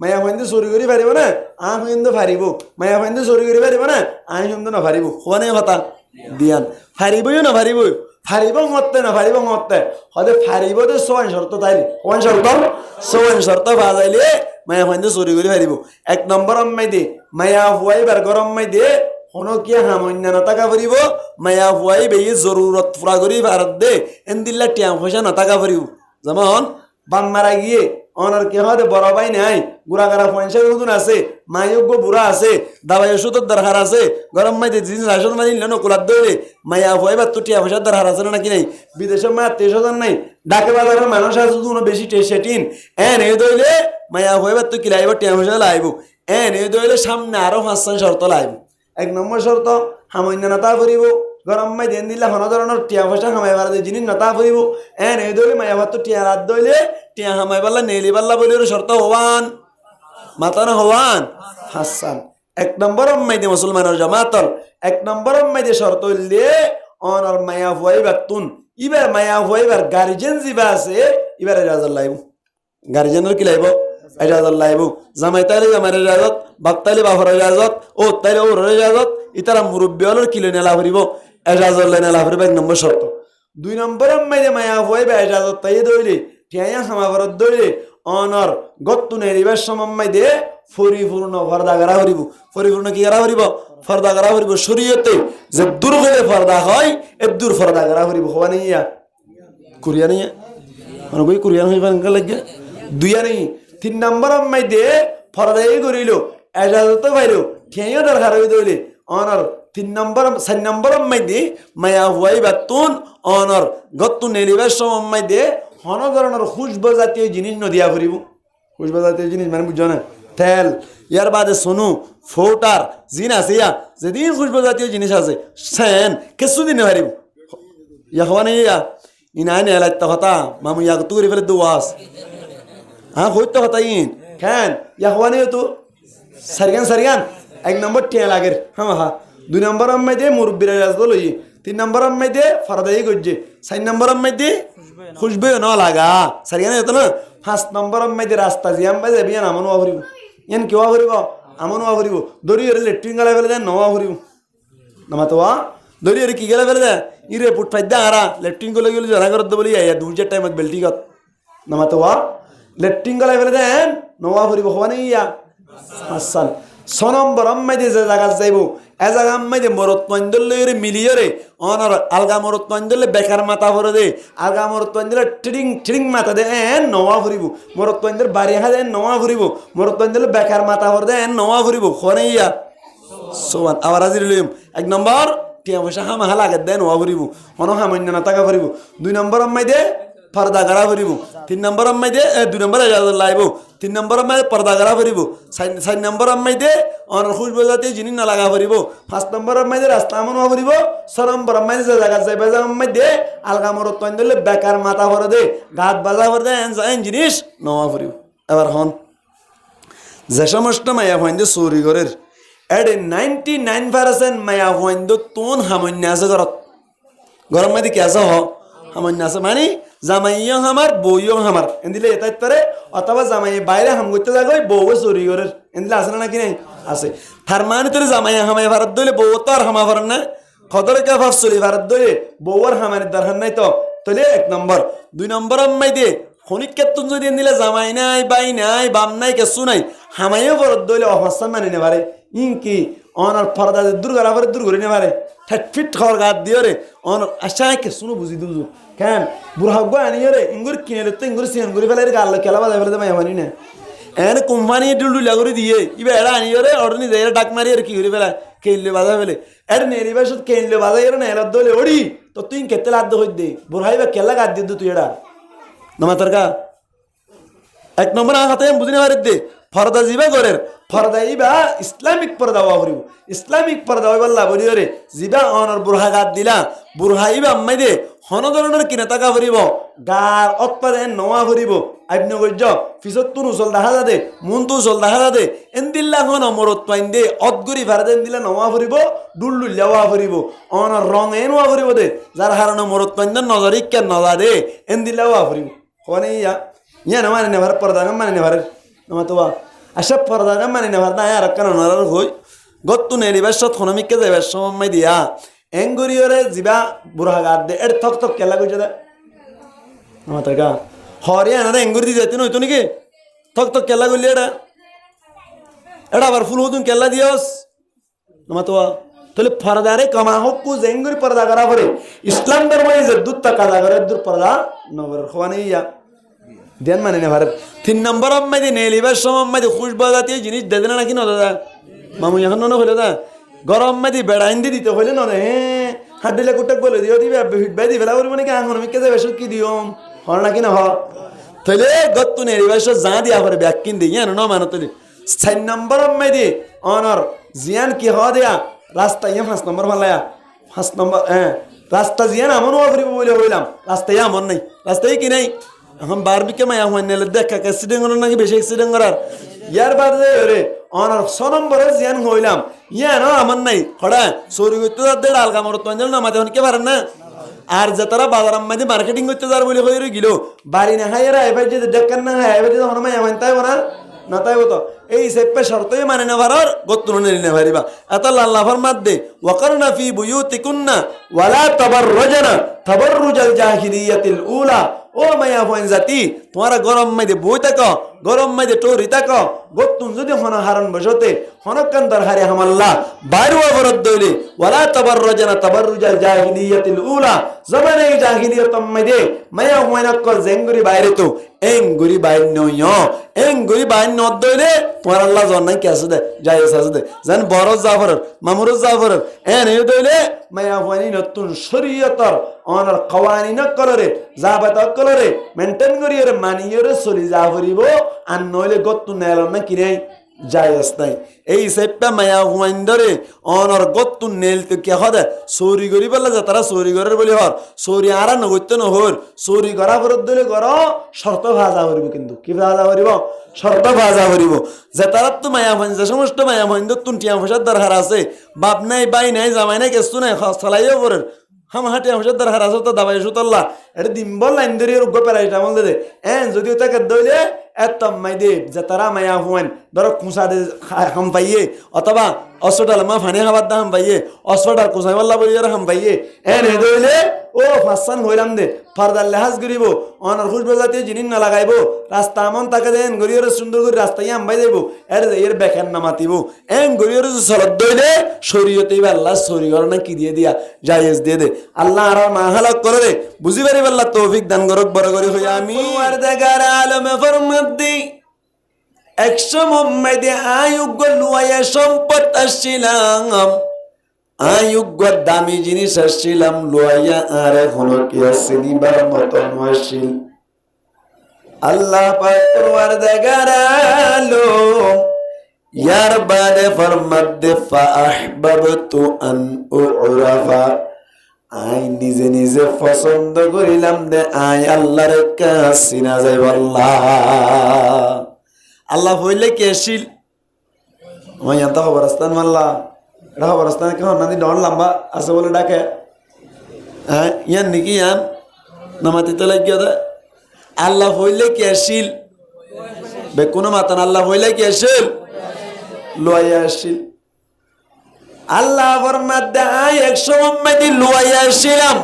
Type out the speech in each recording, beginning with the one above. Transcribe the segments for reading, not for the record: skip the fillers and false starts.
মায়া ফাইন্দে চুরি করি পারিব না আহ কিন্তু ফারিব মায়া ফাইন্দে চুরি করি পারিব না আহ কিন্তু নাফারিব হোৱানে কথা দিয়ান ফারিবই না ফারিবই ফারিব মরতে না ফারিব মরতে হয়তো ফারিব তো সোয়ান শর্ত তাইলে সোয়ান শর্ত বাজাইলে মায়া ফাইন্দে চুরি করি পারিব 1 নম্বর আম্মাই দে মায়া হুয়াইবার গরম মাই দে হনো কি হামন্য নতাকা ফুরিব মায়া হুয়াই বেয়ে জরুরত পুরা করি ভারত দে এন্দিল্লা টিয়া পয়সা নতাকা ফুরিব যেমন বান মারা গিয়ে অনার কে হয় বড় ভাই নাই গুড়াগাড়া পয়সা নতুন আছে মায়োগ্য বুড়া আছে দাবাই ওষুধের দরকার আছে গরম মাইতে জিনিস রাশন মানি নিল নকুলার দৌড়ে মায়া হুয়াইবার তো টিয়া পয়সার দরকার আছে নাকি নাই বিদেশের মায়া 23,000 নাই ডাকে বাজারের মানুষ আছে যদি বেশি সেটিন এই দইলে মায়া হুয়াইবার তো কিলাইব টিয়া পয়সা লাইব এই দইলে সামনে আরো 5 শর্ত লাইব 1 নম্বর শর্ত হামন্য নতা ফুরিব গরম মাই দেন দিলে হন ধরনের টিয়া পয়সা হামাই বাড়া জিনিস নতা ফুরিব এই দইলে মায়া ভাত টিয়া রাত দইলে টিয়া হামাই বাল্লা নেলি বাল্লা বলে শর্ত হওয়ান মাতা না হওয়ান হাসান 1 নম্বর মাই দে মুসলমানের জামাতর 1 নম্বর মাই দে শর্ত হইলে অনার মায়া হুয়াইবার তুন ইবার মায়া হুয়াইবার গার্জিয়ান জিবা আছে ইবার রাজার লাইব গার্জিয়ানের কি লাইব এজাজত লাইব জামাই তাইলে জামাইর এজাজত বাপ তাইলে বাপর এজাজত ও তাইলে ওর এজাজত ইতারা মুরব্বী হলের কিলো নেলা ভরিব এজাজত লাই নেলা ভরিব 1 নম্বর শর্ত 2 নম্বর মাইদে মায়া হইবে এজাজত তাই দইলে টিয়া হামাবরত দইলে অনর গত্তু নেরিবার সময় দে পরিপূর্ণ ফর্দা করা হরিব পরিপূর্ণ কি করা হরিব ফর্দা করা হরিব শরীয়তে যে দূর হলে ফর্দা হয় এ দূর ফর্দা করা হরিব হওয়া নেই কুরিয়া নেই মানে কই কুরিয়া হইবা লাগে দুইয়া নেই 3 নম্বর মাই দে ফরদাই করিল এজাজত পাইল ঠিয়াইও দরকার হই দইলে অনর 3 নম্বর 4 নম্বর মাই দে মায়া হুয়াই বাতুন অনর গত্তু নেলিবার সময় মাই দে হন ধরনের খুশবু জাতীয় জিনিস নদিয়া ফুরিব খুশবু জাতীয় জিনিস মানে বুঝছো না তেল ইয়ার বাদে সোনু ফোটার জিন আছে ইয়া যেদিন খুশবু জাতীয় জিনিস আছে সেন কিছু দিন হারিব ইয়া হওয়া নেই ইয়া ইনাই নেই লাগতা কথা মামু ইয়া তুরি ফেলে দুয়াস হ্যাঁ হইতো কথা ইন কেন ইয়া হওয়া নেই তো সারিগান 1 নম্বর টিয়া লাগের হ্যাঁ 2 নম্বর আম্মাই দে মুরব্বীর রাজদল লই 3 নম্বর আম্মাই দে ফরদাই গজ্জে 4 নম্বর আম্মাই দে খুশবু ন লাগা সারিগান হতো না 5 নম্বর আম্মাই দে রাস্তা জিয়াম বাজে বিয়ান আমন ওয়াভরিব ইয়ান কি ওয়াভরিব আমন ওয়াভরিব দড়ি এর লেট্রিন গালা ফেলে দেন নওয়া ভরিব নামাতোয়া দড়ি এর কি গেলা ফেলে দে ইরে পুট ফাইদা আরা লেট্রিন গলে গেলে জানা করতে বলি আয়া 2 টাইমত বেলটি গত নামাতোয়া লেট্রিন গালা ফেলে দেন নওয়া ভরিব হওয়ানি ইয়া হাসান 6 নম্বর আম্মাই দে যে জায়গা যাইব এ জায়গা আম্মাই দে মরত পন্দলে মিলিয়রে অনর আলগা মরত পন্দলে বেকার মাথা ভরে দে আলগা মরত পন্দলে ট্রিং মাথা দে এন নওয়া ভরিব মরত পন্দলে বাড়ি হা দেন নওয়া ভরিব মরত পন্দলে বেকার মাথা ভরে দে এন নওয়া ভরিব খনে ইয়া সোয়ান আবার আজির লইম 1 নম্বর টিয়া পয়সা হামা হালা গে দেন নওয়া ভরিব হন হামান্য না টাকা ভরিব 2 নম্বর আম্মাই দে পর্দা করা ভরিব 3 নম্বর আম্মাই দে 2 নম্বর এজাজত লাইব 3 নম্বর আম্মাই পর্দা করা ভরিব 4 নম্বর আম্মাই দে অন খুশবু জাতীয় জিনিস না লাগা ভরিব 5 নম্বর আম্মাই দে রাস্তা আমন ভরিব 6 নম্বর আম্মাই দে জায়গা যাইবে আম্মাই দে আলগা মরত তন্দলে বেকার মাথা ভরে দে গাত বাজা ভরে দে এন জিনিস নওয়া ভরিব এবার হন যে সমস্ত মায়া হইন্দে চুরি করের এডে 99% মায়া হইন্দে তোন হামন্য আছে গরম মাইদি কে আছে হ হামন্য আছে মানে জামাইও আমার বউও আমার এন্দিলে এটাই পারে অথবা জামাই বাইরে হাম করতে যাগো বউ চুরি করে এন্দিলে আছে নাকি নাই আছে তার মানে তোর জামাই হামাই ভারত দইলে বউ তো আর হামা ভারত না খদর কে ভাব চলি ভারত দইলে বউর হামার দরকার নাই তো তোলে 1 নম্বর 2 নম্বর আম্মাই দে খনিক কেতুন যদি এন্দিলে জামাই নাই বাই নাই বাম নাই কিছু নাই হামাইও ভারত দইলে অবস্থা মানে নে পারে ইনকি অনার পর্দা দূর করা পরে দূর করে নে পারে ফিট খাওয়ার গাত দিয়ে রে অনার আশা কে শুনো বুঝি দুজু কেন বুড়াগ্য আনিয়ে রে ইঙ্গুর কিনে তো ইঙ্গুর সিয়ান করে ফেলে গাল খেলা বাজাই ফেলে মাই মানি না এন কোম্পানি ডুলডুলা করে দিয়ে ইবে এরা আনিয়ে রে অর্ডার নিয়ে যায় ডাক মারি আর কি করে ফেলা কেইলে বাজা ফেলে এর নেরিবার সাথে কেইলে বাজাই এর না এর দলে ওড়ি তো তুই কেতে লাদ হই দে বুড়াইবা কেলা গাদ দিয়ে তুই এরা নমাতার কা 1 নম্বর হাতে বুঝিনে পারে দে ফরদা জিবা করের ফরদা ইবা ইসলামিক পর্দা ওয়াভরিব ইসলামিক পর্দা ওয়াল্লাহ বলি রে জিবা অনর বুরহা গাদ দিলা বুরহা ইবা আম্মাই দে হন ধরনের কিনা টাকা ভরিব গার অৎপাদন নওয়া ভরিব আইবনে গজ্জ ফিসত তুন উসল দেখা দে মুন তু উসল দেখা দে এন্দিল্লা হন মরত পাইন দে অদগুরি ভারদেন দিলা নওয়া ভরিব ডুল্লু লেওয়া ভরিব অনর রং এন ওয়া ভরিব দে যার হারনে মরত পাইন দে নজর ইক্কা নজা দে এন্দিল্লা ওয়া ভরিব হনে ইয়া ইয়া না মানে নেভার পর্দা না মানে নেভার নমা তো আসা পর্দাকে মানে না ভাত আর কারণ ওনার হই গত্তু নেলিবার সত খনমিককে যাইবার সময় দিয়া এঙ্গুরিয়রে জিবা বুড়া গাদ দে এর থক থক কেলা কইছে দে আমার টাকা হরিয়া না এঙ্গুরি দি যাইতে নইতো নাকি থক থক কেলা কইলি এটা এটা আবার ফুল হতুন কেলা দিয়স আমার তো তাহলে পর্দারে কমা হোক কু এঙ্গুরি পর্দা করা পরে ইসলাম ধর্মে যে দুধ কাজা করে দূর পর্দা নগর খোয়ানি ইয়া দেন মানে না ভারত 3 নম্বর আম্মাদি নেলিবার সময় আম্মাদি খুশবা জাতীয় জিনিস দে দেনা নাকি না দাদা মামু এখন না হইলো দা গরম মাদি বেড়াইন দি দিতে হইলে না হ্যাঁ হাত দিলে কুটক বলে দিও দিবে হিট বাই দিবে লাউর মানে কি আঙ্গন মিকে যাবে সব কি দিও হল নাকি না হ তাহলে গত্তু নেলিবার সব যা দিয়া পরে ব্যাকিন দি জানো না মানো তাহলে 4 নম্বর আম্মাদি অনর জিয়ান কি হ দেয়া রাস্তা ইয়া 5 নম্বর ভালায়া 5 নম্বর রাস্তা জিয়ান আমন ওফরিব বলে হইলাম রাস্তা ইয়া আমন নাই রাস্তায় কি নাই এখন বারবিকে মায়া হইন নেলে দেখ অ্যাক্সিডেন্ট করার নাকি বেশি অ্যাক্সিডেন্ট করার ইয়ার বাদে রে অনার 6 নম্বরে জিয়ান হইলাম ইয়া না আমন নাই খড়া চুরি করতে দে ডালকা মরত পাঞ্জল না মাঝে কে পারেন না আর যে তারা বাজার আম্মাদি মার্কেটিং করতে যার বলে হয়ে গেল বাড়ি না হাইরা এবার যদি দেখেন না হ্যাঁ এবার যদি হন মায়া হইন তাই না না তাই হতো এই সেপ্পে শর্তই মানে না ভারার গত্তুন নিলে ভারিবা এত আল্লাহ ফরমাত দে ওয়াকারনা ফি বুয়ুতিকুন্না ওয়ালা তাবাররুজনা তাবাররুজাল জাহিলিয়াতিল উলা ও মায়া ফইন জাতি তোমারা গরম মাইদে বই থাকো গরম মাইদে টরি থাকো গত্তুন যদি হন হারন বসতে হনকান দরহারে হামাল্লা বাইরুয়া বরদ দইলে ওয়ালা তাবাররুজনা তাবাররুজাল জাহিলিয়াতিল উলা জমানে জাহিলিয়াত মাইদে মায়া হইনা কল জেঙ্গুরি বাইরে তো এঙ্গুরি বাইন নয় এঙ্গুরি বাইন নদ দইলে তোমার আল্লাহ জন্নাই কি আছে দে যাই আছে দে জান বড় জাফর মামুরুজ জাফর এন এ দইলে মায়া হইনি নতুন শরীয়তর অনার কওয়ানিন কলরে জাবাত কলরে মেইনটেইন করিয়ে মানিয়ে চলি যা করিব আর নইলে গত্তু নেল না কিনে জায়েজ নাই এই সেপ্পা মায়া হুয়াইন ধরে অনর গত্তু নেল তো কে হদে চুরি করি বললে যে তারা চুরি করার বলি হর চুরি আরা নগত্য নহর চুরি করা ফরত দিলে কর শর্ত ভাজা করিব কিন্তু কি ভাজা করিব শর্ত ভাজা করিব যে তারা তো মায়া হুয়াইন যে সমস্ত মায়া হুয়াইন তুন টিয়া পয়সার দরকার আছে বাপ নাই বাই নাই জামাই নাই কেস্তু নাই চলাইও পরের হাম হাটে আমার দরকার আছে তো দাবাই সুতল্লা এটা ডিম্বল লাইন ধরে রোগ পেলাইটা বল দে যদিও তাকে দইলে এত মাই দে যে তারা মায়া হুয়েন ধরো খুঁসা দে হাম পাইয়ে অথবা অস্ত্রটাল মা ফানি খাবার দা হাম পাইয়ে অস্ত্রটাল কুসাই বল্লা বলি হাম পাইয়ে হে দইলে ও ফাঁসান হইলাম দে ফারদার লেহাজ করিব অনার খুশ জাতীয় জিনিস না লাগাইব রাস্তা আমন তাকে দেন গরিয়র সুন্দর করে রাস্তায় আম্বাই দেব এর বেখান না মাতিব গরিয়র চলত দইলে শরীয়তে আল্লাহ শরীয়র না কি দিয়ে দিয়া জায়েজ দিয়ে দে আল্লাহ আর মা হালাক করে দে বুঝি পারি আল্লাহ তৌফিক দান করক বড় করে হই আমি আর দেগার আলমে ফরমাদ্দি 100 মুম্মাইদে আয়োগ্য লুয়ায়ে সম্পদ আসছিলাম আয়োগ্য দামি জিনিস আসছিলাম লুয়াইয়া আর এখনো কি আছে নিবার মতন আসছিল আল্লাহ পাক পরওয়ারদিগার আলম ইয়ার বাদে ফরমাদ্দে ফাআহবাবতু আন উরাফা আই নিজে নিজে পছন্দ করিলাম দে আই আল্লাহর কাছে না যাইব আল্লাহ হইলে কে আসিল ওই আনতা খবরস্তান মাল্লা এটা খবরস্তান কেন নাদি ডন লম্বা আছে বলে ডাকে হ্যাঁ ইয়ান নাকি ইয়ান নামাতি তো লাগিয়ে দে আল্লাহ হইলে কে আসিল বেকুনো মাতান আল্লাহ হইলে কে আসিল লইয়া আসিল আল্লাহ ফরমাতে আই 100 উম্মতি লইয়া আসিলাম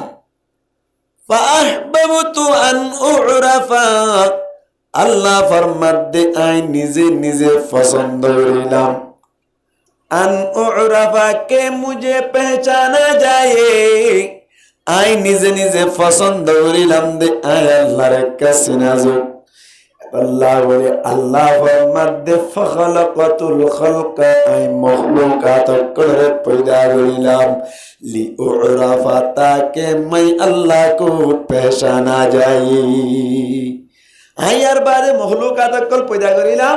ফাআহবাবতু আন উরাফা আল্লাহ ফরমাতে আই নিজে নিজে পছন্দ করিলাম আন উরাফা কে মুঝে পহচানা যায় আই নিজে নিজে পছন্দ করিলাম দে আই আল্লাহর কাছে না যাও আল্লাহ বলে আল্লাহ ফরমাতে ফখলাকাতুল খালকা আই মখলুকাত করে পয়দা করিলাম লি উরাফা তাকে मैं আল্লাহ को पहचाना जाए আই আর বারে মখলুকাত কল পয়দা করিলাম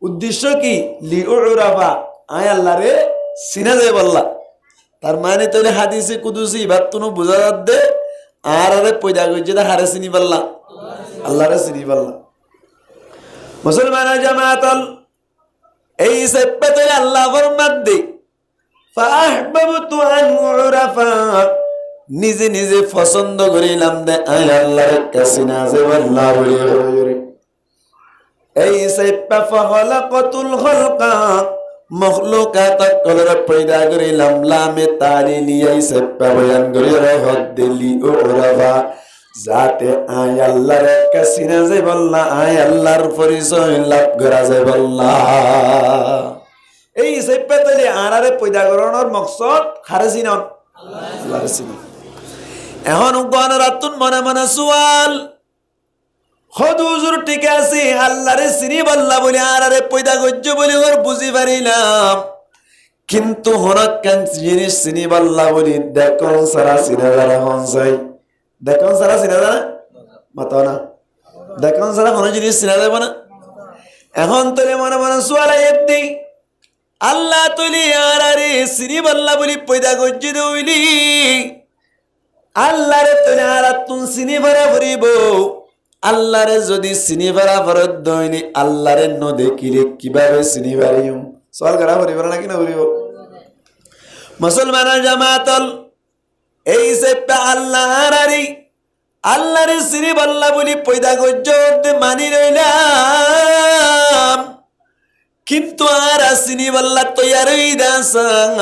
উদ্দেশ্য কি লি উরাফা আই আল্লাহরে চিনা যায় বললা তার মানে তাহলে হাদিসে কুদুসি বাতুনো বুঝা যাচ্ছে আর আরে পয়দা কইছে তা হারে চিনি বললা আল্লাহরে চিনি বললা মুসলমান জামাতাল এই সেপতে আল্লাহ ফরমাত দে ফাআহবাবতু আন উরাফা নিজে নিজে পছন্দ করিলাম দে আই আল্লাহর কাছে না যে আল্লাহ বলে এই সাইপা ফাখলাকাতুল খালকা মখলুকাত কলর পয়দা করিলাম লামে তালি নিয়াই সাইপা বয়ান করি রহত দিলি ও রাবা যাতে আয় আল্লাহর কাছিনা যাই বললা আয় আল্লাহর পরিচয় লাভ করা যায় বললা এই সাইপা তালি আরারে পয়দা করানোর মকসদ খারজিনন আল্লাহর সিনা এখন গণ রাতুন মনে মনে সুয়াল হদুজুর ঠিক আছে আল্লাহরে চিনি বললা বলে আরারে পয়দা গজ্জ বলে ওর বুঝি পারিলাম কিন্তু হনক কেন জিনিস চিনি বললা বলি দেখুন সারা চিনা যারা হন চাই দেখুন সারা চিনা যারা মাত না দেখুন সারা কোনো জিনিস চিনা যাব না এখন তোলে মনে মনে সুয়াল আইতি আল্লাহ তুলি আরারে চিনি বললা বলি পয়দা গজ্জ দইলি আল্লাহরে তোলে আরা তুন চিনি ভরা ভরিব আল্লাহরে যদি চিনি ভরা ভরত দইনি আল্লাহরে ন দেখিলে কিভাবে চিনি পারিম সওয়াল করা ভরিব নাকি না ভরিব মুসলমানের জামাতল এই সেপা আল্লাহ আরারি আল্লাহরে চিনি বললা বলি পয়দা গজ্জত মানি রইলাম কিন্তু আর চিনি বললা তৈয়ারই দাসাং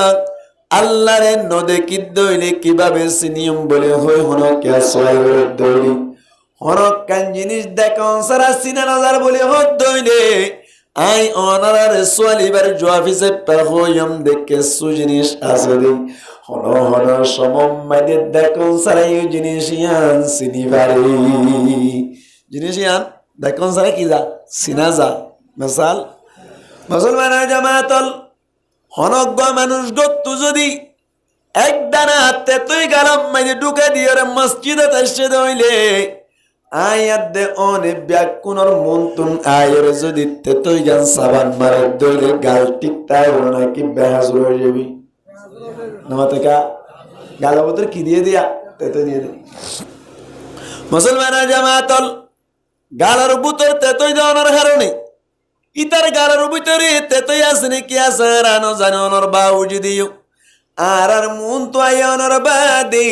আল্লাহরে ন দেখি দইলে কিভাবে চিনিম বলে হই হনকে সওয়াল দইলি হনক কান জিনিস দেখুন সারা চিনা নজার বলে হত দইলে আই অনারারে সোয়ালিবার জোয়াফিসে পেহয়ম দেখে সু জিনিস আছে দি হন হন সমম মাইদে দেখুন সারা এই জিনিস ইয়ান চিনি পারি জিনিস ইয়ান দেখুন সারা কি যা চিনা যা মিসাল মুসলমানের জামাতল হনজ্ঞ মানুষ গত্তু যদি এক দানা তেতই গালাম মাইদে ঢুকে দিয়ে মসজিদে এসে দইলে আয়াত দে অনে ব্যাকুনর মন্তুন আয়ের যদি তেতই গান সাবান মারে দইলে গাল টিকতাই হলো নাকি বেহাজ হয়ে যাবি নামাতে কা গাল বদর কি দিয়ে দিয়া তেতই দিয়ে দে মুসলমানের জামাতল গালার বুতর তেতই দেওয়ার কারণে ইতার গালার ভিতরে তেতই আছে নাকি আছে রানো জানোর বাউজি দিও আর মন তো আয়নর বাদি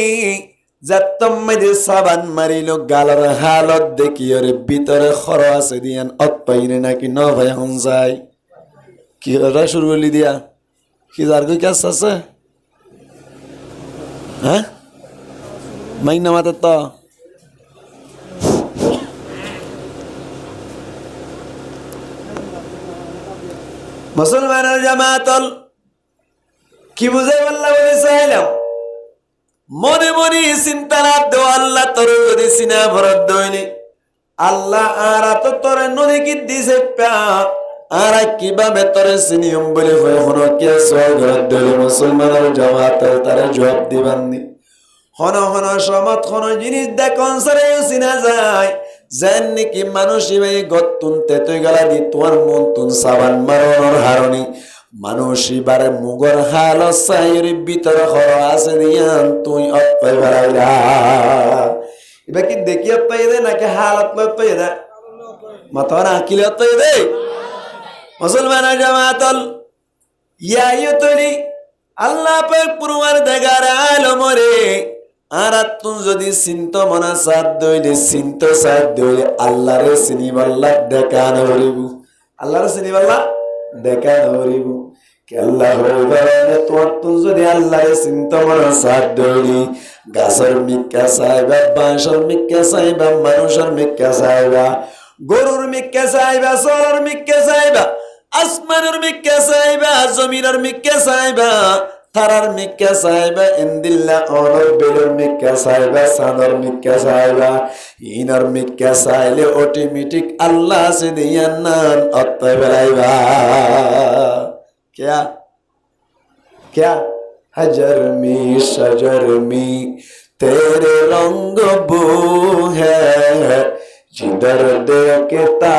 যাত্তম মধ্যে সাবান মারিল গালার হালত দেখি ওর ভিতরে খর আছে দিয়ান অতপাইনে নাকি ন ভাই হন যায় কি ওরা শুরু করলি দিয়া কি যার কই কাজ আছে হ্যাঁ মাইক নামাতে তো মুসলমানের জামাতল কি বুঝাই বললা বলে চাইলাম মনে মনে চিন্তা না দো আল্লাহ তোর যদি সিনা ভরত দইনি আল্লাহ আর তো তোর নদী কি দিছে পা আর কিভাবে তোর সিনিয়ম বলে হয়ে হন কে সওয়াল ভরত দইলে মুসলমানের জামাত তারা জবাব দিবাননি হন হন সমাত হন জিনিস দেখুন সারে সিনা যায় জান কি মানুষই ভাই গত্তুন তেতই গলা দি তোর মন তুন সাবান মারনের হারনি মানুষই বারে মুগর হাল সাইর ভিতর খর আছে দিয়ান তুই অতপাই বাড়াইলা এবার কি দেখি অতপাই দে নাকি হালত অতপাই দে মাথা না আকিলে অতপাই দে মুসলমানের জামাতল ইয়াইও তৈরি আল্লাহ পাক পুরুয়ার দেগার আলমরে আর তুন যদি চিন্ত মনা সাথ দইলে চিন্ত সাথ দইলে আল্লাহরে চিনি বল্লা দেখানো হরিব আল্লাহরে চিনি বল্লা দেখানো হরিব কেল্লা হইবারে তোর তুন যদি আল্লাহরে চিন্ত মনা সাথ দইলি গাছের মিক্কা চাইবা বাঁশের মিক্কা চাইবা মানুষের মিক্কা চাইবা গরুর মিক্কা চাইবা সরের মিক্কা চাইবা আসমানের মিক্কা চাইবা জমিনের মিক্কা চাইবা তারার মিক্কা চাইবা ইন্দিল্লা অনর বেলর মিক্কা চাইবা সানর মিক্কা চাইবা ইনার মিক্কা চাইলে অটোমেটিক আল্লাহ সে দিয়ান নান অত্তয় বেলাইবা क्या क्या हजर में शजर में तेरे रंग बू है जिधर देखता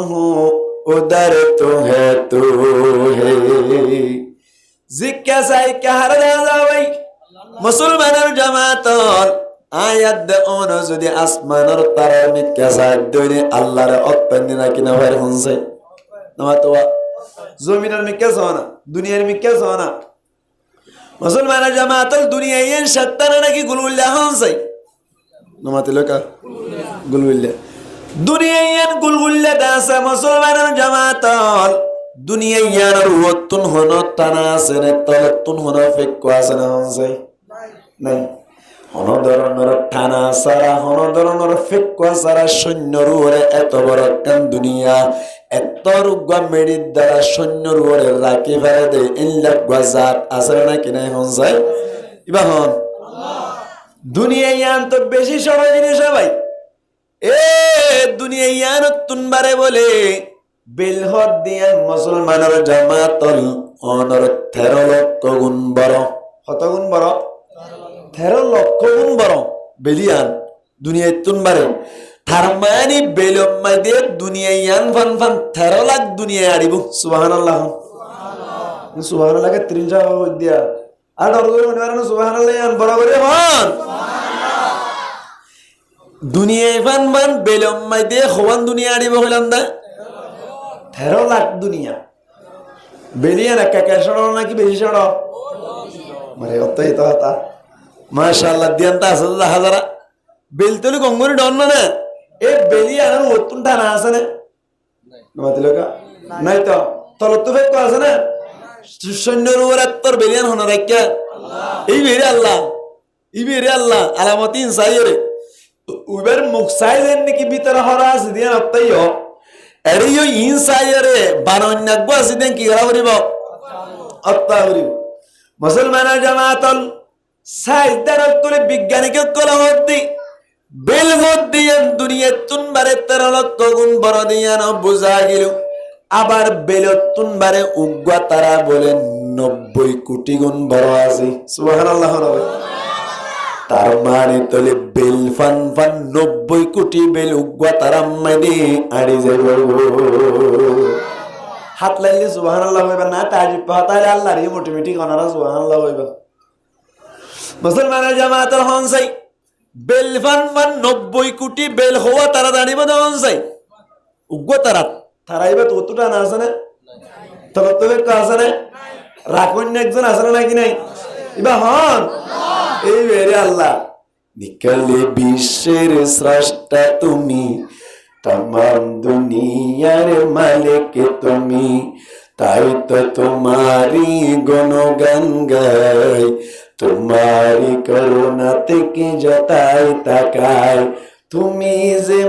हूँ उधर तो है तू है जिक्का साई क्या हर जा भाई मुसलमानर जमातल आयत दे ओनो যদি আসমানের তারার মিক্কা সাই দইনে আল্লাহর অত্তন্নি না কিনা ভাই হনছে নামাতোয়া জমিনের মিক্কা সোনা দুনিয়ার মিক্কা সোনা মুসলমানের জামাতল দুনিয়ায় সত্তানা নাকি গুলুল্লাহ হনছে নামাতে লোকা গুলুল্লাহ দুনিয়ায় গুলগুল্লে দাসে মুসলমানের জামাতল দুনিয়ায় রুয়তুন হন টানা আছে নে তলতুন হন ফেক আছে না হনছে নাই হন ধরনের টানা সারা হন ধরনের ফেক সারা সৈন্যর ওরে এত বড় কান দুনিয়া এত রুগা মেডির দ্বারা সৈন্যর ওরে রাখি ফেলে দে ইল্লা গাজাত আছে না কি নাই হনছে ইবা হন দুনিয়ায় তো বেশি সময় জিনিস ভাই এ দুনিয়া তুনবারে বলে বেলহদ দিয়া মুসলমানের জামাতল অনর 13 লক্ষ গুণ বড় কত গুণ বড় 13 লক্ষ গুণ বড় বেলিয়ান দুনিয়ায় তুনবারে তার মানে বেলম্মা দিয়ে দুনিয়ায়ান ফান ফান 13 লাখ দুনিয়ায় আড়িব সুবহানাল্লাহ সুবহানাল্লাহ কে 3 দিয়া আর অর্ধ মনে সুবহানাল্লাহ আন বড় করে হন দুনিয়ায় ফান ফান বেলম্মাই দিয়ে খোয়ান দুনিয়া আড়িব হইলাম দা 13 লাখ দুনিয়া বেলিয়ান একা কেশর নাকি বেশি সড় মানে অতই তো হতা মাশাআল্লাহ দিয়ানতা আছে হাজারা বেলতলি গঙ্গরি ডন না এ বেলিয়ান ওতুন টানা আছে না নমাতিলকা নাই তো তলত ফেক আছে না সৈন্যর উপরে তোর বেলিয়ান হন রাখা এই বেরে আল্লাহ আলামতি ইনসাইরে উবের মুকসাইলেন নাকি ভিতরে হরা আছে দিয়া নতাইও এরিও ইনসাইরে বানন্যাগ আছে দেন কি করা করিব আত্তা করিব মুসলমানের জামাতল সাইদার করে বিজ্ঞানীকে কলা হদ্দি বেল হদ্দি দুনিয়া তুনবারে 13 লক্ষ গুণ বড় দিয়া ন বুঝা গেল আবার বেলতুন বারে উগ্গা তারা বলেন 90 কোটি গুণ বড় আছে সুবহানাল্লাহ তার মানে তলে বেল ফান ফান 90 কোটি বেল উগ্গা তারা মানে আড়ি যাইব হাত লাইলে সুবহানাল্লাহ হইবা না তাজিব পাতালে আল্লাহর এই অটোমেটিক অনারা সুবহানাল্লাহ হইবা মুসলমানের জামাতের হনসাই বেল ফান ফান 90 কোটি বেল হওয়া তারা দাঁড়িব না হনসাই উগ্গা তারা তারাইবা তো অতটা না আছে না তবে তবে আছে না রাখুন একজন আছে নাকি নাই ইবা হন এই বেরে আল্লাহ নিকলে বিশ্বের স্রষ্টা তুমি तमाम दुनियार मालिक তুমি তাই তো তোমারি গুণগান গাই তোমারি করুণা থেকে যতাই তাকাই তুমি যে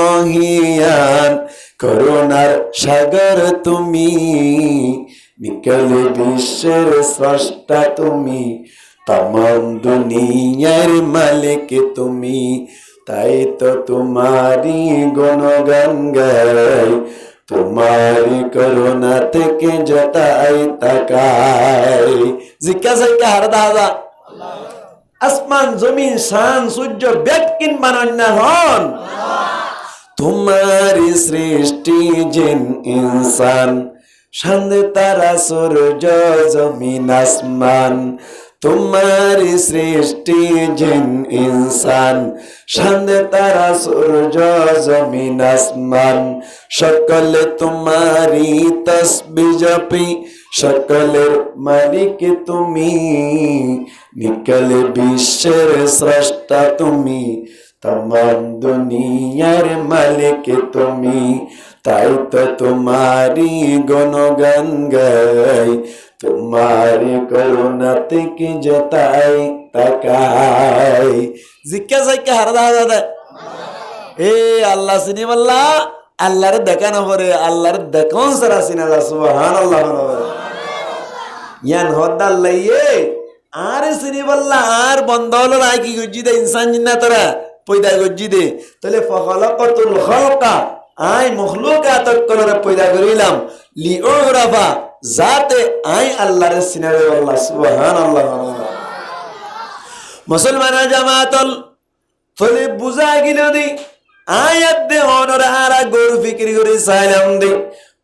মহামহিয়ান করুণার সাগর তুমি নিকলে বিশ্বের স্রষ্টা তুমি तमाम দুনিয়ার মালিক তুমি তাই তো তোমারি গুণগান গাই তোমারি করুণা থেকে যতাই তাকাই জিজ্ঞাসা কার দাদা আসমান জমিন শান সূর্য ব্যক্তিন বানান্না হন তোমারি সৃষ্টি জিন ইনসান চাঁদ তারা সূর্য জমিন আসমান तुम्हारी सृष्टि जिन इंसान चांद तारा सूरज जमीन आसमान सकल तुम्हारी तस्बीह जपी सकलेर मालिक तुमी निकले विश्वेर स्रष्टा तुमी तमाम दुनियार मालिक तुमी ताई तो तुम्हारी गुणगान गाई तुम्हारी करुणा থেকে যতাই তাকাই জিজ্ঞাসা কে হারদা দাদা এ আল্লাহ চিনি বললা আল্লাহর দেখানো পরে আল্লাহর দেখুন সারা সিনাল্লাহ সুবহানাল্লাহ ইয়ান হদ্দাল লাইয়ে আর চিনি বললা আর বন্ধ হলো না কি গজ্জি দে ইনসান জিন্নাত তারা পয়দা গজ্জি দে তাহলে ফখলাকাতুল খালকা আই মখলুকাত কলরে পয়দা করিলাম লিউরাফা जाते आई अल्लाह रे सिनारे अल्लाह सुबहानाल्लाह मुसलमान जमातल फले बुझा गिलो दी आयत दे ओनर आरा गोर फिक्र करी साइलाम दे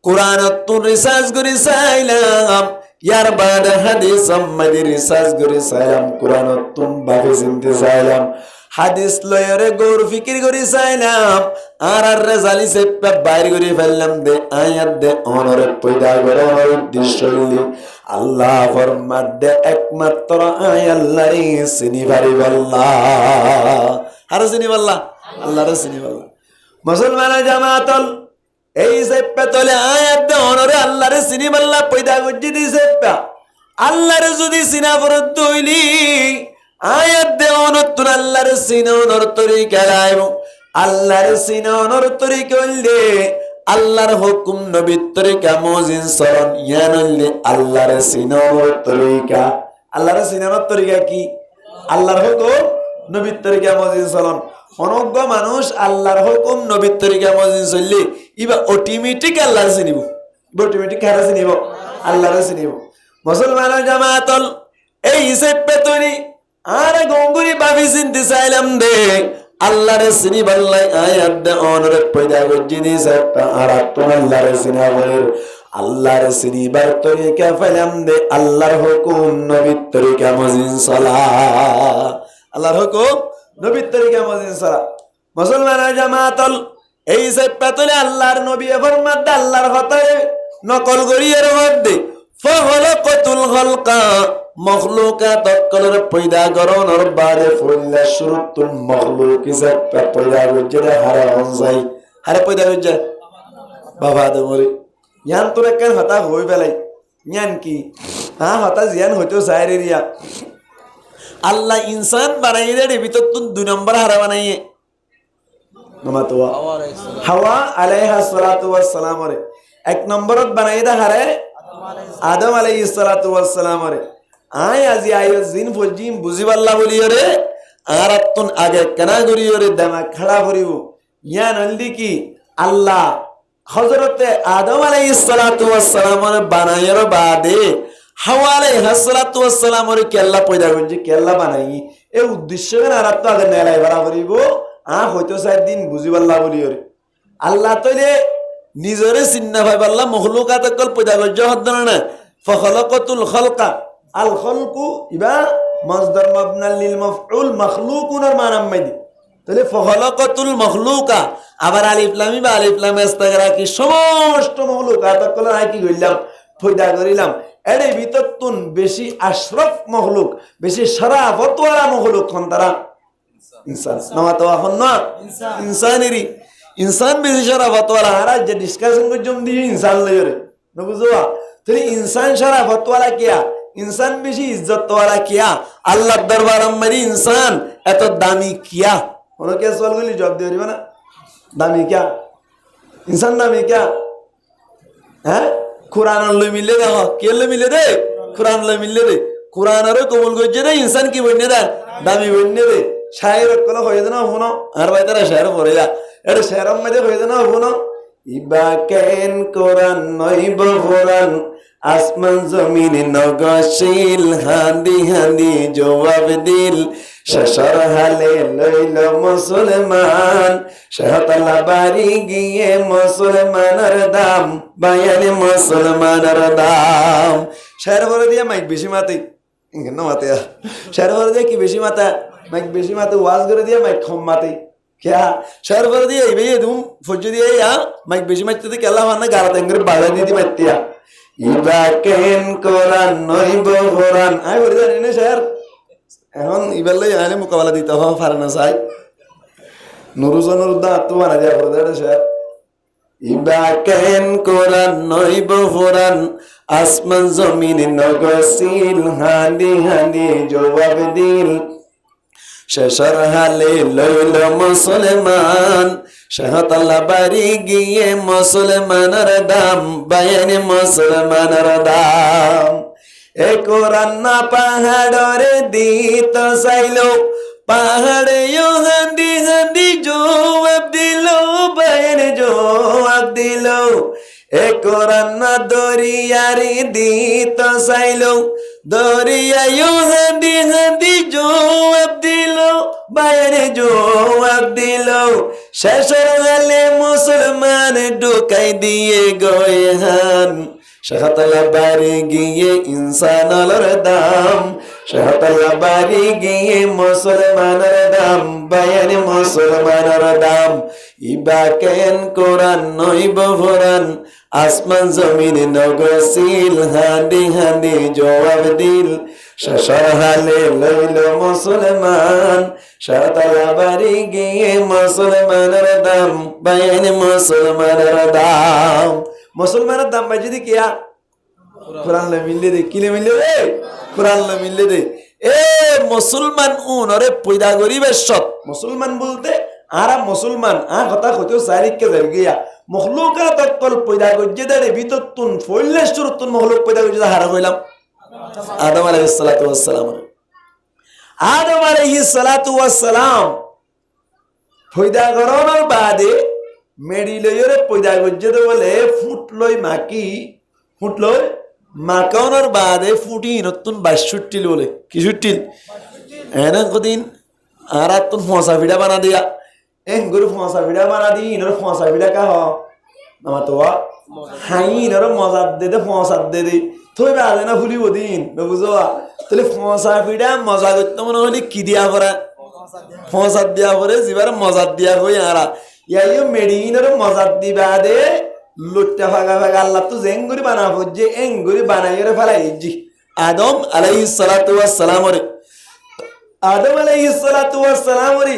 कुरान तो रिसार्च करी साइलाम यार बाद हदीस मदि रिसार्च करी साइलाम कुरान तुम बाबे जिंदे साइलाम হাদিস লয়রে গৌর ফিকির করি চাইলাম আর আর রেজালি সে বাইর করে ফেললাম দে আয়াত দে অনরে পয়দা করে উদ্দেশ্য হইলি আল্লাহ ফরমাত দে একমাত্র আয় আল্লাহরে চিনি পারি আল্লাহ আর চিনি আল্লাহ আল্লাহরে চিনি মুসলমানের জামাতল এই সেপ্পা তলে আয়াত দে অনরে আল্লাহর সিনিবাল্লা পয়দা গজ্জি দি সেপ্পা আল্লাহর যদি সিনা ফরত হইলি আয়াত দে অনতুন আল্লাহর সিনানোর তরিকা লাইব আল্লাহর সিনানোর তরিকা হইলে আল্লাহর হুকুম নবীর তরিকা মজিন সরণ ইয়ানলে আল্লাহর সিনানোর তরিকা আল্লাহর সিনানোর তরিকা কি আল্লাহর হুকুম নবীর তরিকা মজিন সরণ অনজ্ঞ মানুষ আল্লাহর হুকুম নবীর তরিকা মজিন চললে ইবা অটোমেটিক আল্লাহর চিনিব অটোমেটিক কারা চিনিব আল্লাহর চিনিব মুসলমানের জামাতল এই সেপ্পে তৈরি আর গঙ্গুরি ভাবি চিনতে চাইলাম দে আল্লাহর চিনি বাল্লাই আয়াত দে অনরে পয়দা গজ্জি দি সেপ্পা আর তুমি আল্লাহর চিনা বলের আল্লাহর চিনিবার তরিকা ফাইলাম দে আল্লাহর হুকুম নবীর তরিকা মজিন চলা আল্লাহর হুকুম নবীর তরিকা মজিন চলা মুসলমানের জামাতল এই সেপ্পা তৈরি আল্লাহর নবী ফরমাত আল্লাহর হতারে নকল গড়িয়ে মধ্যে ফখলকতুল খলকা মখলুকাত কলর পয়দা গরনর বারে ফুল্লা শুরুতুল মখলুক ইসা পয়দা গজরে হারা হনজাই হারা পয়দা গজে বাবা দমরে ইয়ান তোরে কেন হতা হই বেলাই ইয়ান কি হ্যাঁ হতা জিয়ান হইতো সাইরে রিয়া আল্লাহ ইনসান বানাই দে ভিতর তুন দুই নম্বর হারা বানাইয়ে নমাতোয়া হাওয়া আলাইহা সালাতু ওয়াস সালাম রে এক নম্বরত বানাই দে হারে আদম আলাইহিস সালাতু ওয়াস সালাম রে আয় আজি আয় জিন ফজিম বুঝিবাল্লা বলিও রে আর তুন আগে কেনা করিও রে দামা খড়া করিব ইয়া নলদি কি আল্লাহ হযরতে আদম আলাইহিস সালাতু ওয়াস সালাম রে বানাইর বাদে হাওয়া আলাইহিস সালাতু ওয়াস সালাম রে কেল্লা পয়দা করজি কেল্লা বানাই এই উদ্দেশ্য আর তো আগে নেলাই বাড়া করিব হয়তো 4 দিন বুঝিবাল্লা বলিও রে আল্লাহ তইলে নিজরে চিন্না ভাইবাল্লা মখলুকাত কল পয়দা করজ হদ্দন না ফখলকতুল খলকা আল খলকু ইবা মাসদার মাবনা লিল মাফউল মাখলুকুনের মানাম মাইদি তাহলে ফখলকতুল মখলুকা আবার আলিফ লাম বা আলিফ লাম ইস্তাগরা কি সমস্ত মখলুকাত কল আই কি কইলাম পয়দা করিলাম এর ভিতর তুন বেশি আশরাফ মখলুক বেশি শরাফত ওয়ালা মখলুক কোন তারা ইনসান নামাতো এখন না ইনসানেরই ইনসান বেশি শরাফত ওয়ালা হারা যে ডিসকাশন করজম দি ইনসান লইরে না বুঝবা তাহলে ইনসান শরাফত ওয়ালা কিয়া इंसान बेशी इज्जत वाला किया अल्लाह दरबार में इंसान एत दामी किया उन्होंने क्या सवाल को जवाब दे रही हो ना दामी क्या इंसान दामी क्या है कुरान लो मिले दे हो क्या लो मिले दे कुरान लो मिले दे कुरान अरे कबूल को जे इंसान की बनने दे दामी बनने दे शायर को लो होए ना होना हर बार तेरा शायर बोलेगा अरे शायरों में दे होए ना होना इबा कैन कुरान नई बफुरान আসমান জমিনে নগশিল হান্দি হান্দি জবাব দিল শেষর হালে লইল মুসলমান শাহতলা বাড়ি গিয়ে মুসলমানের দাম বায়ানে মুসলমানের দাম শের বলে দিয়ে মাইক বেশি মাতে ইংন মাতে শের বলে দিয়ে কি বেশি মাতা মাইক বেশি মাতে ওয়াজ করে দিয়ে মাইক কম মাতে क्या শের বলে দিয়ে এই ভাই তুম ফজ দিয়ে ইয়া মাইক বেশি মাতে তো কেলা হনা গারাতে করে বাড়া দিদি মাতিয়া ইবা কেন কোরআন নইব কোরআন আই বলি জানি না স্যার এখন ইবালে আনে মোকাবেলা দিতে হবে পারে না চাই নুরুজনের দা তো মারা যায় পড়ে স্যার ইবা কেন কোরআন নইব কোরআন আসমান জমিনে নগসিল হান্দি হান্দি জবাব দিল শেষর হালে লইল মুসলমান শাহতলা বাড়ি গিয়ে মুসলমানের দাম বায়ানে মুসলমানের দাম এ কোরআন না পাহাড়রে দিত চাইলো পাহাড়ে হান্দি হান্দি জবাব দিল বায়ানে জবাব দিল এ কোরআন না দরিয়ারে দিত চাইলো দরিয়ায় হান্দি হান্দি জবাব দিল বাইরে জবাব দিল শেষের গালে মুসলমান ঢুকাই দিয়ে গয়েহান শাহতলা বাড়ি গিয়ে ইনসানের দাম শাহতলা বাড়ি গিয়ে মুসলমানের দাম বায়ানে মুসলমানের দাম ইবা কেন কোরআন নইব ভরান আসমান জমিন নগসিল হাঁদি হাঁদি জবাব দিল শেষর হালে লইল মুসলমান সাতলা বাড়ি গিয়ে মুসলমানের দাম বাইন মুসলমানের দাম মুসলমানের দাম বাই যদি কিয়া কোরআন লে মিললে দে কিলে মিললে দে কোরআন লে মিললে দে এ মুসলমান উনরে পয়দা গরিবের সৎ মুসলমান বলতে আরা মুসলমান কথা কইতো সারিককে গিয়া মখলুকা তকল পয়দা গজ্জে দে ভিতরতুন ফইলে সুরতুন মখলুক পয়দা গজ্জে হারা কইলাম আদম আলাইহিস সালাতু ওয়াস সালাম আদম আলাইহিস সালাতু ওয়াস সালাম পয়দা গরনের বাদে মেডি লইরে পয়দা গজ্জে দে বলে ফুট লই মাকি ফুট লই মাকানোর বাদে ফুটি নতুন ৬২ বলে কি সুটিল এনা কদিন আর তুন ফসা ভিড়া বানা দিয়া এন গরু ফসা ভিড়া বানা দি ইনর ফসা ভিড়া কা হ নামা তো হাই ইনর মজা দে ফসা দে থই বাজে না ফুলিব দিন বুঝো তাহলে ফসা ভিড়া মজা করতে মনে হলে কি দিয়া পরে ফসা দিয়া পরে জিবার মজা দিয়া হই আরা ইয়াইও মেডিইনর মজা দিবা দে লুটটা ভাগা ভাগা আল্লাহ তো জেঙ্গুরি বানা হচ্ছে এঙ্গুরি বানাইরে ফেলাই জি আদম আলাইহিস সালাতু ওয়াস সালাম রে আদম আলাইহিস সালাতু ওয়াস সালাম রে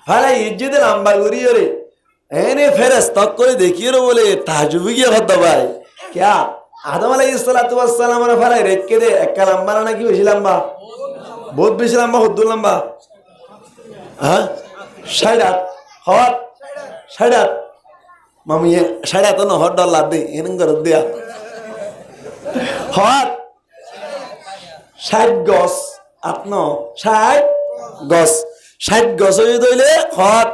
ফেলাই ইজ্জত লম্বা করি রে এনে ফেরেশতা করে দেখিয়ে রে বলে তাজুবি কি হতো ভাই क्या আদম আলাইহিস সালাতু ওয়াস সালাম রে ফেলাই রেখে দে একটা লম্বা না কি বেশি লম্বা বহুত বেশি লম্বা হদ্দুল লম্বা হ্যাঁ ৬০ হট ৬০ মামি সাড়া তো নহর ডলার দে এনে ঘর দিয়া হট ৬০ গছ আপন ৬০ গছ ৬০ গছ হয়ে দইলে হট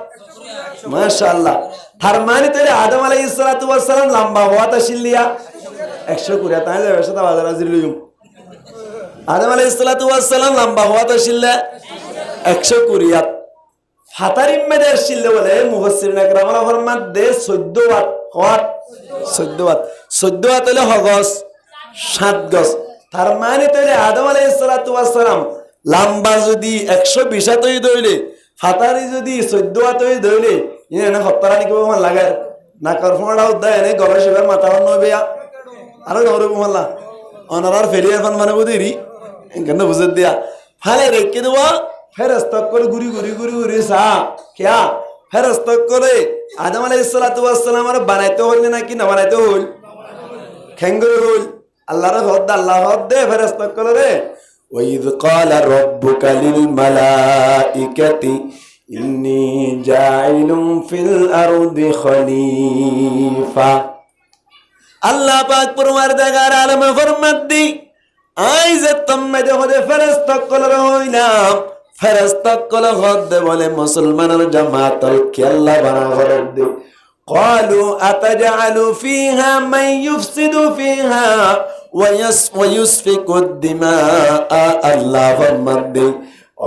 মাশাআল্লাহ তার মানে তাইলে আদম আলাইহিস সালাতু ওয়াস সালাম লম্বা হওয়া তা শিলিয়া ১০০ করে তাই যাবে সেটা বাজার হাজির লইম আদম আলাইহিস সালাতু ওয়াস সালাম লম্বা হওয়া তা শিললে ১০০ কুরিয়া ফাতারিম মেদের শিল্লে বলে মুফাসসিরিন আকরামরা ফরমান দে ১৪ ওয়াট হট ১৪ ওয়াট ১৪ ওয়াট হলে হগস ৭ গস তার মানে তাইলে আদম আলাইহিস সালাতু ওয়াস সালাম লম্বা যদি ১২০ তৈ দইলে ফাতারি যদি ১৪ ওয়াট তৈ দইলে ইনে হত্তরা নিকো মান লাগার না করফড়া উদ্দায় নে গলা শিবার মাথা নবেয়া আর গৌরব মহল্লা অনারার ফেরিয়ার ফান মানে বুদিরি কেন বুঝে দিয়া ফালে রেখে দেওয়া ফেরেশতা করে গুরি গুরি গুরি গুরি সা क्या ফেরেশতা করে আদম আলাইহিস সালাতু ওয়াস সালাম আর বানাইতে হল নাকি না বানাইতে হল খেঙ্গরে হল আল্লাহর হদ আল্লাহ হদ দে ফেরেশতা করে রে ওয়াইদ ক্বালা রাব্বুকা লিল মালাইকাতি ইন্নী জাইলুম ফিল আরদি খলিফা আল্লাহ পাক পরওয়ারদিগার আলম ফরমাত দি আই যে তুমি দেখো যে ফেরেশতা করে হইলাম ফেরেশতা কল হদ বলে মুসলমানের জামাতল কি আল্লাহ বানা করে দে قالوا أتجعل فيها من يفسد فيها ويسفك الدماء الله فرمد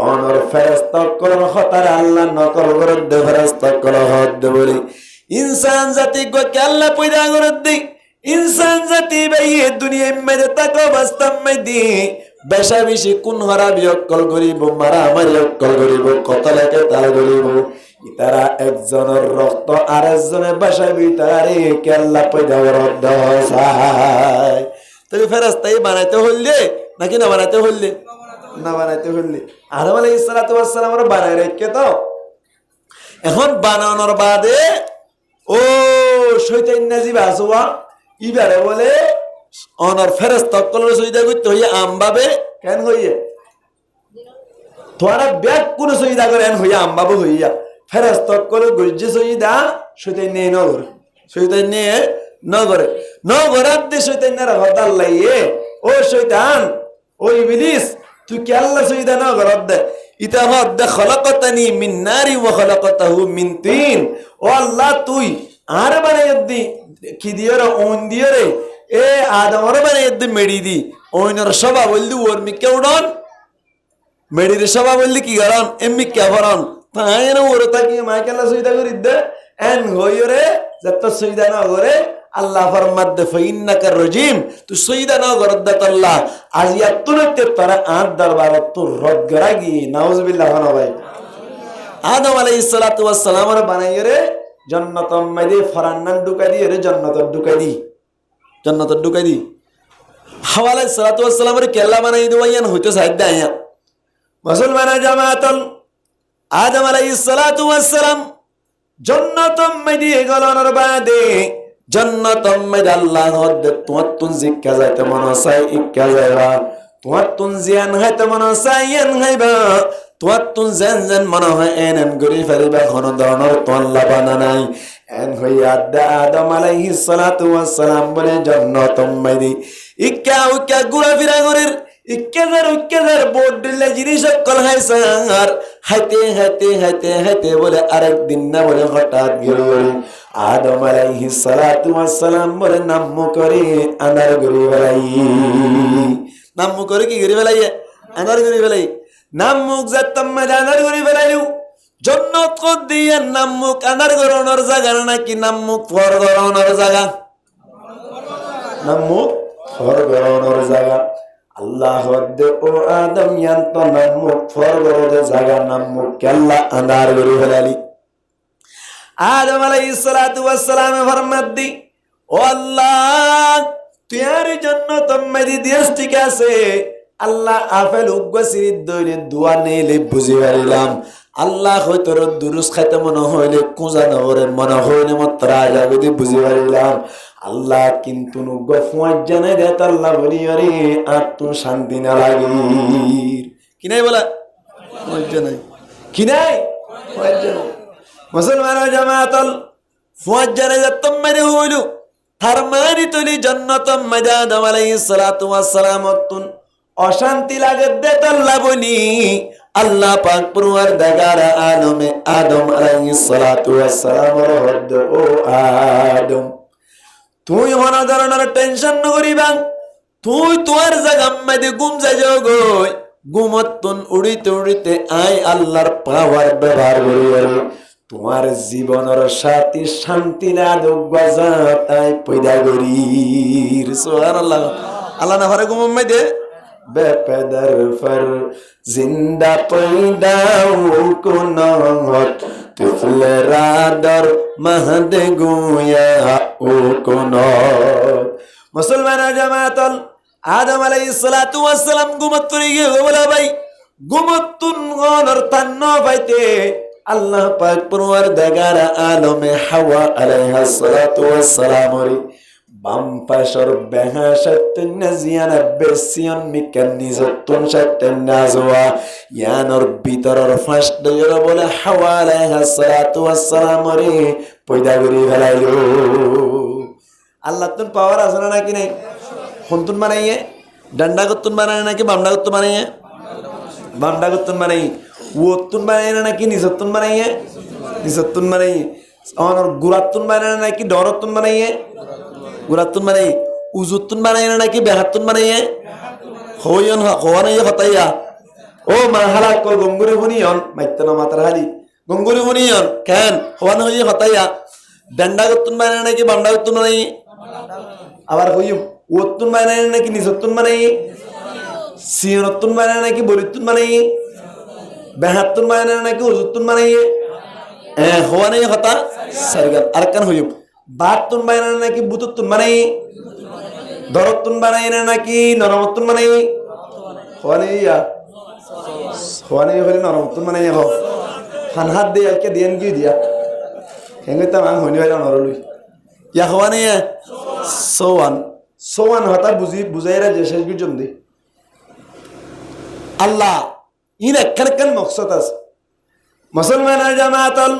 অনর ফেরেশতা কল খতর আল্লাহ নকল করে দে ফেরেশতা কল হদ বলে ইনসান জাতি কো কি আল্লাহ পয়দা করে দে ইনসান জাতি ভাই দুনিয়া মে তাকো বাস্তব মে দি বেশা বেশি কোন হারা বিয়ক্কল করিব মারা মারি অক্কল করিব কতলাকে তাল করিব ইতারা একজনের রক্ত আরেকজনের বাসা ভিতরে কে আল্লাহ পয়দা রদ্দ হয় তাহলে ফেরেশতাই বানাইতে হইলে নাকি না বানাইতে হইলে না বানাইতে হইলে আদম আলাইহিস সালাতু ওয়াস সালাম এর বানাই রেখে তো এখন বানানোর বাদে ও শয়তান নাজিব আসওয়া ইবারে বলে অনর ফেরেশতা কলর সইদা করতে হইয়া আমবাবে কেন হইয়া তোরা ব্যাক কোন সইদা করেন হইয়া আমবাবে হইয়া ফেরেশতা কলর গজ্জে সইদা শয়তান নে নগর শয়তান নে নগরে নগরাত দে শয়তান না হদাল লাইয়ে ও শয়তান ও ইবলিস তুই কি আল্লাহ সইদা নগরাত দে ইতা হদ খলাকতানি মিন নারি ওয়া খলাকতাহু মিন তিন ও আল্লাহ তুই আর বানাই দি কি দিও রে ওন দিও রে এ আদমর বানাই দি মেডি দি ওইনর সবা বলদি ওর মি কেউডন মেডি রে সবা বলদি কি গরন এমমি কে ভরন তাই না ওর তাকি মাইকেলা সুবিধা করি দে এন হইও রে যত সুবিধা না করে আল্লাহ ফরমাত দে ফাইন্নাকা রাজিম তু সুবিধা না করদ আল্লাহ আজিয়া তুনতে তারা আট দরবার তো রদ গরাগি নাউজুবিল্লাহ না ভাই আদম আলাইহিস সালাতু ওয়াস সালাম আর বানাইয়ে রে জান্নাতম মাইদে ফরান্নান ঢুকাই দি রে জান্নাতত ঢুকাই দি হাওয়া আলাইহিস সালাতু ওয়াস সালাম রে কেল্লা বানাই দেওয়াইয়ান হইতো সাইদ আয়া মুসলমান জামাতুল আদম আলাইহিস সালাতু ওয়াস সালাম জান্নাতম মাইদে গলনের বাদে জান্নাতম মাইদে আল্লাহ হদ্দে তুন জিক্কা যাইতে মনে চাই ইক্কা যাইবা তুন জিয়ান হাইতে মনে চাই ইয়ান হাইবা তুন যেন মনে হয় এন গরি ফেরিবা কোনো ধরনের তোল্লা বানা নাই এন হইয়া আদম আলাইহিস সালাতু ওয়াস সালাম বলে জান্নাতম মাইদে ইক্কা উক্কা ঘুরা ফিরা করের ইক্কাদার বোর্ড দিলে জিনিস কল হাইসার হাইতে বলে আরেক দিন না বলে হঠাৎ গিয়ে আদম আলাইহিস সালাতু ওয়াস সালাম বলে নাম্মু করে আনার গরি বেলাই নাম্মু করে কি গরি বেলাই আনার গরি বেলাই নাম্মুক যাত্তাম আনার গরি বেলাইও জান্নাত কদ দিয়ে নাম্মুক আনার গরনের জায়গা নাকি নাম্মুক ফর গরনের জায়গা নাম্মুক ফর গরনের জায়গা আল্লাহ ও আদম ইয়ান্ত নাম্মুক ফর গরনের জায়গা নাম্মুক কেল্লা আনার গরি বেলালি আদম আলাইহিস সালাতু ওয়াস সালাম ফরমাদ্দি ও আল্লাহ তুই জান্নাত মাইদি দিস ঠিক আছে আল্লাহ আফেল উগ্গসির দইলে দোয়া নেলে বুঝি পারিলাম আল্লাহ হয়তো দুরুস খাইতে মনে হইলে কুজা নগরে মনে হইলে মাত্র আজাগদি বুঝি পারিলাম আল্লাহ কিন্তু নুগ্গ ফুয়াজ জানে দেত আল্লাহ বলি আরে আর তো শান্তি না লাগি কি নাই বলা ফুয়াজ জানে কি নাই ফুয়াজ জানে মুসলমান জামাতাল ফুয়াজ জানে যাতম মেরে হইলু তার মারি তুলি জান্নাতম মাদা আদম আলাইহিস সালাতু ওয়াস সালাম তুন অশান্তি লাগে দেত আল্লাহ বলি আল্লাহ পাক পরওয়ার দাগারা আদম আলাইহিস সালাতু ওয়াস সালাম রহদ ও আদম তুই মন ধরনের টেনশন নকরিবা তুই তোর জায়গা মধ্যে ঘুম যাগই ঘুমতুন উড়িতে আই আল্লাহর পাওয়ার ব্যবহার করি তোমার জীবনের সাথী শান্তি না দুগজা তাই পয়দা গরির সুবহানাল্লাহ আল্লাহ না পারে ঘুম মধ্যে বেপেদার ফর জিন্দা পয়দা কোন হত তুফলে রাদর মহদে গুয়া ও কোন মুসলমান জামাতাল আদম আলাইহিস সালাতু ওয়াস সালাম ঘুমতুন গিয়ে বলা ভাই ঘুমতুন গনর তান্ন পাইতে আল্লাহ পাক পরওয়ার দাগারা আলমে হাওয়া আলাইহিস সালাতু ওয়াস সালাম রে বাম পাশর বেহাশাতুন নাজিয়ান বেসিয়ন মিকানিজতুন শাতুন নাজওয়া ইয়ানর ভিতরর ফাস্ট দয়র বলে হাওয়া আলাইহিস সালাতু ওয়াস সালাম রে পয়দা করি ফেলাইলো আল্লাহ তুন পাওয়ার আছে না নাকি নাই হন্তুন বানাইয়ে ডান্ডা গতুন বানায় নাকি বামডা গতুন বানাইয়ে বামডা গতুন বানাই ওতুন বানাই না নাকি নিজতুন বানাইয়ে নিজতুন বানাই অনর গুরাতুন বানায় নাকি ডরতুন বানাইয়ে গুরাতুন বানাই উজুতুন বানাই না নাকি বেহাতুন বানাইয়ে হইয়ন হওয়ানাইয়ে হতাইয়া ও মা হালা কল গঙ্গুরি হুনিয়ন মাইতনা মাতার হালি গঙ্গুরি হুনিয়ন কেন হওয়ান হইয়ে হতাইয়া ডান্ডা গতুন বানায় নাকি বামডা গতুন বানাই আবার হইম ওতুন বানায় নাকি নিজতুন বানাই সিয়নতুন বানায় নাকি বরিতুন বানাই বেহাতুন বানায় নাকি উজুতুন বানাই হওয়ানাই হতা সারগাল আরকান হইম বাতুন বানায় নাকি বুতুতুন বানাই দরতুন বানায় নাকি নরমতুন বানাই হওয়ানাইয়া হওয়ানাই হলে নরমতুন বানাই হ হান হাত দিয়ে আলকে দিয়েন কি দিয়া হেঙ্গে তাম আং হইনি ভাই নরলুই ইয়া হওয়ানাইয়া সোয়ান হতা বুঝাইরা যে শেষ বিজম দি আল্লাহ ইন একখান মকসদ আছে মুসলমান জামাতাল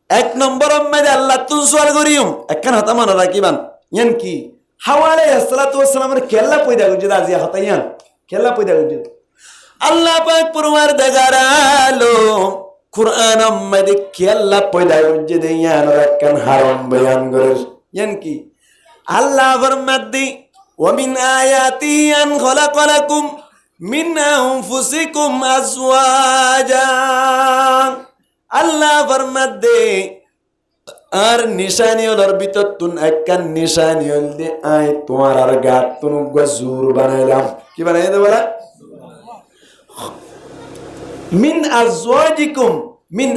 এক নম্বর মধ্যে আল্লাহ তুন সওয়াল করিম একখান হতা মনে রাখিবান ইয়ান কি হাওয়া আলাইহিস সালাতু ওয়াস সালামের কেল্লা পয়দা করছে আজি হতা ইয়ান কেল্লা পয়দা করছে আল্লাহ পাক পরওয়ার দাগারালো কুরআন মধ্যে কেল্লা পয়দা করছে দেয়ান একখান হারাম বয়ান করে ইয়ান কি আল্লাহ ফরমাদি ওয়া মিন আয়াতি আন খালাকালাকুম মিন আনফুসিকুম আজওয়াজা আল্লাহ ফরমাদে আর নিশানি হলর ভিতর তুন একখান নিশানি হল দে আই তোমার আর গাত তুন গজুর বানাইলাম কি বানাই দে বলা মিন আজওয়াজিকুম মিন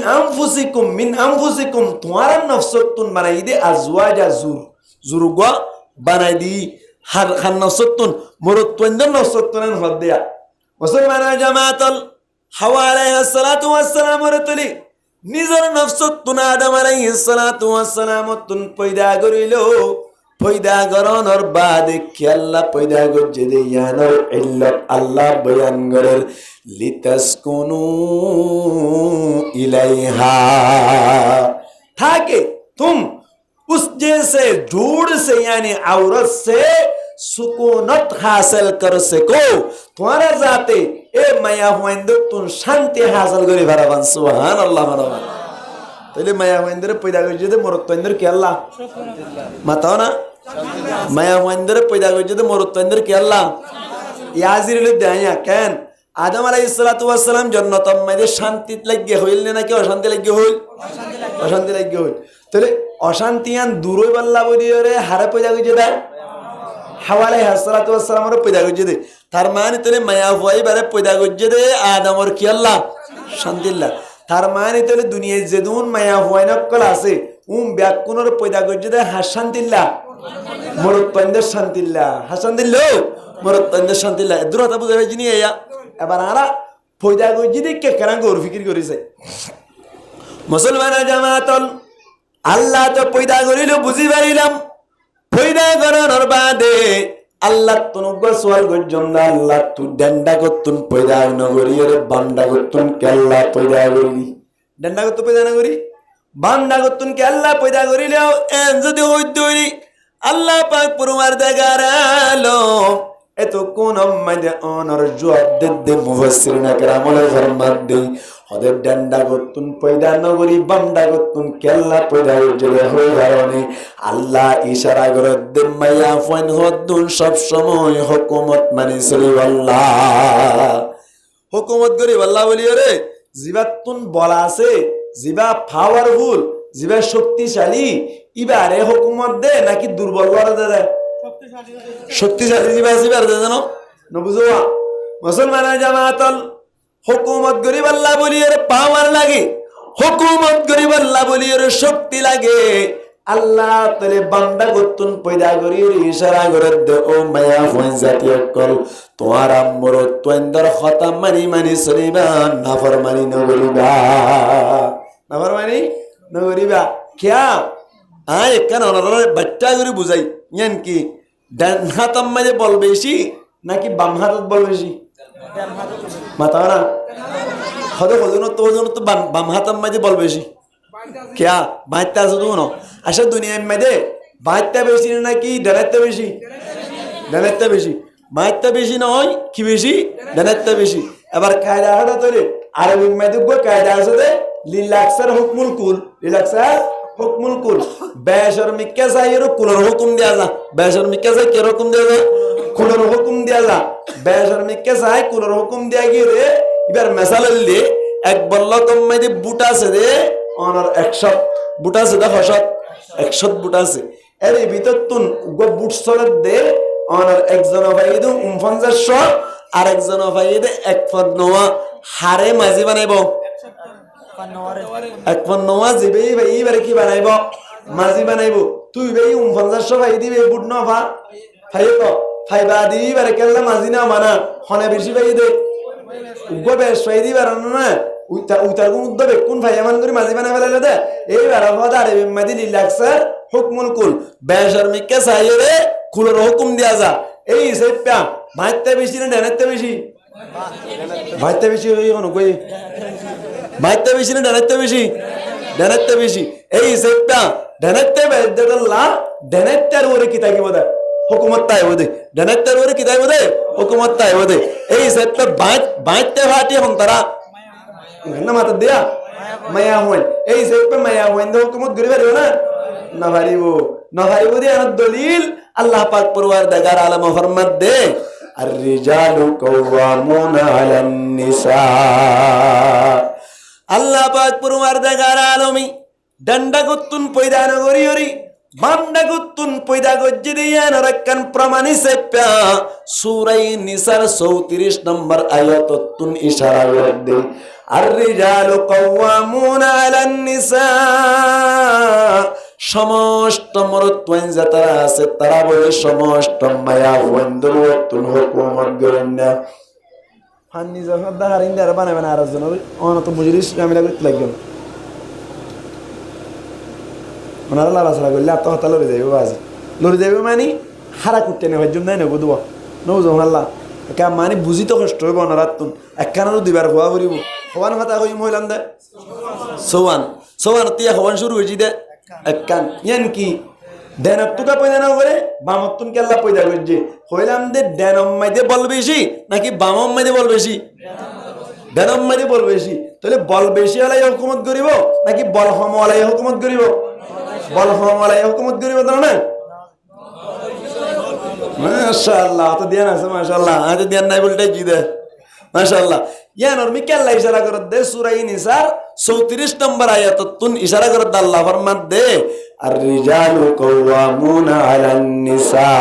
আনফুসিকুম তোমার নফসতুন বানাই দে আজওয়াজা জুরুগা বানাই দি হার নফসতুন মরুত্বন্দর নফসতুন হদ্দিয়া মুসলমানা জামাতাল হাওয়া আলাইহিস সালাতু ওয়াস সালাম রতুলি নিজের নফসতুন আদম আলাইহিস সালাতু ওয়াস সালাম তুন পয়দা করিল পয়দা গরনর বাদে কি আল্লাহ পয়দা গজে দে ইয়ানোর ইল্লাত আল্লাহ বয়ান গরের লিতাসকুনু ইলাইহা ताकि तुम उस जैसे जोड़ से यानी औरत से सुकूनत हासिल कर सको तुम्हारा जाते ए माया हुइंद तुम शांति हासिल करी भराबान सुभान अल्लाह भराबान তাহলে মায়া হুইন্দরে পয়দা করছে তো মরত্বন্দর কি আল্লাহ মাতাও না মায়া হুইন্দরে পয়দা করছে তো মরত্বন্দর কি আল্লাহ ইয়াজিরুল দাইয়া কেন আদম আলাইহিস সালাতু ওয়াস সালাম জান্নাতের মধ্যে শান্তি লাগিয়ে হইল নাকি অশান্তি লাগিয়ে হইল অশান্তি লাগিয়ে হইল তাহলে অশান্তিয়ান দূরই বল্লা বলিরে হারে পয়দা করছে দা হাওয়া আলাইহিস সালাতু ওয়াস সালামের পয়দা করছে দে তার মানে তাহলে মায়া হুয়াই বারে পয়দা করছে দে আদমর কি আল্লাহ শান্তিল্লাহ তার মানে তাহলে দুনিয়ায় যেদুন মায়া হুয়াই নকল আছে ব্যাকুনর পয়দা করছে দে হাসান্তিল্লাহ মরত্বন্দের শান্তিল্লাহ হাসান্তিল্লাহ মরত্বন্দের শান্তিল্লাহ দূরতা বুঝাবে জিনি এয়া এবার আরা পয়দা করছি দেখে কেন গৌর ফিকির করেছে মুসলমান জামাতল আল্লাহ তো পয়দা করিল বুঝি পারিলাম পয়দা করানোর বাদে আল্লাহ তনুগ্র সোয়াল গজ্জম না আল্লাহ তু ডান্ডা করতুন পয়দা নগরীর বান্ডা করতুন কে আল্লাহ পয়দা করিলি ডান্ডা করতে পয়দা না করি বান্ডা করতুন কে আল্লাহ পয়দা করিলেও এন যদি হইতে হইলি আল্লাহ পাক পরমার দেগারালো এত কোন মাঝে অনর জবাব দে মুফাসসিরিন کرامলে ফরমান দেই ওদের ডান্ডা করতুন পয়দা নগরী বান্ডা করতুন কেল্লা পয়দা জলে হয়ে কারণে আল্লাহ ইশারা করে দে মায়া ফাইন হদুন সব সময় হুকুমত মানে চলি আল্লাহ হুকুমত করি আল্লাহ বলি রে জিবাতুন বলা আছে জিবা পাওয়ারফুল জিবা শক্তিশালী ইবারে হুকুমত দে নাকি দুর্বল করে দে শক্তিশালী জিবা জিবার দে জানো না বুঝো মুসলমান জামাতল হুকুমত গরিব আল্লাহ বলিয়ে পাওয়ার লাগে হুকুমত গরিব আল্লাহ বলিয়ে শক্তি লাগে আল্লাহ তলে বান্দা গতুন পয়দা করিয়ে ইশারা করে দে ও মায়া হই জাতীয় কল তোমার আমর তোন্দর খতম মানি সরিবা নাফরমানি নগরিবা নাফরমানি নগরিবা কিয়া আয় কেন ওনারা বাচ্চা করে বুঝাই ইয়ান কি ডান হাতম মাঝে বল বেশি নাকি বাম হাতত বল বেশি মাতা না হদে হজন তো বাম হাতম মাঝে বল বেশি কিয়া বাইতে আছে তো না আসলে দুনিয়ার মধ্যে বাইতে বেশি নাকি ডানাতে বেশি ডানাতে বেশি বাইতে বেশি নয় কি বেশি ডানাতে বেশি এবার কায়দা হাটা তৈরি আরবি মধ্যে গো কায়দা আছে দে লিলাকসার হুকমুল কুল লিলাকসার হুকমুল কুল বেশরমি কেসা এরো কুলর হুকুম দেয়া যা বেশরমি কেসা কি রকম দেয়া যা কুলর হুকুম দেয়া যা বেশরমি কেসা কুলর হুকুম দেয়া গিয়ে রে এবার মেসাললি এক বল্ল কম মধ্যে বুট আছে রে অনার 100 বুট আছে দেখো 100 বুট আছে এর ভিতর তুন গো বুট সরত দে অনার একজন ভাইদু 49 আর একজন ভাইদে 1 নোয়া হারে মাঝি বানাইবো এক নোয়া জিবে ভাই এবারে কি বানাইবো মাঝি বানাইবো তুই ভাই 49 ভাই দিবে বুট না ভা ভাই তো ফাইবা দিবি বারে কেল্লা মাঝি না বানা হনে বেশি ভাই দে গো বেশ ভাই দিবার না উতার কোন উদ্দবে কোন ভাই এমন করে মাঝি বানাই ফেলাইলো দে এইবার হদা আরে মাদি লিলাকসার হুকমুল কুল বেশরমি কে সাইরে কুলর হুকুম দেয়া যা এই সেপা ভাইতে বেশি না ডানাতে বেশি ভাইতে বেশি হই কোন কই ভাইতে বেশি না ডানাতে বেশি এই সেপা ডানাতে বেদল্লা ডানাতের ওরে কি থাকি বদা হুকুমত তাই বদে ডানাতের ওরে কি তাই বদে হুকুমত তাই বদে এই সেপা ভাইতে ভাটি হন তারা না মাতা দেয়া মায়া হই এই সেপা মায়া হই দ হুকুমত গরি পারিব না ভারিব দে আর দলিল আল্লাহ পাক পরওয়ারদিগার আলম ফরমাত দে আর রিজালু কাওয়ামুনা আলান নিসা আল্লাহ পাক পরওয়ারদিগার আলমী ডান্ডা গতুন পয়দা নগরিয়রি বান্দা গতুন পয়দা গজ্জে দিয়া নরকান প্রমাণি সেপা সূরা নিসার 34 নম্বর আয়াততুন ইশারা করে দে আর-রিজালু কাওয়ামুনা আলান নিসা, সমস্ত মরত্বইন যারা আছে তারা বলে সমস্ত মায়া বন্ধুর তুন হুকুমত করেন না। হান্নি যখন দাহারিন দার বানাবেন আর জন অনত বুঝিস আমি লাগতে লাগবে ওনারা লাড়াছাড়া করলে আর তো হতা লড়ে যাইব বাজ লড়ে যাইব মানে হারা করতে নেই হজ্জম নাই নেব দুয়া নৌজ হাল্লা একা মানে বুঝি তো কষ্ট হইব ওনারা তুন একখানারও দিবার হওয়া করিব হওয়ান কথা কই মহিলাম দে সৌয়ান সৌয়ান তিয়া হওয়ান শুরু হয়েছি দে একখান ইয়ান কি ডেনত তুকা পয়দা না করে বামতুন কেল্লা পয়দা করছে হইলাম দে ডেনম মাইদে বল বেশি নাকি বামম মাইদে বল বেশি? ডেনম মাইদে বল বেশি। তাহলে বল বেশি হলাই হুকুমত করিব নাকি বল হম হলাই হুকুমত করিব? বল হম হলাই হুকুমত করিব তো না। মাশাআল্লাহ তো ধ্যান আছে মাশাআল্লাহ আজ ধ্যান নাই বলটাই কি দে মাশাআল্লাহ। ইয়ান ওর মিকেল্লা ইশারা করে দে সূরা নিসার 34 নম্বর আয়াততুন ইশারা করে দে আল্লাহ ফরমাত দে আর-রিজালু কাওয়ামুনা আলান নিসা,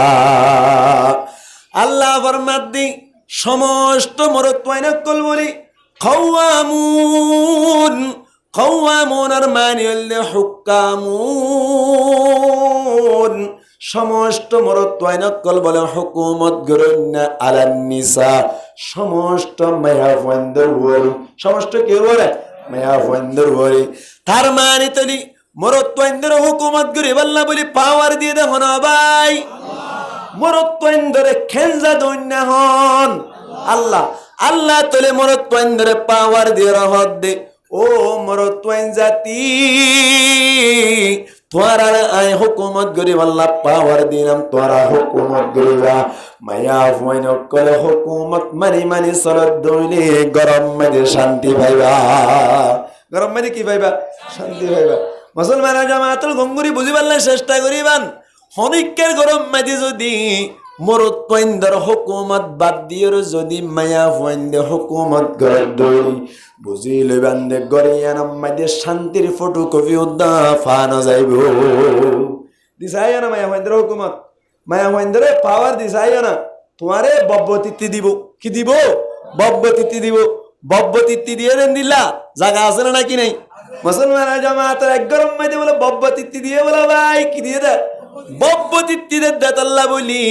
আল্লাহ ফরমাত দি সমস্ত মরত্বইন কল বলি কাওয়ামুন, কাওয়ামুন আর মানে হলো হুকামুন, সমস্ত মরত্বইন কল বলে হুকুমত গরন না আলান নিসা, সমস্ত মায়া বন্ধর বলি সমস্ত কে বলে মায়া বন্ধর বলি। তার মানে তলি মরত্বইনদের হুকুমত করে আল্লাহ বলি পাওয়ার দিয়ে দেখো না ভাই মরত্বইনদের খেঞ্জা দৈন্যা হন আল্লাহ। আল্লাহ তোলে মরত্বইনদের পাওয়ার দিয়ে রহত দে। ও মরত্বইন জাতি তোরা আয় হুকুমত গরিব আল্লাহ পাওয়ার দিলাম তোরা হুকুমত গরিবা মায়া হইন করে হুকুমত মানি মানি সরদ দইলে গরম মেদে শান্তি পাইবা। গরম মেদে কি পাইবা? শান্তি পাইবা। মুসলমান জামাতুল গঙ্গুরি বুঝিবার চেষ্টা করিবান হনিকের গরম মেদে যদি মরত্বইনদের হুকুমত বাদ দিয়ে যদি মায়া হইন্দে হুকুমত গড় দইলি বুঝি লইবান দে গরিয়ান মাইদে শান্তির ফটো কপি উদ্দা ফানো যাইব দিছাইও না মায়া হইন্দর হুকুমত মায়া হইন্দরে পাওয়ার দিছাইও না তোমারে বব্বতিত্তি দিব কি দিব বব্বতিত্তি দিব বব্বতিত্তি দিয়ে দেন দিলা জায়গা আছে না নাকি নাই মুসলমান জামাতের এক গরম মাইদে বলে বব্বতিত্তি দিয়ে বলে ভাই কি দিয়ে দে বব্বতিত্তি দে দাতাল্লাহ বলি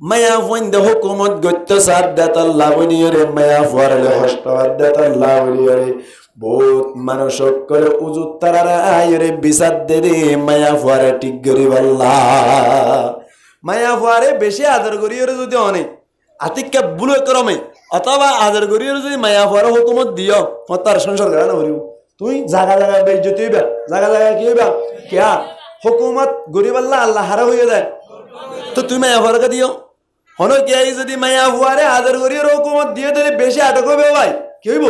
মায়া হইন্দে হুকুমত গত্য সাদ দাতাল্লাহ বলি রে মায়া ফুয়ারে হস্তাদ দাতাল্লাহ বলি রে বহুত মানুষ করে উজুত তারারা আয়রে বিসাদ দে রে মায়া ফুয়ারে ঠিক গরি আল্লাহ মায়া ফুয়ারে বেশি আদর করি রে যদি অনেক আতিককে বুলো করমে অথবা আদর করি রে যদি মায়া ফুয়ারে হুকুমত দিও তার সংসার করে না করিব তুই জায়গা জায়গা বেইজ্জতি হইবা জায়গা জায়গা কি হইবা কিয়া হুকুমত গরিব আল্লাহ আল্লাহ হারা হয়ে যায় তো তুমি মায়া ফুয়ারকে দিও হনো কি যদি মায়া ফুয়ারে আদর করি হুকুমত দিয়ে দিলে বেশি আটক হবে ভাই কি হইব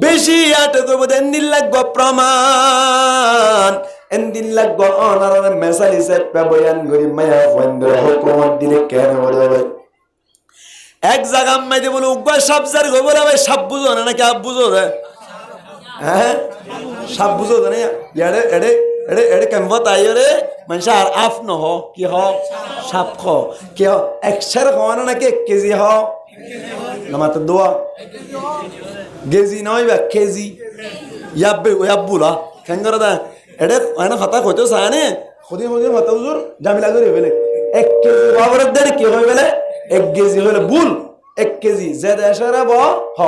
বেশি আটক হইব এন্দিন লাগব প্রমাণ এন্দিন লাগব অনার মেসাল হিসেবে বয়ান করি মায়া ফুয়ারে হুকুমত দিলে কেন হবে এক জায়গা মাইতে বলে উগ্র সাবজার গোবর ভাই সাপ বুঝো না নাকি আপ বুঝো হ্যাঁ সাপ বুঝো না এড়ে এড়ে এড়ে এড়ে কেমন তাই রে মানুষ আর আফ নহ কি হ সাপ খ কি হ একশার খাওয়ানো নাকি 1 কেজি হ না মাত্র দোয়া গেজি নয় বা কেজি ইয়াব্বে ইয়াব্বুলা কেন করে দা এড়ে আয়না খাতা কইতো সানে খুদি খুদি মাথা হুজুর জামিলা করে বেলে 1 কেজি বাবরের দেড় কি হয় বেলে 1 কেজি হলে ভুল 1 কেজি যে দেশরা ব হ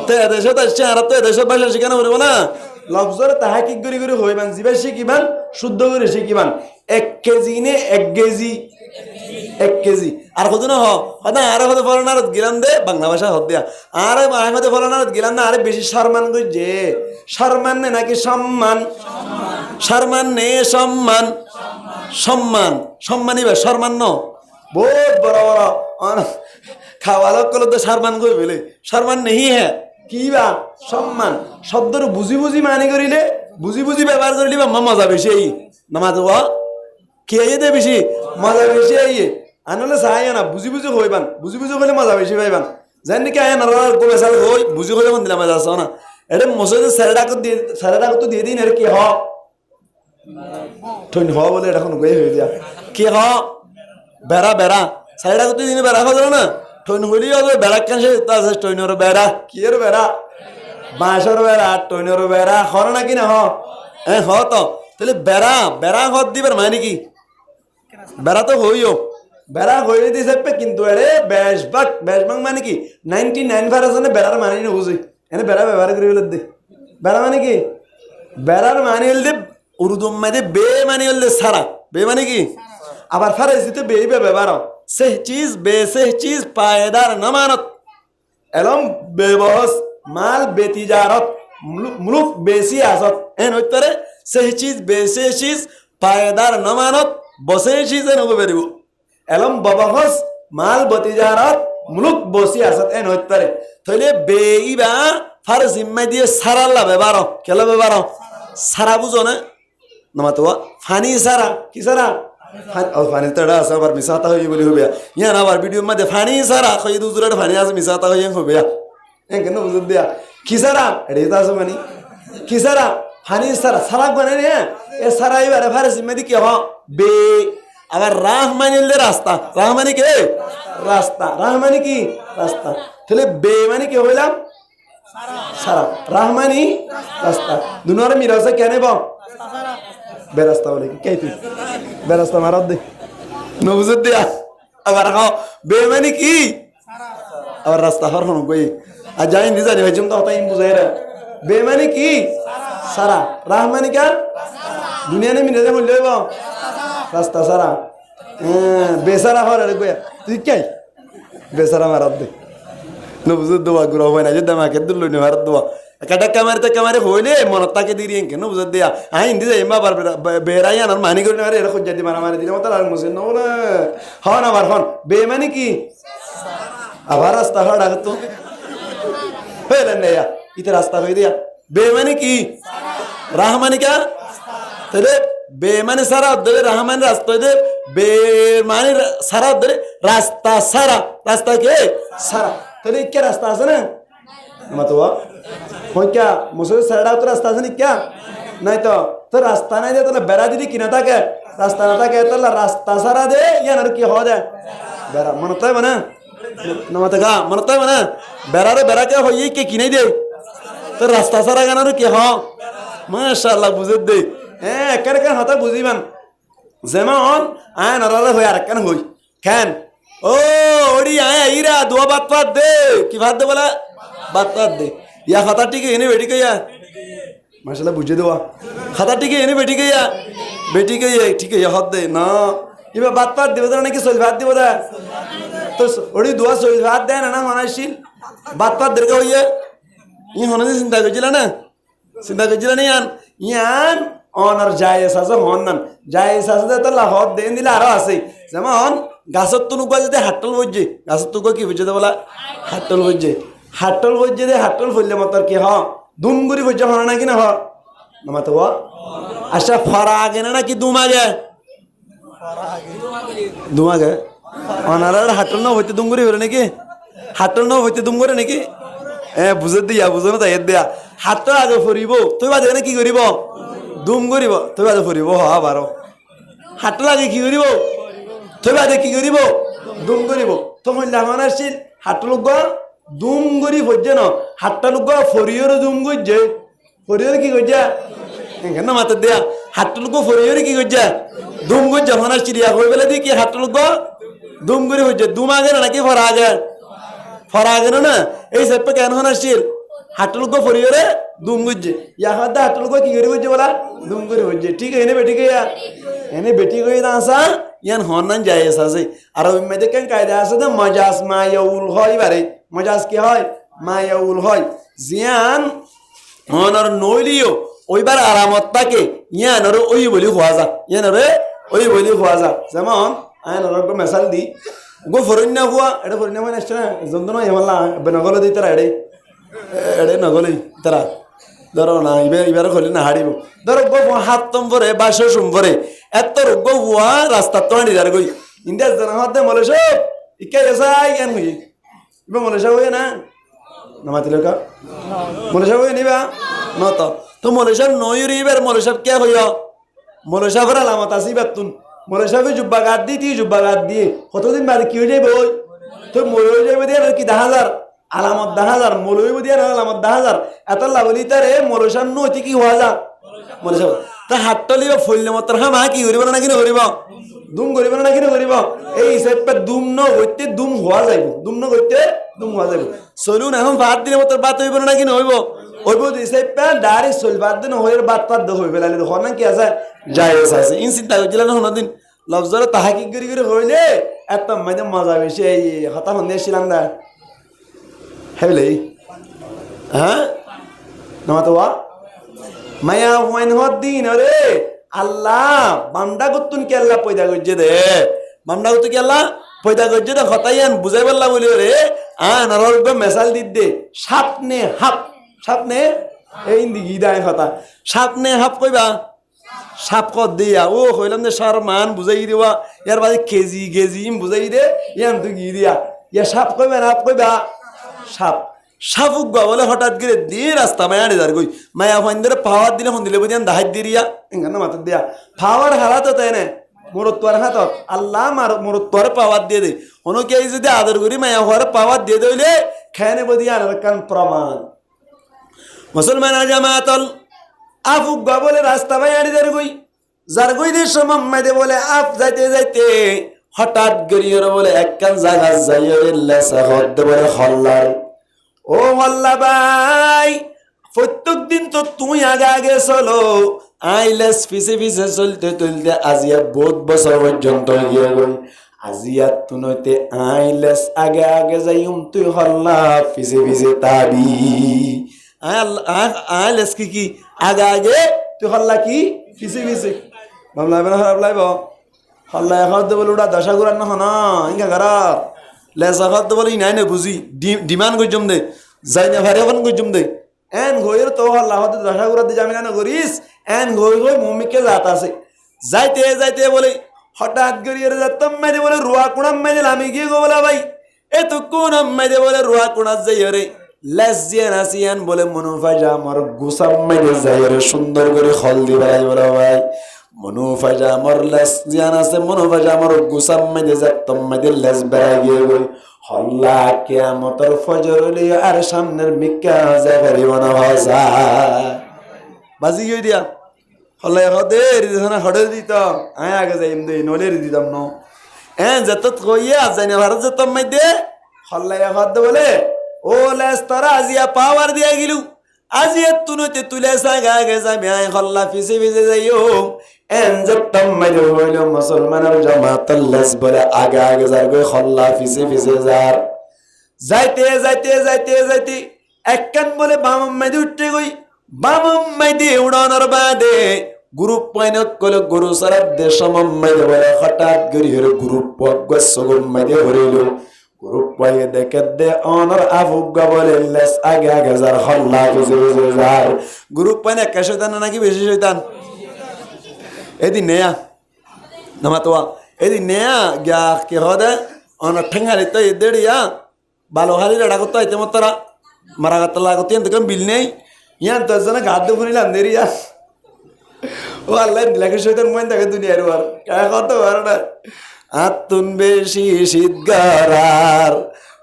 তে দেশে তো আর তো দেশে ভাষা শিখানো বলবো না লফজর তাহাকিক গরি গরি হইবান জিবা শিখিবান শুদ্ধ করে শিখিবান 1 কেজি নে 1 কেজি 1 কেজি আর কত না হদা আর কত ফলনারত গিলাম দে বাংলা ভাষা হদ দিয়া আর আহমদ ফলনারত গিলাম না আরে বেশি সম্মান কই যে সম্মান নে নাকি সম্মান সম্মান নে সম্মান সম্মান সম্মানই বা সম্মান ন বহুত বড় বড় খাওয়া লোক কল তো সম্মান কই বলে সম্মান নেই হ্যাঁ কি বা সম্মান শব্দর বুঝি বুঝি মানি করিলে বুঝি বুঝি ব্যবহার করিলে বা মজা বেশি এই নামাজ হওয়া খেয়ে দে বেশি মজা বেশি আইয়ে আনলে চাই না বুঝি বুঝি হইবান বুঝি বুঝি হইলে মজা বেশি পাইবান যেন নাকি আয় না গোবেসাল হই বুঝি হইলে মন দিলাম মজা না এটা মসজিদে স্যারেডাকে তো দিয়ে দিন আর কি হ ঠইন হ বলে এটা এখন গয়ে হয়ে যা কি হ বেড়া বেড়া স্যারেডাকে তো দিনে বেড়া খাওয়া না ঠইন হইলেই হবে বেড়া কেন সে ঠইনের বেড়া কি এর বেড়া বাঁশের বেড়া টইনের বেড়া হর নাকি না হ তো তাহলে বেড়া বেড়া হত দিবার মানে কি বেড়া তো হইও বেড়া হয়ে দিছে কিন্তু এরে বেশবাগ মানে কি 99% বেড়ার মানে না বুঝি এনে বেড়া ব্যবহার করি বলে দে বেড়া মানে কি বেড়ার মানে হলে উর্দু মানে বে মানে হলে সারা বে মানে কি আবার ফারসিতে বে ব্যবহার সে চিজ পায়দার নমানত এলম বেবহস মাল বেতিজারত মুলুক বেশি আসত এন হইতরে সে চিজ পায়দার নমানত বসে চিজ এন হবে বেরিব এলম ববহস মাল বেতিজারত মুলুক বসি আসত এন হইতরে তাহলে বেইবা ফার জিম্মা দিয়ে সারাল্লা ব্যবহার কেলা ব্যবহার সারা বুঝো না নমাতো ফানি সারা কি সারা ফানি তড়া আছে আবার মিসাতা হই বলি হবে ইয়ান আবার ভিডিও মধ্যে ফানি সারা কই দুজুরের ফানি আছে মিসাতা হই হবে এন কেন বুঝ দিয়া কি সারা এটা আছে মানে কি সারা ফানি সারা সারা মানে নে এ সারা এবারে ফারে জিম্মাদি কি হ বে আবার রাহ মানে রাস্তা রাহ মানে কি রাস্তা রাহ মানে কি রাস্তা তাহলে বে মানে কি হইলাম সারা রাহ মানে রাস্তা দুনোর মিরাসে কেন বা বেরাস্তা বলে কি তুই বেরাস্তা মারত দে নবুজত দিয়া আবার খাও বে মানে কি আবার রাস্তা হর হন কই আর যাই নি জানি ভাইজম তো তাই বুঝাই রে বে মানে কি সারা রাহ মানে কি দুনিয়া নে মিনে বললে বা রাস্তা সারা বেসারা হর রে কই তুই কে বেসারা মারত দে নবুজত দোয়া গুরা হয় না যে দামাকে দুল্লো নি মারত দোয়া কাটা কামারে হইলে মনত তাকে দিয়ে কেন বুঝত দিয়া হিন্দি যাই এবার বেড়াই আনার মানি করে না এরকম যদি মারামারি দিলে মতো আর মুসিন নব না হন আবার হন বে মানে কি আবার রাস্তা হওয়ার আগে তো হইলেন না ইতে রাস্তা হয়ে দিয়া বে মানে কি রাহ মানে কা তাহলে বে মানে সারা ধরে রাহ মানে রাস্তা দে বে মানে সারা ধরে রাস্তা সারা রাস্তা কে সারা তাহলে কে রাস্তা আছে না মাতোয়া হয় क्या मुझे सड़ा तो रास्ता से नहीं क्या नहीं तो रास्ता नहीं दे तो बेरा दीदी किना था क्या रास्ता ना था क्या तो रास्ता सारा दे या नर की हो जाए बेरा मनता है बना नमते का मनता है बना बेरा रे बेरा क्या हो ये कि नहीं दे तो रास्ता सारा का नर की हो माशाल्लाह बुझे दे कर होता बुझी बन जेमा ऑन आया नराले हो यार कन होई कैन ओ ओडी आया हीरा दो बात दे की बात दे बोला बात दे या खाता टिके एने बेटी गया माशाल्लाह बुझे दो खाता टिके एने बेटी गया ठीक है हद दे ना ये बात देव ना कि सोल बात देव तो ओडी दुआ सोल बात दे ना होनाशील बात दीर्घ हुई ये होने चिंता करছিলা না চিন্তা করছিলা না ইয়ান অনার জায়েজ আছে হনন জায়েজ আছে তো লাহত দেন দিলে আরো আছে যেমন গাছত তুনুকা যদি হাটল বইজে গাছত তুনুকা কি বুঝে বলা হাটল বইজে হাটল বইজে দে হাটল ফুললে মতর কি হ দুমগুরি বইজে হনা নাকি না হ নমাতো আচ্ছা ফরা আগে না নাকি দুমাগে দুমাগে অনার হাটল না হইতে দুমগুরি হরে নাকি হাটল না হইতে দুমগুরি নাকি বুঝে দিয়া বুঝো না তাই দিয়া হাতটা আগে ফুরিব তুই বাদে কি করিব দুম করিব তুই বাদে ফুরিব হ বারো হাতটা লাগে কি করিব তুই বাদে কি করিব দুম করিব তখন লাগান আসছিল হাত লোক দুম করি হচ্ছে না হাতটা লোক ফরিয়র দুম করছে ফরিয়র কি করছে কেন মাথা দেয়া হাতটা লোক ফরিয়র কি করছে দুম করছে হন আসছিল ইয়া হয়ে বেলা দিয়ে কি হাতটা লোক দুম করি হচ্ছে দুম আগে না নাকি ফরা আগে ফরা আগে না এই সেপে কেন হন আসছিল হাটল গো ফরিয়রে দুম গুজে ইয়া হাদা হাটল গো কি করি বুঝে বলা দুম করে বুঝে ঠিক এনে বেটি গয়া এনে বেটি গই দাসা ইয়ান হনন জায়েজ আছে আর ওই মেদে কেন কায়দা আছে না মাজাজ মায়াউল হয় বারে মাজাজ কি হয় মায়াউল হয় জিয়ান হনর নইলিও ওইবার আরামত থাকে ইয়ানর ওই বলি হওয়া যা ইয়ানর ওই বলি হওয়া যা যেমন আয়নর গো মেসাল দি গো ফরিন্না হুয়া এটা ফরিন্না মানে আসছে না জন্দনা এমালা বেনগল দি তারা এড়ে নগলে তারা ধরো না এবার হলে না হারিব ধরো গো হাত নম্বরে বাসো সম্বরে এত রোগ হুয়া রাস্তা তো হাঁড়ি যার গই ইন্ডিয়া জানা হাতে মলেশ ইকে এসাই কেন হই এবার মলেশা হয়ে না নামাতি লোক মলেশা হয়ে নিবা নত তো মলেশার নয়ুর এবার মলেশার কে হইয়া মলেশা করে আলামত আসি বেতুন মলেশা ভি জুব্বা গাদ দি তি জুব্বা গাদ দিয়ে কতদিন বাদে কি হয়ে যাবে ওই তো মরে হয়ে যাবে দিয়ে কি 10,000 আলামত 10,000 মৌলবী বুদিয়ার আলামত 10,000 এত লাভলি তারে মরসান নতি কি হওয়া যা মরসা তা হাতলি বা ফইলে মত হামা কি করিব না কি করিব দুম করিব না কি করিব এই হিসাবে দুম ন হইতে দুম হওয়া যাইব দুম ন হইতে দুম হওয়া যাইব চলুন এখন ভাত দিলে মত বাত হইব না কি হইব হইব হিসাবে ডাইরেক্ট চল বাদ দিন হইর বাত পাত হই ফেলালে হন কি আছে যাই আছে ইন চিন্তা করছিল না হন দিন লফজর তাহাকিক করি হইলে এত মানে মজা বেশি এই হতা হন্দেছিলাম না হেবলে হ্যাঁ নমাতোয়া মায়া হুয়াইন হদ্দিন রে আল্লাহ বান্দা গতুন কে আল্লাহ পয়দা করছে দে বান্দা গতু কে আল্লাহ পয়দা করছে দে হতাইয়ান বুঝাই পারলা বলি রে নরবে মেসাল দিত দে সাপনে এই দিগি দায় হতা সাপনে হাপ কইবা সাপ কত দিয়া ও কইলাম যে সার মান বুঝাই দিবা ইয়ার বাদে কেজি কেজি বুঝাই দে ইয়ান তুই গি দিয়া ইয়া সাপ কইবা না কইবা সাপ সাপুক বা বলে হঠাৎ করে দিয়ে রাস্তা মায়া যার গই মায়া ফাইন্দরে পাওয়ার দিলে ফোন দিলে বুঝিয়ান দাহাই দিরিয়া এখানে মাথার দিয়া পাওয়ার হারাতো তাই না মোরত্তর হাতত আল্লাহ মোরত্তর পাওয়ার দিয়ে দে কোনো কে যদি আদর করি মায়া হওয়ার পাওয়ার দিয়ে দইলে খেয়ে বদিয়া কান প্রমাণ মুসলমান জামাতল আফুক বা বলে রাস্তা মায়া যার গই দিয়ে সময় বলে আপ যাইতে যাইতে হঠাৎ গড়িয়ে বলে একখান জায়গা যাইয়ে লেসা হদ্দে বলে হল্লার ও হল্লা ভাই প্রত্যেক দিন তো তুই আগে আগে চলো আইলেস পিছে পিছে চলতে চলতে আজিয়া বহুত বছর পর্যন্ত গিয়ে গই আজিয়া তুনতে আইলেস আগে আগে যাইম তুই হল্লা পিছে পিছে তাবি আইলেস কি আগে আগে তুই হল্লা কি পিছে পিছে ভাবলাইবে না খারাপ লাইব হল্লা এখন বলে ওটা দশা ঘুরান না হন ইঙ্গা খারাপ লেসা খাদ্য বলে নাই না বুঝি ডিমান্ড করছম দে যাই না ভারে এখন করছম দে এন ঘইর তো হল্লা হতে দশা ঘুরাতে যাবি না করিস এন ঘই মমিকে জাত আছে যাইতে যাইতে বলে হঠাৎ গড়িয়ে যাতাম মাইদে বলে রুয়া কুড়াম মাইদে আমি গিয়ে গো বলা ভাই এ তো কোন মাইদে বলে রুয়া কুড়া যাই রে লেসিয়ান আসিয়ান বলে মনুফা যা আমার গুসাম মাইদে যাই রে সুন্দর করে হল দি বেড়াই বলা ভাই মনুফা যা আমার লেসিয়ান আছে মনুফা যা আমার গুসাম মাইদে যাতাম মাইদে লেস বেড়াই গিয়ে গই হল্লা কিয়ামতের ফজর লিয়া আর সামনের মিক্কা যায় পারিব না ভাষা বাজি গই দিয়া হল্লা হদে রিদনা হডে দিত আয় আগে যাইম দে নলে দিতাম ন যত কইয়া যাই না ভারত যেতাম মাইদে হল্লা হদে বলে ও লেস তোরা আজিয়া পাওয়ার দিয়া গিলু আজিয়া তুনতে তুলে সাগা আগে যাবি আয় হল্লা পিছে পিছে যাইও যেতাম মাইদে হইল মুসলমানের জামাতাল লেস বলে আগে আগে যার গই হল্লা পিছে পিছে যার যাইতে যাইতে যাইতে যাইতে একখান বলে বামম মাইদে উঠতে গই বামম মাইদে উড়ানোর বাদে গ্রুপ পয়নত কলে গরু সারা দেশ মাইদে বলে হঠাৎ গরিয়ের গ্রুপ গসগম মাইদে হরিল গ্রুপ পাইয়ে দেখে দে অনর আফুগা বলে লেস আগে আগে যার হল্লা পিছে পিছে যার গ্রুপ পাইনে একা শয়তান নাকি বেশি শয়তান এদি নেয়া নামাতোয়া এদি নেয়া গিয়া কে হদে অনর ঠেঙ্গালি তো এদেড়িয়া বালো হালি রাড়া করতে আইতে মতরা মারা গাত্তা লাগতে এন্তকম বিল নেই ইয়ান তো জনা গাদ্দু ফুনিলাম দেরিয়া ও আল্লাহ দিলাকে শয়তান মইন থাকে দুনিয়ার ওয়ার কা কত বারটা আতুন বেশি শীতগারার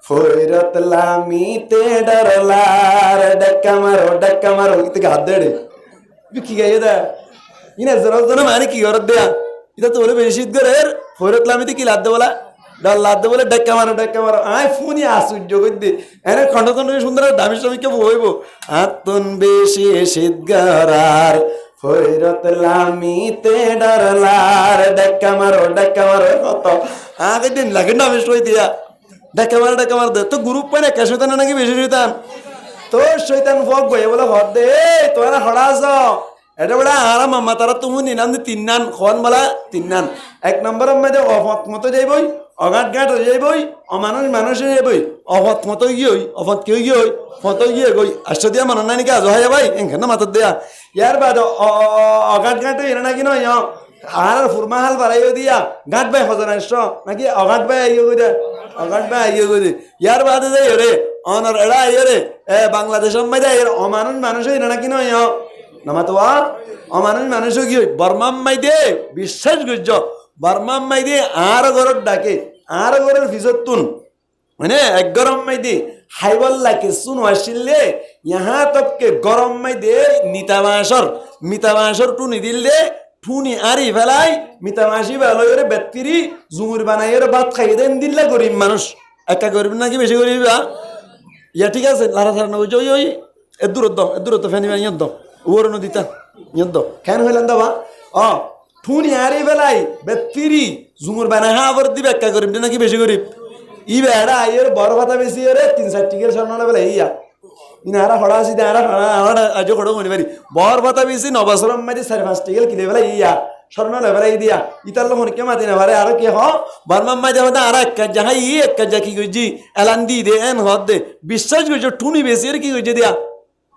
ফয়রত লামিতে ডরলার ডাক্কা মারো ইতে গাদ দেড়ে কি গাইয়ে দা ইনা জরা জনা মানে কি করত দেয়া এটা তো বলে বেশি শীতগারের ফয়রত লামিতে কি লাদ দে বলা ডর লাদ দে বলে ডাক্কা মারো আয় ফোনই আশ্চর্য কইতে এনে খন্ড সুন্দর দামি শ্রমিককে বইব আতুন বেশি শীতগারার ফয়রত লামিতে ডরলার ডাক্কা মারো কত আগে দিন লাগে না বেশ হই দিয়া ডাক্কা মারো দে তো গ্রুপ পায় না কে শয়তান নাকি বেশি শয়তান তো শয়তান ফক বই বলে হদ দে তোরা হড়াস এটা বলে আরাম মামা তারা তুমি নিনাম দি তিন নান খন বলা তিন নান এক নম্বরের মধ্যে অফত মতো যাইবই অগাট গাট হয়ে যাইবই মানুষ যাইবই অফত মতো গিয়ে অফত কেউ গিয়ে ফত গিয়ে গই আসতে দিয়া মানুষ নাই নাকি আজ হয় ভাই এখানে মাথার দেয়া ইয়ার বাদ অগাট গাট এনে নাকি নয় আর ফুরমা হাল বাড়াইও দিয়া গাঁট বাই হজন আসছ নাকি অগাট বাই আইও গই দে অগাট বাই আইও গই দে ইয়ার বাদে যাই রে অনর এড়া আইও রে বাংলাদেশের মধ্যে মানুষ এনে নাকি নয় নামাতোয়া অমানুষ মানুষও কি বর্মাম মাই দে বিশ্বাস করছ বর্মাম মাই দে আর ঘরের ডাকে আর ঘরের ফিজত তুন মানে এক গরম মাই দে হাইবল্লাকে শুনো আসিলে ইহা তপকে গরম মাই দে মিতামাসর টুনি দিলে ঠুনি আরি ফেলাই মিতামাসি বেলাই ওরে বেত্তিরি জুমুর বানাই ওরে ভাত খাই দেন দিল্লা গরিব মানুষ একা গরিব নাকি বেশি গরিব ইয়া ঠিক আছে লারা সারা নয় ওই এ দূরত্ব ফ্যানি ফ্যানি ইয়দ্দ ওর নদীতা ইয়দ্দ কেন হইলেন দাবা ঠুনি আরি ফেলাই বেত্তিরি জুমুর বানাই হা আবার দিবে একা গরিব নাকি বেশি গরিব ই বেড়া এর বড় ভাতা বেশি রে 3-4 টিকের স্বর্ণ বেলা ইয়া ইনারা হড়া আসি দেয়ারা আজ হড়ো মনে পারি বর ভাতা বেশি 9 বছর মাঝে 4-5 টিকেল কিনে বেলা ইয়া স্বর্ণ লেবেলা ই দিয়া ইতার লোক কে মাতি না পারে আর কি হ বর্মা মাঝে হতে আর এক কাজ যাহাই এক কাজ কি কইজি এলান দি দে এন হদ দে বিশ্বাস করছো টুনি বেশি আর কি কইছে দিয়া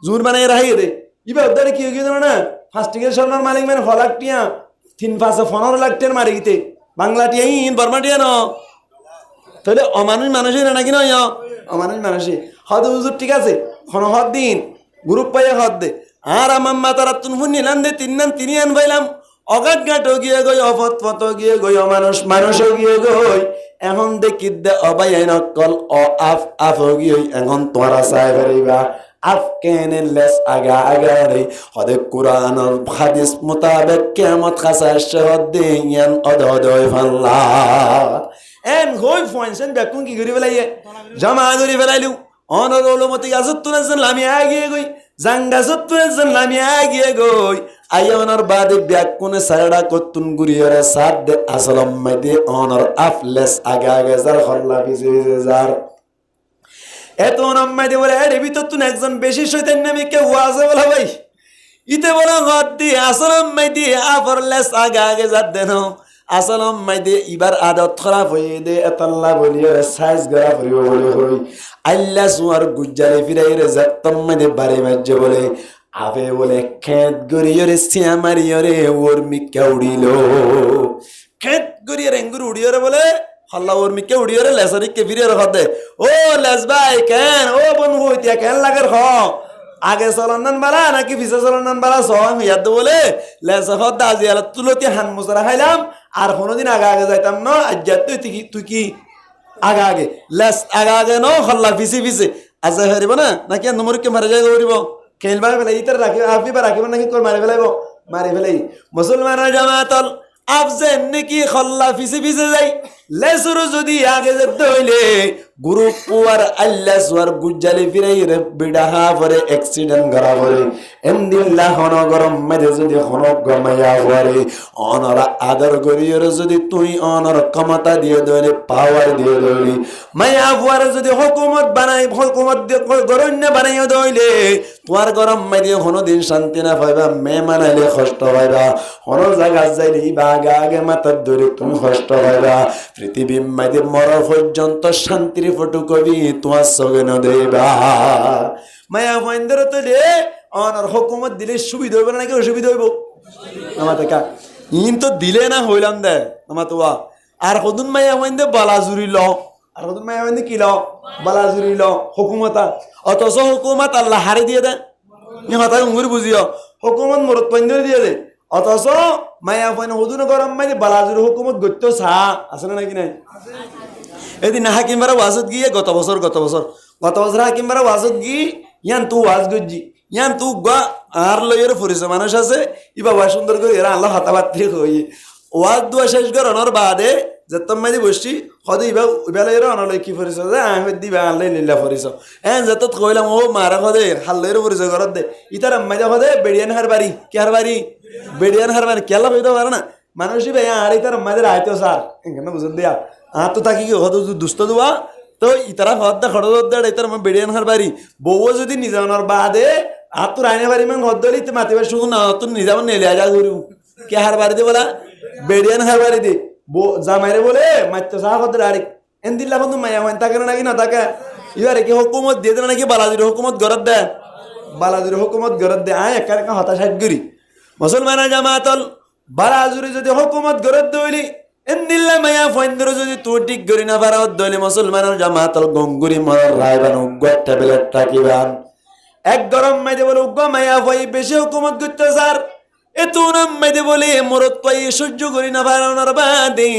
জুর বানাই রাখাই দে ইবা ওদের কি হইছে না 5 টিকের স্বর্ণর মালিক মানে হলাক টিয়া 3-5-15 লাখ টিয়ার মারি গিতে বাংলা টিয়া ইন বর্মা টিয়া ন তাহলে অমানুষ মানুষের নাকি নয় অমানুষ মানুষই হদ হুজুর ঠিক আছে খন হদ দিন গ্রুপ পাইয়া হদ দে আর আমার মাতারা তুন নিলাম দে তিনি আন পাইলাম অগাধ ঘাটও গিয়ে গই অপথ গিয়ে গই মানুষও গিয়ে গই এখন দেখি দে অবাই নকল আফ গিয়ে এখন তোরা চাই পারিবা আফ কেনে লেস আগা রে হদে কুরআনের হাদিস মোতাবেক কিয়ামত খাসা শহদ দিন অদয় ফাল্লা এন হই ফয়েনসেন বেকুন কি করি ফেলাইয়ে জমা করি ফেলাইলু অনর ওলমতি গাছতুন লামি আগিয়ে গই জাঙ্গা সত্তুন লামি আগিয়ে গই আইয়নর বাদে ব্যাকুনে সারডা কতুন গুরিয়রে সাদ দে আসলম মেদে অনর আফলেস আগা গেজার হল্লা পিছে যার এত নম্মাই দে বলে এর ভিতর তুন একজন বেশি শয়তান নামে কে ওয়াজে বলা ভাই ইতে বলা হদ দি আসলম মেদে আফরলেস আগা গেজার দেন আসলম মাইদে ইবার আদত খারাপ হয়ে দে এতাল্লা বলিয়ে সাইজ গড়া পড়িব বলে হই আল্লাহ সুয়ার গুজ্জারে ফিরাই রে জাতম মাইদে বাড়ি মাজ্জে বলে আবে বলে খেত গড়িয়ে রে সিয়ামারিয়ে রে ওর মিক্কা উড়িল খেত গড়িয়ে রে এঙ্গুর উড়িয়ে রে বলে হল্লা ওর মিক্কা উড়িয়ে রে লেসারি কে ফিরে রাখতে ও লেস ভাই কেন ও বনু হইতিয়া কেন লাগার হ আগে চলন্দান বালা নাকি পিছে চলন্দান বালা সং ইয়াদ বলে লেসা হদ আজিয়াল তুলতি হান মুসরা খাইলাম আর কোনোদিন আগে যাইতাম না আজ তুই কি আগে লেস আগে ন হল্লা পিছে আজ হারিব না নাকি নমরকে মারা যায় করিব খেলবার ফেলাই ইতার রাখি আপনি বা রাখিব নাকি কর মারি ফেলাইব মারি ফেলাই মুসলমানের জামাতল আফজেন নাকি হল্লা পিছে যাই লেসুর যদি আগে যেতে হইলে গ্রুপ পুয়ার আল্লাহ সুয়ার গুজ্জালি ফিরাই রে বিডাহা পরে অ্যাক্সিডেন্ট করা পরে এমদিল্লাহ হন গরম মেরে যদি হন গমাইয়া পরে অনরা আদর করিয়ে যদি তুই অনর ক্ষমতা দিয়ে দইলে পাওয়ার দিয়ে দইলি মায়া পরে যদি হুকুমত গরণ্য বানাইয়া দইলে তোমার গরম মেরে হনো দিন শান্তি না পাইবা মানাইলে কষ্ট পাইবা হনো জায়গা যাইলে আগে মাথার ধরে তুমি কষ্ট পাইবা পৃথিবী মাইদের মর পর্যন্ত শান্তির ফটো কবি তোমার সঙ্গে ন দেবা মায়া মহেন্দ্র তো রে অনার হুকুমত দিলে সুবিধা হইব না নাকি অসুবিধা হইব আমার দেখা ইন তো দিলে না হইলাম দে আমার তো আর কদুন মায়া মহেন্দ্র বালাজুরি ল আর কদুন মায়া মহেন্দ্র কি ল বালাজুরি ল হুকুমতা অথচ হুকুমত আল্লাহ হারে দিয়ে দেয় ইহতা উঙ্গুর বুঝিও হুকুমত মরত পয়েন্দ্র দিয়ে দে অথচ মায়া ফোন হুদুন গরম মাই বালাজুর হুকুমত গত্য সা আছে না নাকি নাই এদিন হাকিম বারা ওয়াজত গিয়ে গত বছর হাকিম বারা ওয়াজত গি ইয়ান তু ওয়াজ গজ্জি ইয়ান তু গা আর লয়ের ফরিস মানুষ আছে ইবা ওয়া সুন্দর করে এরা আল্লাহ হাতাবাত্রি হই ওয়াজ দুয়া শেষ করানোর বাদে যেতম মাই বসছি হদে ইবা লয়ের অনলয় কি ফরিস যে আহমেদ দিবা আল্লাহ লিল্লা ফরিস যত কইলাম ও মারা হদে হাল্লয়ের ফরিস ঘরত দে ইতার আম্মাই হদে বেড়িয়ান হার বাড়ি কি হার বাড়ি বেড়িয়ান হার বাড়ি কেলা হইতে পারে না মানুষই ভাই আর ইতার আম্মাদের আইতো স্যার এখানে বুঝুন দিয়া আর তো তাকি হদ দুষ্ট দুয়া তো ইতারা হদ্দা খড় দে ইতার বেড়িয়ান হার বাড়ি বউ যদি নিজানোর বাদে আর তোর আইনে বাড়ি মান হদ দলি মাতিবার শুকুন না তোর নিজাম নেলে আজা করিব কে হার বাড়ি দে বলা বেড়িয়ান হার বাড়ি দে জামাইরে বলে মাত্র চাহ হদ্দের আরেক এন দিল্লা বন্ধু মায়া হয় তাকে নাকি না তাকে ইবারে কি হুকুমত দিয়ে দেয় নাকি বালাজির হুকুমত গরত দেয় বালাজির হুকুমত গরত দেয় আয় একা একা হতাশ করি মুসলমানের জামাতল বালাজুরি যদি হুকুমত গরত দইলি এন্দিল্লা মায়া ফয়েন্দ্র যদি তুই ঠিক করি না পারত দইলি মুসলমানের জামাতল গঙ্গুরি মরার রায়বান উগ্র ট্যাবলেট টাকিবান এক গরম মাইদে বলে উগ্র মায়া ফই বেশি হুকুমত করতে স্যার এত নাম মাইদে বলে মরত পাই সহ্য করি না পারানোর বাদে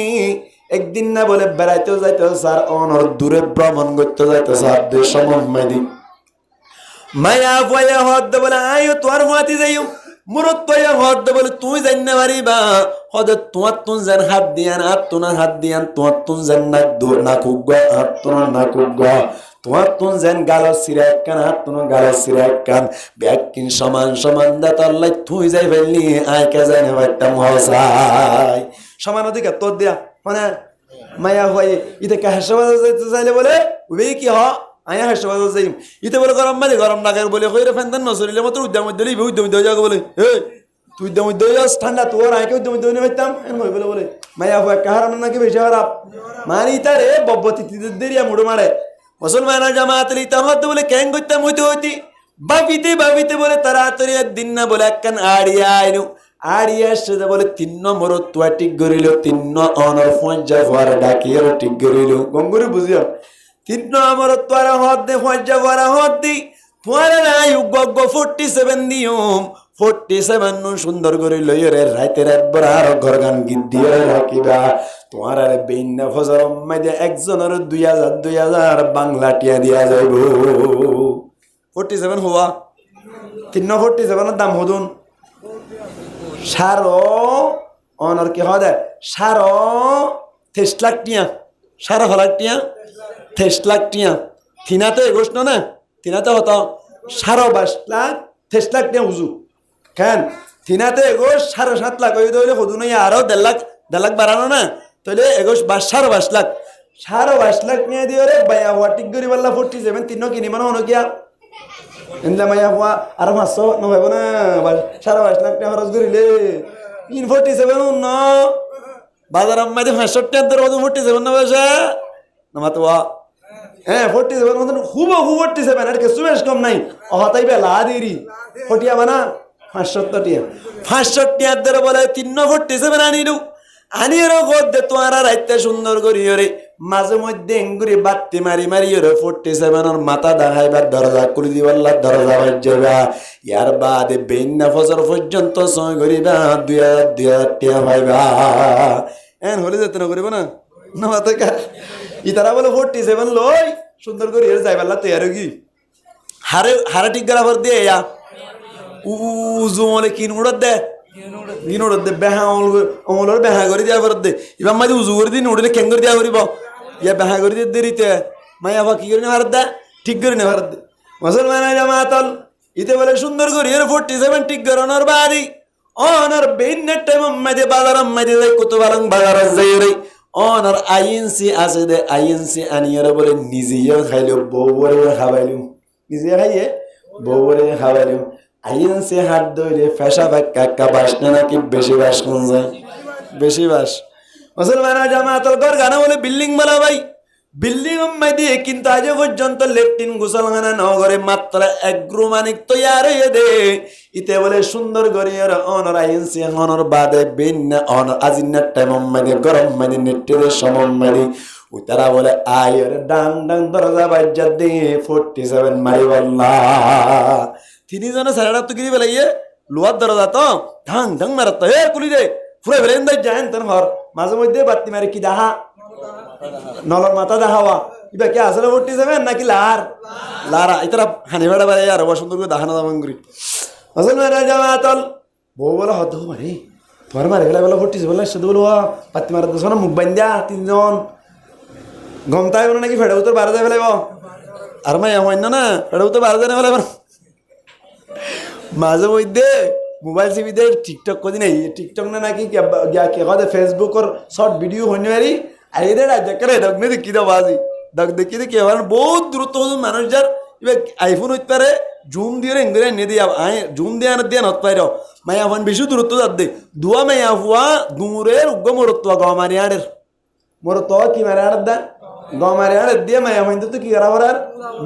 একদিন না বলে বেড়াইতেও যাইতে স্যার অনর দূরে ভ্রমণ করতে যাইতে স্যার দেশ মাইদি মায়া বয়া হদ বলে আয়ো তোর মাতি যাইও মুরত তয়া হদ বলে তুই জান না পারিবা হদ তোমার তুন জান হাত দিয়ান হাত তোনার হাত দিয়ান তোমার তুন জান না দূর না কুগা হাত তোনার না কুগা তোমার তুন জান গালো সিরা কান হাত তোনার গালো সিরা কান ব্যাকিন সমান সমান দাতাল্লাই তুই যাই ফেলনি আয় কে জানে বাইতাম হসাই সমান অধিকার তোর দিয়া মানে মায়া হয় ইতে কে হাসপাতাল যাইতে চাইলে বলে ওই কি হ আয়া হাসপাতাল যাইম ইতে বলে গরম মানে গরম না বলে কইরে ফ্যান নসরিলে মতো উদ্যাম মধ্যে লিবি উদ্যাম মধ্যে যাগো বলে এই তুই উদ্যাম মধ্যে যাস ঠান্ডা তোর আইকে উদ্যাম মধ্যে নিয়ে পাইতাম এন হই বলে বলে মায়া হয় কাহারাম নাকি বেশি খারাপ মারি তারে বব্বতি দেরিয়া মুড়ো মারে মুসলমানের জামাত লিতা হতে বলে ক্যাং করতাম হইতে হইতি বাবিতে বাবিতে বলে তাড়াতাড়ি দিন না বলে একখান আড়িয়া আইনু আড়িয়া সেটা বলে 3 নম্বর তুয়া ঠিক গরিল 3 অনর ফঞ্জা ভরা ডাকিয়ে ঠিক গরিল গঙ্গুরি বুঝিও 3 নম্বর তোরা হদ দে ফঞ্জা ভরা হদ দি তোরা নাই গগ 47 দিয়ম 47 নু সুন্দর করে লইরে রাতে রাত বড় আর ঘর গান গীত দিয়ে রাখিবা তোমার আর বেইন্না ফজর মাইদে একজনের 2000 বাংলা টিয়া দিয়া যাইব 47 হওয়া 347 এর দাম হদুন সারো অনর কি হদে সারো 23 লাখ টিয়া সারা লাখ টিয়া 23 লাখ টিয়া থিনাতে গোষ্ঠ না থিনাতে হতো সারো 22 লাখ 23 লাখ টিয়া হুজু কেন থিনাতে এগোশ 7.5 লাখ হয়ে দইলে হদু নাই আরো 1.5 লাখ বাড়ানো না তাহলে এগোশ 22 লাখ 22 লাখ নিয়ে দিও রে ভাইয়া ওয়াটিক গরি বল্লা 47 তিনো কিনি মানে হনো কিয়া এন্দা মাইয়া হওয়া আর 500 ন ভাইব না 22 লাখ টাকা খরচ করিলে 47 ন বাজার আমাদের 65 টাকা দর 47 না পয়সা না মাতোয়া হ্যাঁ 47 মতন খুব 47 আর কিছু বেশ কম নাই অহতাই বেলা দেরি ফটিয়া বানা 570 টিয়া 570 টাকা দর বলে 347 আনিলু আনির গদ্দে তোরা রাইতে সুন্দর করি রে মাঝে মধ্যে এঙ্গুরি বাত্তি মারি মারি রে 47 এর মাথা দেখাইবার দরজা খুলে দিবাল্লা দরজা বাজবা ইয়ার বাদে বেন্না ফজর পর্যন্ত সয় করিবা 2000 টাকা পাইবা এন হলে যেতে না করিব না না মাথা কা ইতারা বলে 47 লই সুন্দর করি এর যাইবাল্লা তৈয়ার কি হারে ঠিক গরা ভর দিয়ে ইয়া উজু মলে কিন উড়ত দে গিনোড় দে বেহা অমলর বেহা করে দিয়া ভর দে ইবা মাঝে উজু করে দিন উড়লে কেন করে দিয়া করিব ইয়া বেহা করে দিয়ে দেরিতে মায়া বা কি করে না ভারত দে ঠিক করে না ভারত দে মুসলমান জামাতল ইতে বলে সুন্দর করি এর 47 ঠিক করানোর বাড়ি অনার বেইনের টাইম মাঝে বাজার মাঝে যাই কত বারং বাজার যাই রে অনার আইএনসি আছে দে আইএনসি আনিয়ার বলে নিজেও খাইলো বউরে খাওয়াইলো নিজে খাইয়ে বউরে খাওয়াইলো আইএনসি হাত ধরে ফেসা কাকা বাস না নাকি বেশি বাস কোন যায় বেশি বাস মুসলমান জামাতল ঘর গানা বলে বিল্ডিং বলা ভাই বিল্ডিং দিয়ে কিন্তু আজ পর্যন্ত লেফটিন গোসলখানা নগরে মাত্র 1 রুমানিক তৈয়ার হয়ে দে ইতে বলে সুন্দর গরিয়ার অনর আইএনসি অনর বাদে বিন অনর আজিনার টাইম মানে গরম মানে নেটের সমম মানে উতারা বলে আয়ের ডাং ডাং দরজা বাজ্জা দে 47 মারি বল্লা তিনি জনে সারাটা তো গিরি বেলাইয়ে লোহার দরজা তো ঢাং ঢাং মারত হে কুলি রে ফুরে ফেলেন দই যান তোর ঘর মাঝে মধ্যে বাতি মারি কি দাহা নলর মাথা দেখাওয়া ইবা কি আসলে 47 নাকি লারা ইতারা হানি ভাড়া বাড়ে আর সুন্দর করে দাহানা দামান করি আসল মেরা জামাতল বউ বলে হদ মারি তোর মারে গেলে বলে 47 লাগছে বলো বাতি মারা দোষ না মুখ বান্ধা 3 জন গমতাই বলে নাকি ফেড়ে উত্তর 12 যায় ফেলাইব আর মাই হইন না ফেড়ে উত্তর 12 যায় না ফেলাইব মাঝে মধ্যে মোবাইল টিভিতে টিকটক করি নাই টিকটক না নাকি ফেসবুক और শর্ট ভিডিও হইনে পারি আর এদের দেখে দগ্নে দেখি দাও বাজি দেখি দেখি এবার বহুত দ্রুত মানুষ যার এবার আইফোন হইতে পারে জুম দিয়ে এঙ্গরে এনে দিয়ে জুম দিয়ে আনার দিয়ে নত পাইর মায়া ফোন বেশি দূরত্ব যার দে দুয়া মায়া হুয়া দূরের উগ্র মরত্ব গমারি আড়ের মরত্ব কি মারে আড়ের দা গমারি আড়ের দিয়ে মায়া ফোন তো কি করা আর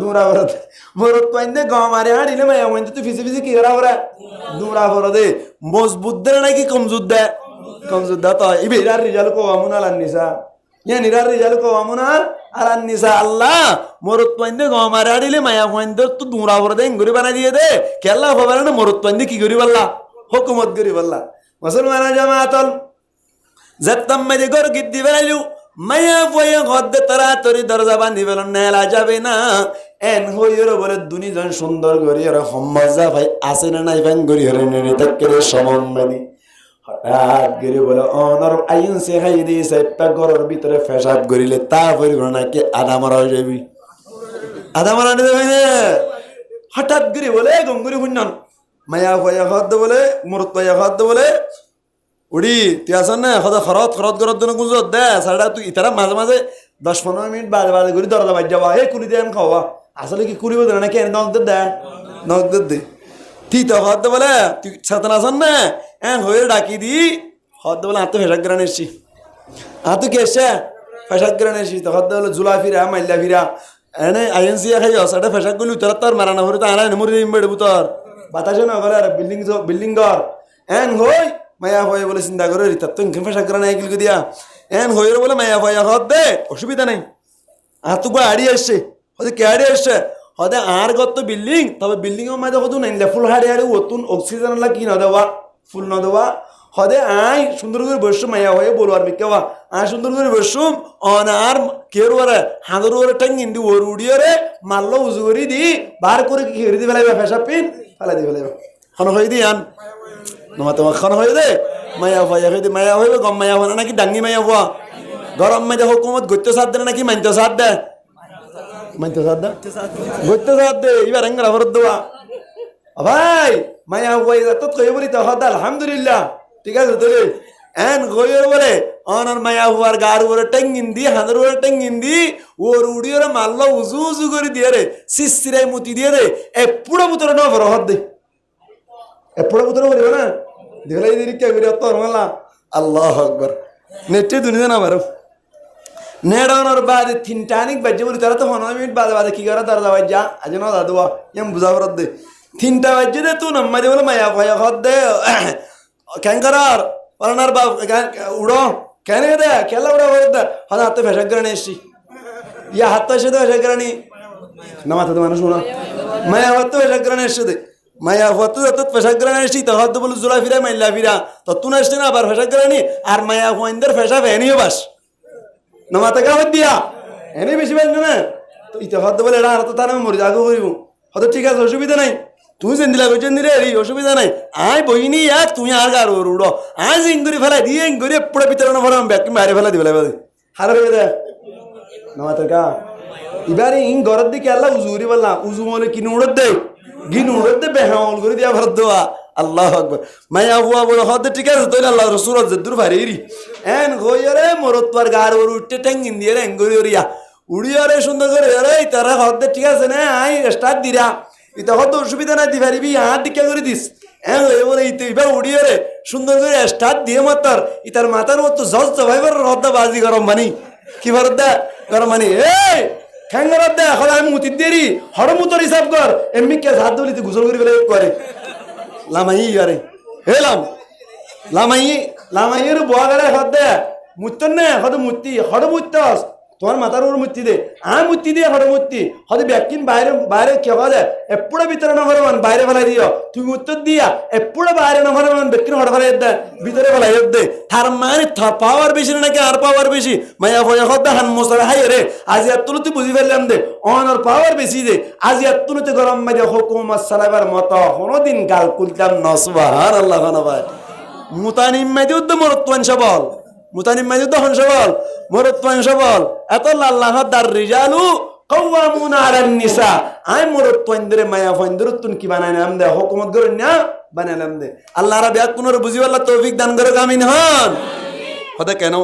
দূরা ভরত মরত্ব আইনে গমারি আড়িলে মায়া ফোন তো ফিসে ফিসে কি করা দূরা ভর দে মজবুত দে নাকি কমজুত দে তো ইবে আর রিজাল কো আমুনা লান্নিসা ইয়া নিরার রিজাল কো আমুনা আলান্নিসা আল্লাহ মরত পাইন্দে গমারে আড়িলে মায়া পাইন্দে তো দুরা ভরে দে ইঙ্গুরি বানাই দিয়ে দে কেল্লা খবর না মরত পাইন্দে কি করি বললা হুকুমত করি বললা মুসলমান জামাতল জত্তাম মেদে গর গিদ্দি বেলাইলু মায়া বয়ে গদ্দে তাড়াতাড়ি দরজা বান্ধি ফেল নেলা যাবে না এন হইর বলে দুনিজন সুন্দর করি আর মজা ভাই আসে না নাই ফ্যান করি হরে নেড়ে তাকে সমান মানি হঠাৎ করে বলে অনর আইন সে খাই দিয়েছে একটা ঘরের ভিতরে ফেসাব করিলে তা করিব নাকি আধা মারা হয়ে যাবি আধা মারা দেবে না হঠাৎ করে বলে গঙ্গুরি শুনন মায়া ভয়া খাদ্য বলে মরত পাইয়া খাদ্য বলে উড়ি তুই আসন না সদা খরত খরত করার জন্য গুজর দে সারা তুই ইতারা মাঝে মাঝে 10-15 মিনিট বাজে বাজে করে দরজা বাজ যাওয়া হে কুড়ি দিয়ে খাওয়া আসলে কি কুড়ি বলতে নাকি নগদের দে নগদের দে তুই তো খাদ্য বলে তুই সাতন আসন না হ্যাঁ হয়ে ডাকি দি খাদ্য বলে আত্ম ফেসাক গ্রান এসছি আত্ম কে এসছে ফেসাক গ্রান এসছি তো খাদ্য বলে জুলা ফিরা মাইল্লা ফিরা এনে আইএনসি খাই সাটা ফেসাক গুলি উতর তার মারানা হরে তো আনা মরে বেড়ে বুতর বাতাসে না বলে বিল্ডিং ঘর এন হই মায়া ভয় বলে চিন্তা করে রিতা তো ইনকাম ফেসাক গ্রান এগুলি দিয়া এন হইরে বলে মায়া ভয় খাদ দে অসুবিধা নাই আতু গাড়ি আসছে হতে গাড়ি আসছে হতে আর গত বিল্ডিং তবে বিল্ডিং এর মধ্যে কত নাই ফুল হাড়ি হাড়ি ওতুন অক্সিজেন লা কি না দেওয়া ফুল না দেওয়া হদে আই সুন্দর করে বসু মায়া হয়ে বলবার বিকেওয়া আই সুন্দর করে বসুম অনার কের ওরে হাঁদর ওরে টাঙ্গিন দি ওর উড়িয়ে মারলো উজু করে দি বার করে কি করে দি ফেলাইবা ফেসা পিন ফেলাই দি ফেলাইবা খন হয়ে দি আন নমা তোমার খন হয়ে দে মায়া ভয়া হয়ে দি মায়া হইবে গম মায়া হনা নাকি ডাঙ্গি মায়া হওয়া গরম মেয়েদের হুকুমত গত্য সাথ দে নাকি মানতে সাথ দে মানতে সাথ দে গত্য সাথ দে এবার আঙ্গরা ভরত দেওয়া ভাই মায়া হয়ে তো কই বলি তো হদ আলহামদুলিল্লাহ ঠিক আছে তোরে এন গয়ের বলে অনর মায়া হুয়ার গার ওরে টেঙ্গিন দি হাঁদর ওরে টেঙ্গিন দি ওর উড়িয়ে মারলো উজু উজু করে দিয়ে রে সিসিরাই মুতি দিয়ে রে এ পুরো ভিতরে না ভর হদ দে এ পুরো ভিতরে বলিব না দেখলাই দিদি কে করে তোর মালা আল্লাহ আকবার নেটে দুনিয়া না মারো নেড়ানোর বাদে তিনটানিক বাজে বলি তারা তো 15 মিনিট বাদে বাদে কি করে দরজা বাজ যা আজ না দাদু এম বুঝা বরদ দে 3টা বাজে দে তুই নাম্মা দে বলে মায়া ভয়া হদ দে কেন করার পালনার বাপ উড়ো কেন দে খেলা উড়া বরদ হদা হাতে ফেসাক করে এসছি ইয়া হাত এসে দে ফেসাক করে না মাথা তো মানুষ শোনা মায়া হাত ফেসাক করে এসে দে মায়া হতো যত ফেসাক করে এসছি তো হদ বলে জোড়া ফিরা মাইল্লা ফিরা তো তুই আসছে না আবার ফেসাক করে আর মায়া হইন্দের ফেসা ভেনিও বাস না মাথা কামড় দিয়া এনে বেশি পারল না তো ইতে হদ বলে এটা আর তো তার মরি আগু করিব হয়তো ঠিক আছে অসুবিধা নাই তুই যেন দিলা কইছেন দিলে এই অসুবিধা নাই আই বইনি এক তুই আর গার উড়ো আজ ইঙ্গুরি ফেলাই দিয়ে ইঙ্গুরি পুরো ভিতরে না ভরাম ব্যাক মারে ফেলা দিবে লাগে হারে দে না মাথা কা এবারে ইন গরদ দিকে আল্লাহ উজুরি বললা উজু মলে কি নুড়ত দে গিন উড়ত দে বেহাল করে দিয়া ভরত দেওয়া আল্লাহু আকবার মায়া হুয়া বলে হদ ঠিক আছে তোর আল্লাহ রাসূল জদ্দুর ভারিরি এন গয়রে মরতবার গার ওর উঠতে টেঙ্গিন দিয়ে রে এঙ্গুরি ওরিয়া উড়িয়া রে সুন্দর করে রে তারা হদ ঠিক আছে না আই স্টার্ট দিরা এটা হদ অসুবিধা না দি পারিবি হাত দিকে করে দিস এন ওই বলে ইতে এবার উড়িয়া রে সুন্দর করে স্টার্ট দিয়ে মাতার ইতার মাথার মতো জজ জবাইবার রদ্দা বাজি গরম মানি কি ভরদা গরম মানি এই খ্যাঙ্গরদ দে এখন আমি মুতি দেরি হরমুতর হিসাব কর এমনি কে হাত ধরি তুই গোসল করি ফেলে করে লামাই আরে হেলাম লামাইয়ের বুয়া গাড়ে হাত দে মুত্তর নে হদ মুত্তি হড মুত্তস তোমার মাথার উপর মুত্তি দে মুত্তি দিয়ে হড মুত্তি হদ ব্যাকিন বাইরে কে দে এপুড়ে ভিতরে না ভরমান বাইরে ফেলাই দিও তুমি উত্তর দিয়া এপুড়ে বাইরে না ভরমান ব্যাকিন হড ফেলাই দে ভিতরে ফেলাই দে তার মানে পাওয়ার বেশি নাকি আর পাওয়ার বেশি মায়া ভয়া হদ হান মোসারে হাই রে আজ এতলো তুই বুঝি ফেললাম দে অনর পাওয়ার বেশি দে আজ এতলোতে গরম মাঝে হুকুমত সালাবার মতো কোনোদিন গাল কুলতাম না সুবহানাল্লাহ ভাই মুতানিম মাঝে উদ্দ মরত্বান সবল মুতানিম মাঝে উদ্দ হন সবল মরত্বান সবল এত আল্লাহ দার রিজালু কাওয়ামুনা আলান নিসা আই মরত্বান দরে মায়া ফাইন্দর তুন কি বানাইলাম দে হুকুমত গরন না বানাইলাম দে আল্লাহ রাব্বি আকুনর বুঝিওয়াল্লাহ তৌফিক দান করে আমিন হন হদা কেন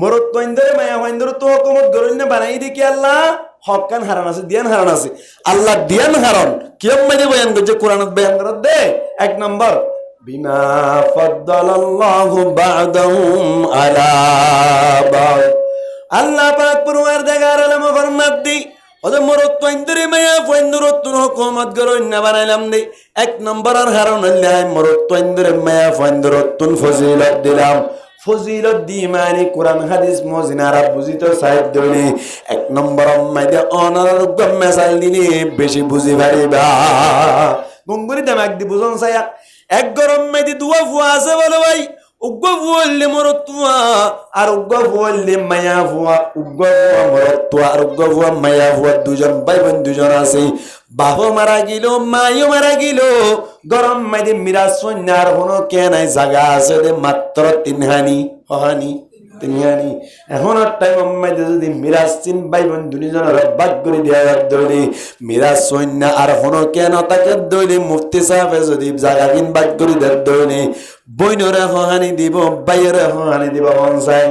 মরত্বান দরে মায়া ফাইন্দর তো হুকুমত গরন না বানাই দি কি আল্লাহ হক কান হারান আছে দিয়ান হারান আছে আল্লাহ দিয়ান হারান কিয়ম মাঝে বয়ান করছে কোরআনত বয়ান করত দে এক নম্বর বিমা ফাদ্দালাল্লাহু বা'দাহুম আলা বা'দ আল্লাহ পাক পরওয়ারদিগার আলম ফরমাদ্দি ওদের মরত্ব ইন্দরে মায়া ফইন্দরত হুকুমত গরন না বানাইলাম দে এক নম্বর আর হারান আল্লাহ মরত্ব ইন্দরে মায়া ফইন্দরত ফজিলত দিলাম ফজিলত দি মানে কোরআন হাদিস মজিনারা বুঝিত সাহেব দিনে এক নম্বর মাইদে অনার মেসাইল দিনে বেশি বুঝি পারিবা গঙ্গুরি দাম এক দি বুঝন সায়া এক গরম মেদি দুয়া ফুয়া আছে বলো ভাই উগ্র বললে মরতুয়া আর উগ্র বললে মায়া ভুয়া উগ্র ভুয়া মরতুয়া আর উগ্র ভুয়া মায়া ভুয়া দুজন ভাই বোন দুজন আছে বাবা মারা গেল মাইও মারা গেল গরম মাইদে মিরাজ সন্ন্যার হনো কে নাই জায়গা আছে দে মাত্র তিনহানি হহানি তিনহানি এখন টাইম মাইদে যদি মিরাজ তিন ভাই বোন দুজনের বাদ করে দেওয়া দৌড়ি মিরাজ সন্ন্যা আর হনো কেন তাকে দৌড়ি মুফতি সাহেব যদি জায়গা কিন বাদ করে দেওয়ার দৌড়ি বইনরে হহানি দিব বাইরে হহানি দিব মনসাই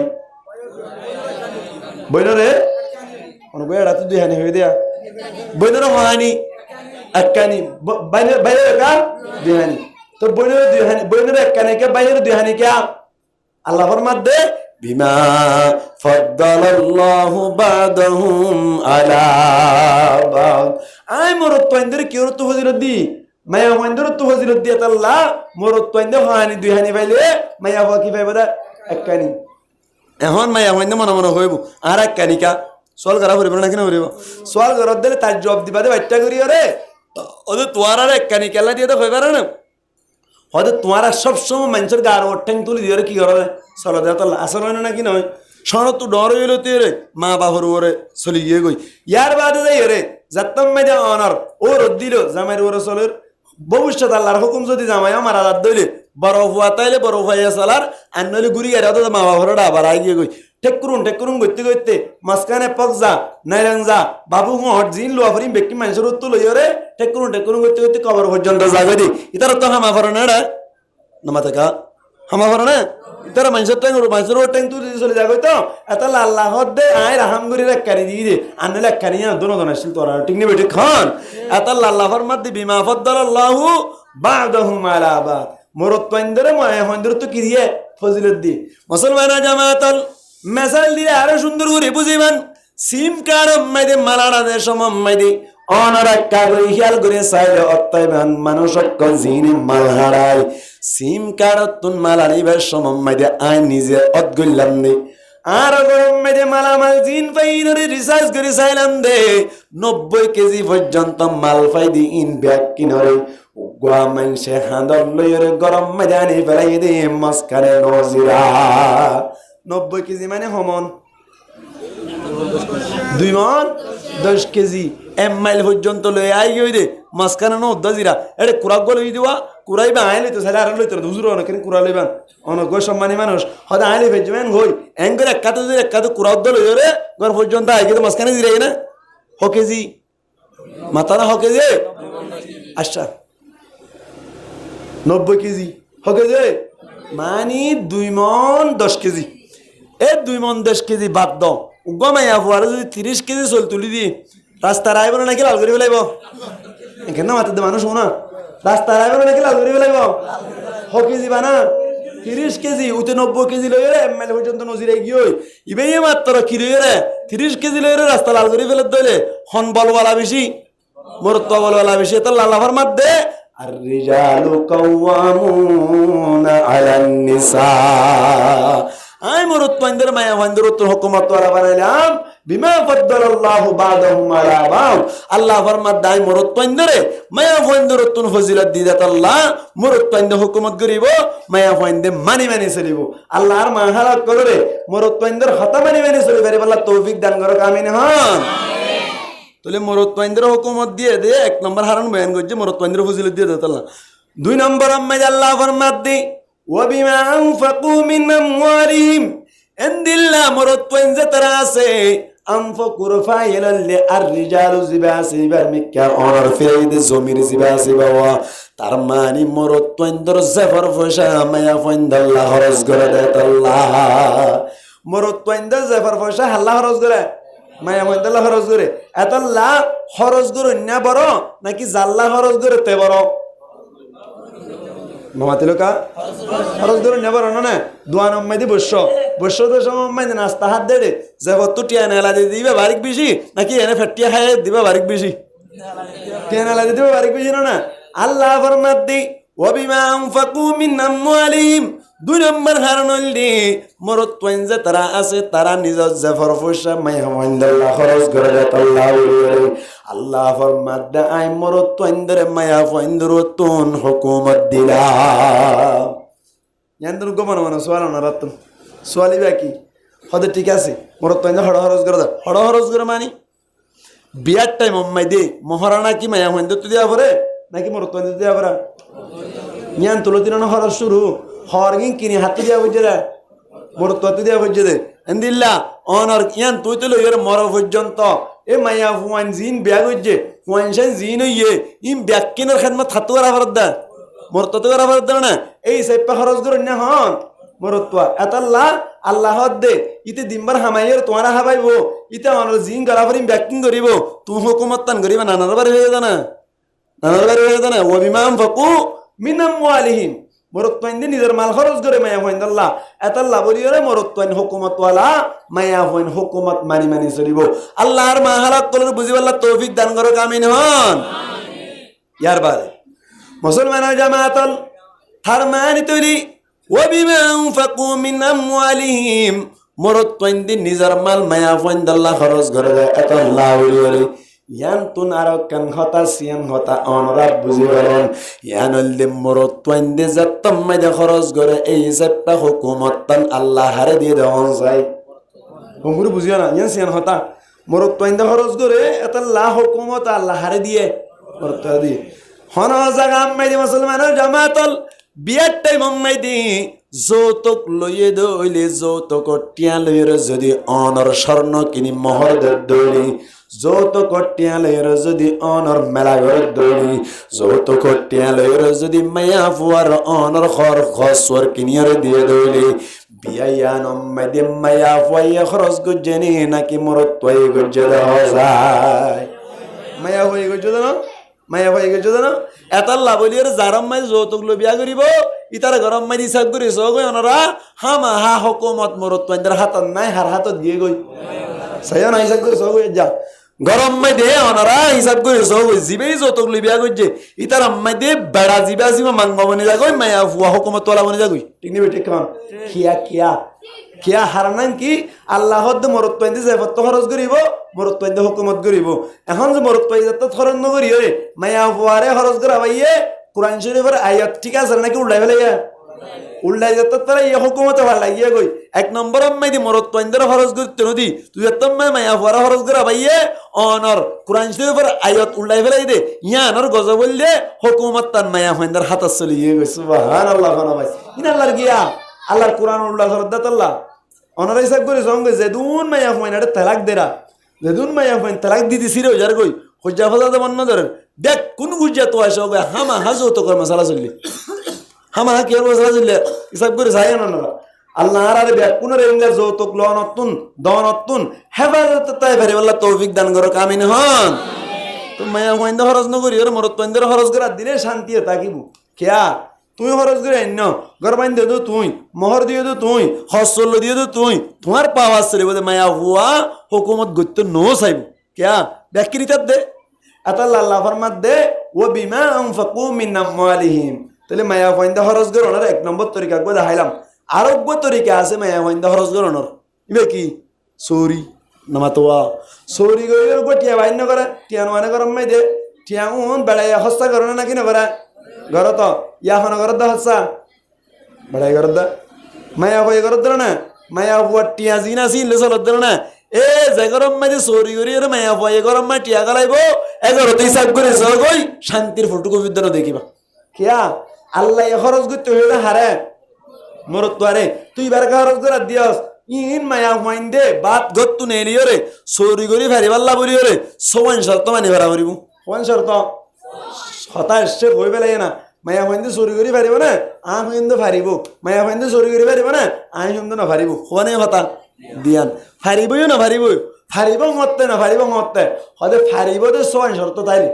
বইনরে অনুকো এরা তো দুই হানি হয়ে দেয়া বইনরে হহানি এককানি বাইরে বাইরে কা দুই হানি তো বইনরে দুই হানি বইনরে এককানি কে বাইরে দুই হানি কে আল্লাহ ফরমাতে বিমা ফাদ্দালাল্লাহু বাদাহুম আলা বাদ আই মরত তোইন্দের কি তো ফজিলত দি মায়া মন্দির তো ফজিলত দি আল্লাহ মরত তোইন্দের হানি দুই হানি পাইলে মায়া হওয়া কি পাইব দা এককানি এখন মায়া মন্দির মনে মনে হইব আর এককানি কা সোয়াল করা হইব না কেন হইব সোয়াল করত দিলে তার জবাব দিবা দে বাচ্চা করি রে ওদের তোমার আর এককানি কেলা দিয়ে তো হইব না হয়তো তোমার সবসময় মানুষের গার ওঠেন তুলি দিয়ে কি করে চলো দেখ তো আসল হয় না কি নয় শরৎ তো ডর হইল তুই রে মা বাপর ওরে চলি গিয়ে গই ইয়ার বাদে যাই রে যাত্তম মেদে অনার ও রোদ দিল জামাইর ওরে চলের ভবিষ্যৎ আল্লাহর হুকুম যদি জামাই আমার আদার দইলে বড় হুয়া তাইলে বড় হইয়া চলার আর নইলে ঘুরি গেলে তো মা বাপরটা আবার আই গিয়ে গই ঠেক করুন করতে করতে মাঝখানে পক যা নাইরাং যা বাবু হট জিন লোয়া ফরিম ব্যক্তি মানুষের উত্তর লইয়া রে ঠেক করুন করতে করতে কবর পর্যন্ত যাবে দি ইতার তো হামা ফর না নমাতে কা হামা ফর না ইতার মানুষের ট্যাং তুই চলে যাবে তো এত আল্লাহ দে আয় রাহাম গুরি রেখারি দিয়ে দে আনলে রেখারি দোনো দোনাশীল তোরা ঠিক নেবে ঠিক খান এত আল্লাহ ফরমাত দি বিমা ফাদ্দালাল্লাহু বাদাহুম আলা বাদ মরত তোইন্দরে মায়া হইন্দর তো কি দিয়ে ফজিলত দি মুসলমানা জামাতাল মেসাল দিয়ে আরো সুন্দর করে বুঝিবান সিম কার্ড মাইদে মালানা দেশ মাইদে অনারাক্কা করে খেয়াল করে চাইলে অত্যায়বান মানুষক জিনে মাল হারায় সিম কার্ড তুন মাল আনিবার সময় মাইদে আই নিজে অদগল্লাম নে আর গরম মাইদে মালামাল জিন পাইনরে রিসার্চ করে চাইলাম দে 90 কেজি পর্যন্ত মাল পাই দি ইন ব্যাগ কিনরে গোয়া মানুষে হাঁদর লইরে গরম মাইদে আনি ফেলাই দে মাঝখানে নজিরা 90 কেজি মানে হমন 2 মন 10 কেজি এম মাইল পর্যন্ত লই আই গই দে মাঝখানে ন দজিরা এড়ে কুরাক গলই দিবা কুরাইবা আইলে তো সারা আর লইতে হুজুর অনেক কুরা লইবান অনেক গো সম্মানী মানুষ হদা আইলে ভেজবেন হই এঙ্গরে একাতে কুরাক দল লইরে ঘর পর্যন্ত আই গই মাঝখানে দিরাই না হ কেজি মাথা না হ কেজি আচ্ছা 90 কেজি হ কেজি মানে 2 মন 10 কেজি এ 2 মন 10 কেজি বাদ দাও গমাইয়া ফুয়ারে যদি 30 কেজি চল তুলি দি রাস্তার আইব নাকি লাল করি ফেলাইব এখানে মাথাতে মানুষ শোনা রাস্তার আইব নাকি লাল করি ফেলাইব হ কেজি বানা 30 কেজি উতে 90 কেজি লই রে এমএলএ পর্যন্ত নজিরে গিয়ে ইবে মাত্র কি লই রে 30 কেজি লই রে রাস্তা লাল করি ফেলে দইলে হন বলওয়ালা বেশি মরত্ব বলওয়ালা বেশি তো লাল ফরমাত দে আর রিজালু কাওয়ামুনা আলান নিসা আই মরত পাইন্দর মায়া পাইন্দর তো হুকুমত ওয়ালা বানাইলাম বিমা ফাদ্দালাল্লাহু বাদাহুম আলা বাদ আল্লাহ ফরমাত দাই মরত পাইন্দরে মায়া পাইন্দর তুন ফজিলত দিদাত আল্লাহ মরত পাইন্দ হুকুমত করিব মায়া পাইন্দে মানি চলিব আল্লাহর মাহালাত করে মরত পাইন্দর হতা মানি চলিব রে আল্লাহ তৌফিক দান করুক আমিন হন তাহলে মরত পাইন্দর হুকুমত দিয়ে দে 1 নম্বর হারান বয়ান করছে মরত পাইন্দর ফজিলত দিয়ে দাত আল্লাহ 2 নম্বর আম্মা আল্লাহ ফরমাত দি وبما أنفقوا من أموالهم عند الله مرت وإنزا تراسي أنفقوا رفايل الرجال زباسي برمكا أونر فيد زمير زباسي بوا ترماني مرت وإندر زفر فشا ما يفند الله رزقر ديت الله مرت وإندر زفر فشا الله رزقر ما يفند الله رزقر أت الله رزقر نبرو نكي زالله رزقر تبرو মামাতিলকা খরচ ধরে নেবার না দোয়ান আম্মাইদি বস্য তো সময় নাস্তা হাত দেড়ে যে কত টিয়া নেলা দিয়ে দিবে বারিক বেশি নাকি এনে ফেটিয়া খাই দিবা বারিক বেশি টিয়া নেলা দিয়ে দিবে বারিক বেশি না আল্লাহ ফরমাত দি ওয়াবিমা আনফাকু মিন আমওয়ালিহিম 2 নম্বর কারণ হইলি মরত ওয়াইনজা তারা আছে তারা নিজের জাফর পয়সা মাইহামাইন্দাল্লাহ খরচ করে দেত আল্লাহ ফরমাত দে আই মরত ওয়াইন্দরে মায়া ওয়াইন্দর তুন হুকুমত দিলাম ইয়ান তো গো মনে সোয়াল না রাত সোয়ালি বাকি হদে ঠিক আছে মোর তো হড় হরজ করে দাও হড় হরজ করে মানি বিয়ার টাইম অম্মাই দে মহারানা কি মায়া হইন তো দিয়া পরে নাকি মোর তো দিয়া পরে ইয়ান তুলো দিন হরজ শুরু হরগিন কিনি হাতে দিয়া বুঝে রে মোর তো দিয়া বুঝে দে এন্দিল্লা অনর ইয়ান তুই তো লইর মর পর্যন্ত এ মায়া হুয়ান জিন বিয়া গজ্জে হুয়ান শান জিন হইয়ে ইম ব্যাকিনের খেদমত হাতু করা ফরদ দা মোর তো করা ফরদ না এই সাইপা খরচ করে না হন মোর তো এতাল্লাহ আল্লাহ দে ইতে দিনবার হামাইয়ের তোমারা হাবাইব ইতে অনর জিন গলা ফরিম ব্যাকিং করিব তুই হুকুমত তান করিব নানার বাড়ি হয়ে জানা নানার বাড়ি হয়ে জানা ও বিমাম ফাকু মিনাম ওয়ালিহিম মরত্বাইন দিয়ে নিজের মাল খরচ করে মায়া হইন আল্লাহ এতাল্লাহ বলিওরে মরত্বাইন হুকুমত ওয়ালা মায়া হইন হুকুমত মানি মানি চলিব আল্লাহর মাহালাত তোর বুঝিব আল্লাহ তৌফিক দান করো কামিন হন ইয়ার বাদে মুসলমানের জামাতল থার মানি তৈরি ওয়া বিমা আনফাকু মিন আমওয়ালিহিম মরত্বাইন দিয়ে নিজের মাল মায়া হইন আল্লাহ খরচ করে এতাল্লাহ বলিওরে ইয়ান তুন আরো কান হতা সিয়ান হতা অনরাত বুঝি বলেন ইয়ান হলদে মরত তোয়াইন্দে যাত্তম মাইদে খরচ করে এই হিসাবটা হুকুমত তান আল্লাহ হারে দিয়ে দেওয়া যায় হুমুর বুঝিও না ইয়ান সিয়ান হতা মরত তোয়াইন্দে খরচ করে এটা লা হুকুমত আল্লাহ হারে দিয়ে মরত দিয়ে হন জায়গা মাইদে মুসলমানের জামাতল বিয়ার টাইম মাইদে যৌতুক লইয়ে দইলে যৌতুক টিয়া লইয়ের যদি অনর স্বর্ণ কিনি মোহর দইলে যৌতুক টিয়া লইয়ের যদি অনর মেলা ঘর দইলে যৌতুক টিয়া লইয়ের যদি মায়া ফুয়ার অনর খর খসর কিনিয়ার দিয়ে দইলে বিয়া নম্মাইদে মায়া ফুয়াইয়া খরচ গুজেনি নাকি মরত তোয়াই গুজে দেওয়া যায় মায়া হয়ে গুজে না মায়া হয়ে গেছে না এতাল্লা বলিয়ার যারাম মাই যৌতুক লো বিয়া করিব ইতারা গরম মাই হিসাব করি সগই অনরা হামা হা হুকুমত মরত তোয়াইন্দার হাতত নাই হার হাতত দিয়ে গই সায়া না হিসাব করি সগই যা গরম মাই দে অনরা হিসাব করি সগই জিবেই যৌতুক লো বিয়া কইছে ইতারা মাই দে বেড়া জিবা জিবা মাংব বনি যা গই মায়া ফুয়া হুকুমত তোলা বনি যা গই ঠিক নি বেটি কাম কিয়া কিয়া কিয়া হারানান কি আল্লাহ হদ মরত তোয়াইন্দে জাফত খরচ করিব মরত তোয়াইন্দে হুকুমত করিব এখন যে মরত তোয়াইন্দে তো খরচ নকরি রে মায়া ফুয়ারে খরচ করা ভাইয়ে কুরআন শরীফের আয়াত ঠিক আছে নাকি উল্টাই ফেলাইয়া উল্টাই যেত তারা এই হুকুমত ভালো লাগিয়ে গই এক নম্বর আম্মাই দি মরত তোয়াইন্দের খরচ করতে নদী তুই এত মায়া ফুয়ারে খরচ করা ভাইয়ে অনর কুরআন শরীফের আয়াত উল্টাই ফেলাই দে ইয়ানর গজ বললে হুকুমত তান মায়া ফুয়াইন্দের হাত চলিয়ে গই সুবহানাল্লাহ খানা ভাই ইন আল্লাহর গিয়া আল্লাহর কুরআন উল্লাহ করদাত আল্লাহ অনরা হিসাব করে সঙ্গে যেদুন মায়া ফুয়াইন এটা তালাক দেরা যেদুন মায়া ফুয়াইন তালাক দিদি সিরে যার গই হজ্জা ফজা বন্ধ ধরেন দেখ কোন গুজ্জা তো আসে গো হামা হাজো তো কর মশলা চললি হামা কি আর মশলা চললি হিসাব করে যায় না আল্লাহ আর দেখ কোন রেঙ্গা যৌতুক লনতুন দনতুন হেফাজত তাই ভারি আল্লাহ তৌফিক দান করো কামিন হন তো মায়া ফুয়াইন দে খরচ নকরি আর মরত তোয়াইন দে খরচ করা দিলে শান্তি থাকিব কিয়া তুই খরচ করে আইন গরবাইন দিয়ে দো তুই মোহর দিয়ে দো তুই হসল দিয়ে দো তুই তোমার পাওয়া চলিব মায়া হুয়া হুকুমত গত্য নো চাইব কিয়া ব্যাকৃতার দে এটা আল্লাহ ফরমাত দে ও বিমা আনফাকু মিন আমওয়ালিহিম তাহলে মায়া ফাইন্দা খরচ করানোর এক নম্বর তরিকা গো দেখাইলাম আরোগ্য তরিকা আছে মায়া ফাইন্দা খরচ করানোর ইবে কি চোরি নামাতোয়া চোরি করে গো টিয়া বাইন করে টিয়া মানে গরম মাই দে টিয়া উন বেড়াই হস্তা করে নাকি নকরা ঘর তো ইয়া হন ঘর দা হসা বেড়াই ঘর দা মায়া হয়ে ঘর দর না মায়া হুয়া টিয়া জিনা সিন লে চলত দর না এ যে গরম মাঝে চোরি করি রে মায়া হুয়া গরম মা টিয়া গালাইব এগারোতে হিসাব করে চগই শান্তির ফটোকপি দ্বারা দেখিবা কিয়া আল্লাহ খরচ করতে হইলে হারে মরত তোয়ারে তুই বার খরচ করে দিয়স ইন মায়া হুয়াইন দে বাত গত্তু নেলিও রে চোরি করি ফেরি পাল্লা বলি রে সমান শর্ত মানি ভরা করিব সমান শর্ত হতাশ সে বই পেলাই না মায়া ফাইন্দে চুরি করে পারিব না আহ কিন্তু ফারিব মায়া ফাইন্দে চুরি করে পারিব না আহ কিন্তু না ফারিব হনে হতা দিয়ান ফারিবই না ফারিবই ফারিব মরতে না ফারিব মরতে হতে ফারিব তো সোয়ান শর্ত তাইলে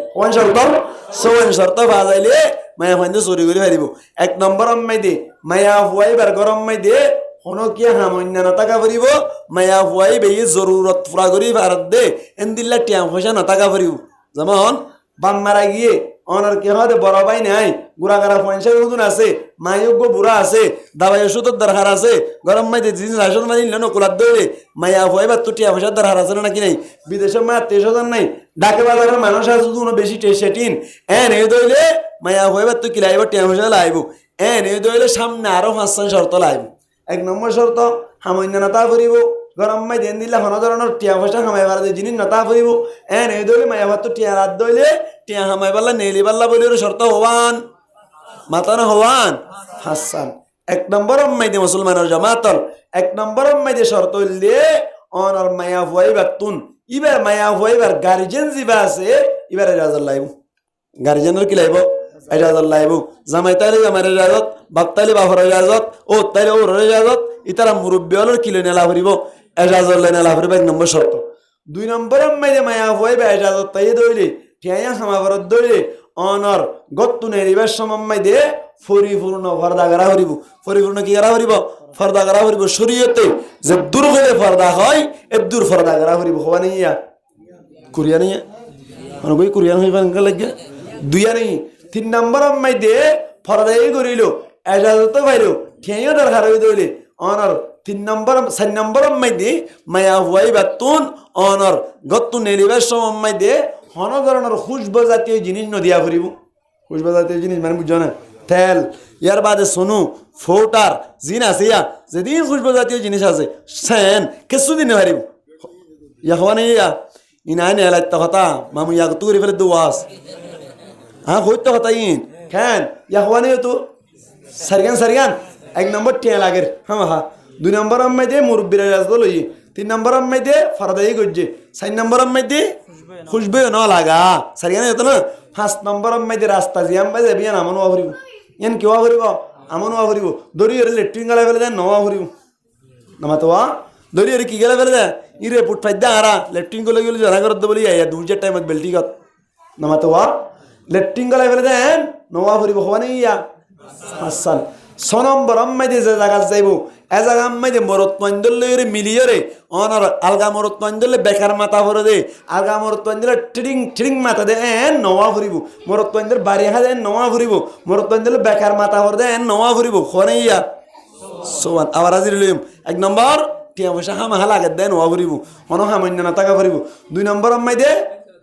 সোয়ান শর্ত বাজাইলে মায়া ফাইন্দে চুরি করে পারিব এক নম্বর আম্মাই দে মায়া হুয়াই বার গরম মাই দে হনো কি হামন্য না টাকা ফুরিব মায়া হুয়াই বেয়ে জরুরত পুরা করি ভারত দে এন্দিল্লা টিয়া পয়সা না টাকা ফুরিব যেমন বাম মারা গিয়ে অনার কে হতে বড় ভাই নাই গুড়াগাড়া পয়সা নতুন আছে মায়োগ্য বুড়া আছে দাবাই ওষুধের দরকার আছে গরম মাইতে জিনিস আসন মানি লেনো কোলার দৌড়ে মায়া হইবার তো টিয়া পয়সার দরকার আছে নাকি নাই বিদেশের মায়া 23,000 নাই ডাকে বাজারের মানুষ আছে বেশি সেটিন এন এই দইলে মায়া হইবার তো কিলাইব টিয়া পয়সা লাইব এনে দইলে সামনে আরো 5 শর্ত লাইব। 1 নম্বর শর্ত সামান্য নতা ফুরিব, গরম মাই দেন দিলে কোনো ধরনের টিয়া পয়সা হামাই পারা জিনিস নতা ফুরিব। এনে দইলে মায়া ভাত টিয়া রাত দইলে টিয়া হামাই পারলা নেলি পাল্লা বলে শর্ত হওয়ান মাতানো হওয়ান হাসান। 1 নম্বর মাইদে মুসলমানের জামাতল 1 নম্বর মাইদে শর্ত হইলে অনর মায়া ফুয়াইবার তুন ইবার মায়া ফুয়াইবার গার্জেন জিবা আছে ইবার এজাজত লাইব। গার্জেনের কি লাইব? এজাজত লাইব। জামাই তাইলে জামাইর এজাজত, বাপ তাইলে বাপর এজাজত, ও তাইলে ওর এজাজত, ইতারা মুরব্বী হল কিলো নেলা ফুরিব, এজাজত লাই নেলা ফুরিব। 1 নম্বর শর্ত। 2 নম্বর মাইদে মায়া ফুয়াইবা এজাজত তাই দইলে ঠিয়া হামাবরত দইলে অনর গত্তু নেরিবার সময় দিয়ে পরিপূর্ণ ফর্দা করা হরিব। পরিপূর্ণ কি করা হরিব? ফর্দা করা হরিব। শরীয়তে যে দূর হলে ফর্দা হয় এ দূর ফর্দা করা হরিব। হওয়া নেই কুরিয়া নেই মানে বই কুরিয়ান হইবা লাগে 2 নেই। 3 নম্বর মাই দিয়ে ফর্দাই করিল এজাজত পাইল ঠিয়াইও দরকার হয়ে দইলে অনর 4 নম্বর মাই দিয়ে মায়া হুয়াই বাতুন অনর গত্তু নেরিবার সময় দিয়ে কোনো ধরনের খুশবো জাতীয় জিনিস নদিয়া ফুরিব। খুশবো জাতীয় জিনিস মানে বুঝছো না? তেল ইয়ার বাদে সোনু ফোটার জিন আছে ইয়া যেদিন খুশবো জাতীয় জিনিস আছে সেন কিছু দিনে পারিব ইয়া হওয়া নেই। ইয়া ইনাই নেলাইতে কথা মামু ইয়াক তো করে ফেলে দুয়াস হ্যাঁ হইতে কথা ইন খেন ইয়া হওয়া নেই তো সারিগান 1 নম্বর টিয়া লাগের হ্যাঁ 2 নম্বর আম্মাই দিয়ে মুরব্বীরা রাজদা লই 3 নম্বর আম্মাই দিয়ে ফারাদাই গজ্জে 4 নম্বর আম্মাই দিয়ে খুশবে ন লাগা সারিগান হতো না। 5 নম্বর আম্মাই দিয়ে রাস্তা জিয়াম বাজে বিয়ান আমন ওয়াফরিব ইয়ান কেউ ফুরিব আমন ওয়াফরিব দরিয়র লেট্রিন গালা ফেলে দেন নওয়া ফুরিব নামাতোয়া দরিয়র কি গেলা ফেলে দেয় ইরে পুট ফাইদা আরা লেট্রিন গলে গেলে জানা করতে বলি ইয়া 2 টাইমত বেল্টিগত নামাতোয়া লেট্রিন গালা ফেলে দেন নওয়া ফুরিব হওয়া নেই ইয়া হাসান। 6 নম্বর আম্মাই দিয়ে যে জায়গা যাইব এ জায়গা আম্মাই দিয়ে মরত পয়েন্টলে মিলিয়রে অনর আলগা মরত পয়েন্টলে বেকার মাথা ভরে দে আলগা মরত পয়েন্টলে টিডিং মাথা দে এন নওয়া ফুরিব মরত পয়েন্টের বাড়ি হা দেন নওয়া ফুরিব মরত পয়েন্টলে বেকার মাথা ভরে দে এন নওয়া ফুরিব খনে ইয়া সোয়ান আবার আজির লইম 1 নম্বর টিয়া পয়সা হামা হালা লাগে দেন নওয়া ফুরিব মনো হামান্য না টাকা ফুরিব। 2 নম্বর আম্মাই দিয়ে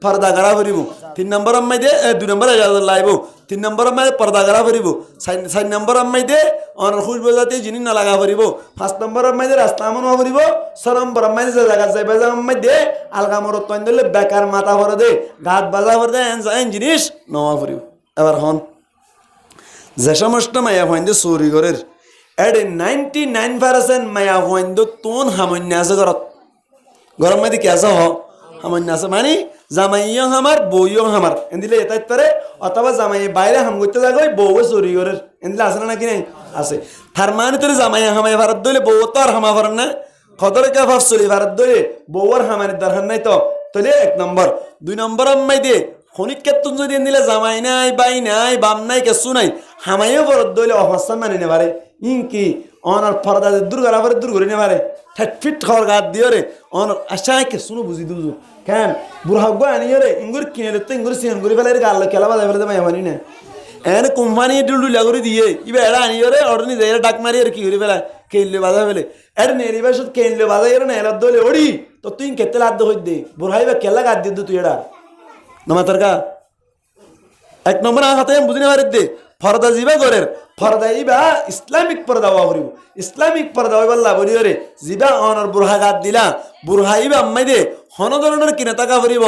পর্দা করা ফুরিব। 3 নম্বর আম্মাই দিয়ে 2 নম্বর এজাজত লাইব। 3 নম্বর আম্মাই পর্দা করা ফুরিব। 4 নম্বর আম্মাই দিয়ে অনর খুশবো জাতীয় জিনিস না লাগা ফুরিব। 5 নম্বর আম্মাই দিয়ে রাস্তা আমন হওয়া ফুরিব। 6 নম্বর আম্মাই যে জায়গা যাইবে আম্মাই দিয়ে আলগা মরত পাইন দিলে বেকার মাথা ভরে দে ঘাট বাজা ভরে দে এন জিনিস নওয়া ফুরিব। এবার হন যে সমস্ত মায়া হইন্দে চুরি করের এডে 99% মায়া হইন্দ তোন হামন্য আছে ঘরত গরম মাই কি আছে হামন্য আছে মানে জামাইও আমার বউও আমার এদিলে এটাই পারে অথবা জামাই বাইরে হাম করতে যাগো বউ চুরি করে এদিলে আছে না নাকি নাই আছে। তার মানে তোর জামাই হামাই ভারত দইলে বউ তো আর হামা ভার না কতরে কে ভাব চলি ভারত দইলে বউর হামার দরকার নাই তো তাহলে 1 নম্বর। 2 নম্বর আম্মাই দিয়ে খনিক কেতুন যদি এদিলে জামাই নাই বাই নাই বাম নাই কেসু নাই হামাইও ভারত দইলে অবস্থান মানে নে পারে ইনকি অনার ফরদা দূর করা পরে দূর করে নে পারে ফিট খাওয়ার গাত দিয়ে রে অনার আশা কেসু বুঝি দুজু কেন বুড়াগ আনিয়ে রে ইঙ্গুর কিনে তো ইঙ্গুর সিন করে ফেলে গাল খেলা বাজায় ফেলে মাই মানি না এনে কোম্পানি ডুলডুলা করে দিয়ে ইবে এরা আনিয়ে রে অর্ডার নিয়ে যায় ডাক মারি আর কি করে ফেলা কেনলে বাজা ফেলে এর নেরিবার সাথে কেনলে বাজাই রে না এলা দলে ওড়ি তো তুই কেতে লাদ হই দে বুড়াইবা কেলা গাত দিয়ে তুই এডা নমাতার কা 1 নম্বর হাতে বুঝি না পারি দে ফরদা জিবা করের ফরদা ইবা ইসলামিক পর্দা হরিব ইসলামিক পর্দা হইবাল্লা বলি রে জিবা অনর বুড়হা গাত দিলা বুড়হা ইবা আম্মাই দে হন ধরনের কিনে টাকা ভরিব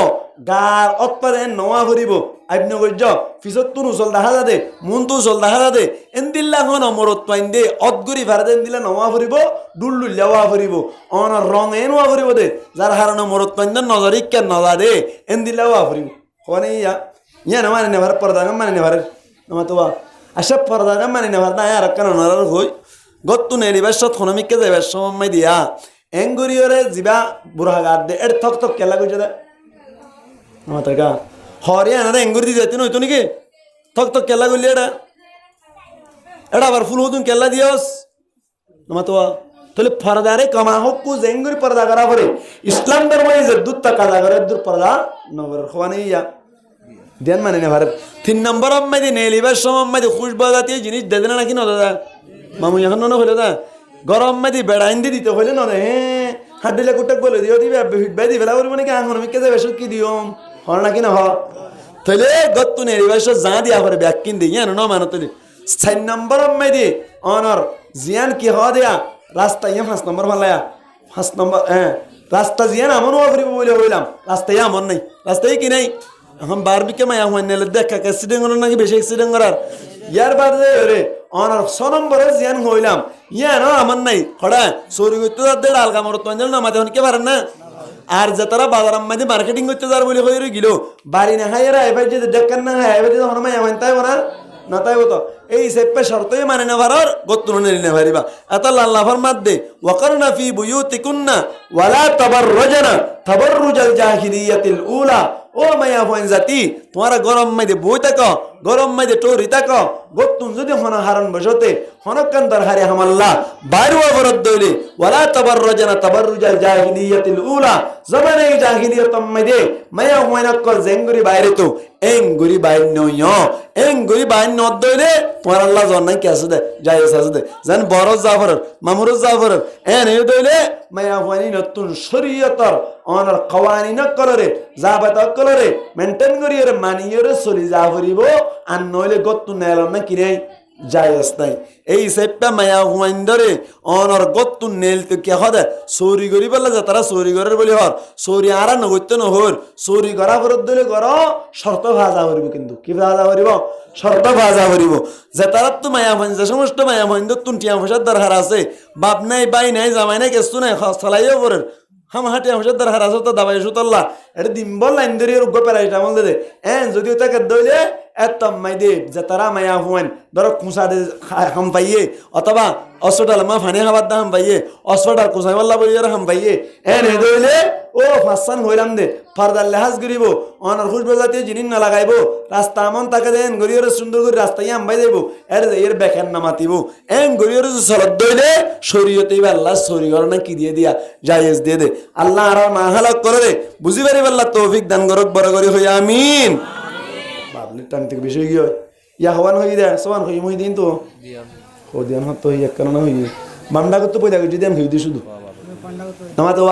গার অৎপাদে নওয়া ভরিব আইন গজ্জ পিছত তুন উচল দেখা যা দে মন তো উচল দেখা যা দে এনদিল্লা হন মরত পাইন দে অদগুরি ভারে দিলা নওয়া ভরিব ডুল্লু লেওয়া ভরিব অনর রং এ নওয়া ভরিব দে যার হারণে মরত পাইন দে নজরিক কে নজা দে এনদিল্লাওয়া ভরিব হনে ইয়া না মানে নেভার পর্দা মানে নেভার নমাতোয়া আশা পর্দা মানে নেভার না আর কেন নরার হই গত্তু নেরিবার সত খনমিককে যাইবার সময় দিয়া এঙ্গুরিয়রে জিবা বুড়া গাদ দে এর থক থক কেলা কইছে দে মাতার গা হরিয়ানা রে এঙ্গুরি দিয়ে যেতে নইতো নাকি থক থক কেলা কইলি এটা আবার ফুল হতুন কেলা দিয়স মাতোয়া তাহলে ফরদারে কমা হোক কু এঙ্গুরি পর্দা করা পরে ইসলাম ধর্ম যে দুধ টাকা করে দূর পর্দা নগর খোয়া নেই ইয়া দেন মানে না ভারত 3 নম্বর আম্মাই দি নেলিবার সময় দি খুশবা জাতীয় জিনিস দে দেনা নাকি না দাদা মামু এখন না হইলো দা গরম মাদি বেড়াইন দি দিতে হইলে না রে হাডিলে কুটক বলে দিও দিবে বেদি বেলা বলি মানে কি আঙ্গন মিকে যাবে কি দিও হল নাকি না হ তাইলে গত্তু নেলিবার যা দিয়া করে ব্যাক কিন দি জানো না মানো তাইলে 4 নম্বর মেদি অনর জিয়ান কি হওয়া দেয়া রাস্তা ইয়া 5 নম্বর ভালায়া 5 নম্বর রাস্তা জিয়ান আমন ওয়াফরিব বলে হইলাম রাস্তায় আমন নাই রাস্তায় কি নাই এখন বারবিকে মায়া হওয়ার নেলে দেখা অ্যাক্সিডেন্ট করার নাকি বেশি অ্যাক্সিডেন্ট করার ইয়ার বাদে রে অনার 6 নম্বরে জিয়ান হইলাম ইয়া না আমার নাই খড়া চুরি করতে যাদের আলগা মরত পাঞ্জাল না মাঝে অনেকে পারেন না আর যে তারা বাজার মাঝে মার্কেটিং করতে যার বলে হয়ে গেল বাড়ি না হাইরা এবার যে ডেকান না হাই এবার যখন মায়া হইন তাই না না তাই হতো এই সেপ্পে শর্তই মানে না পারার গত্তুন নিলে পারিবা এত আল্লাহ ফরমাত দে ওয়াকারনা ফি বুয়ুতিকুন্না ওয়ালা তাবাররুজনা তাবাররুজাল জাহিলিয়াতিল উলা ও মায়া হইন জাতি তোমারা গরম মাইদে বই থাকো গরম মাইদে টরি থাকো গত্তুন যদি হন হারন বসতে হনকান দরহারে হামাল্লাহ বাইরু অবরদ দইলে ওয়ালা তাবাররুজনা তাবাররুজাল জাহিলিয়াতিল উলা জামানে জাহিলিয়াত মাইদে মায়া হইন কল জেঙ্গুরি বাইরে তো এঙ্গুরি বাইর নয় এঙ্গুরি বাইর ন দইলে তোমার আল্লাহ জন্নাই কি আছে দে যাই আছে দে জান বড় জাফর মামুর জাফর এনে দইলে মায়া হইন নতুন শরীয়তর অনার কওয়ানিন কলরে জাবাত কলরে মেনটেন করিয়ে মানিয়ে চলি যা করিব আর নইলে গত্তু নেল না কিনে জায়েজ নাই এই সেপ্পা মায়া হুয়াইন ধরে অনর গত্তু নেল তো কে হদে চুরি করি বললে যে তারা চুরি করার বলি হর চুরি আর নগত্য নহর চুরি করা ফরত দিলে কর শর্ত ভাজা করিব কিন্তু কি ভাজা করিব শর্ত ভাজা করিব যে তারা তো মায়া হুয়াইন যে সমস্ত মায়া হুয়াইন তুন টিয়া পয়সার দরকার আছে বাপ নাই বাই নাই জামাই নাই কেসু নাই চলাইও পরের হাম হাটে আমার সাথে হারাস তো দাবাই সুতল্লা এটা ডিম্বল লাইন ধরে রোগ্য পেরাইটা আমল দে যদিও তাকে দইলে এত মাই দে যে তারা মায়া হুয়েন ধরো খুঁসা দে হাম পাইয়ে অথবা হসপিটাল মা ফানি খাবার দা হাম পাইয়ে হসপিটাল খুঁসাই পাল্লা বলি হাম পাইয়ে দইলে ও ফাঁসান হইলাম দে ফারদার লেহাজ করিব অনার খুশবে জাতীয় জিনিস না লাগাইব রাস্তা আমন তাকে দেন গরিয়র সুন্দর করে রাস্তায় আম পাই দেব এর বেখান না মাতিব গরিয়র চলত দইলে শরীয়তে আল্লাহ শরীয়র না কি দিয়ে দিয়া জায়েজ দিয়ে দে আল্লাহ আর মা হালাক করে দে বুঝি পারি আল্লাহ তৌফিক দান করক বড় করি হই আমিন বাবলি টাইম থেকে বেশি কি হয় ইয়া হওয়ান হই দে সমান হই মই দিন তো ও দিন হত হই এক কারণ হই বান্দা কত পয়দা করে দিন হই দি শুধু নামা তো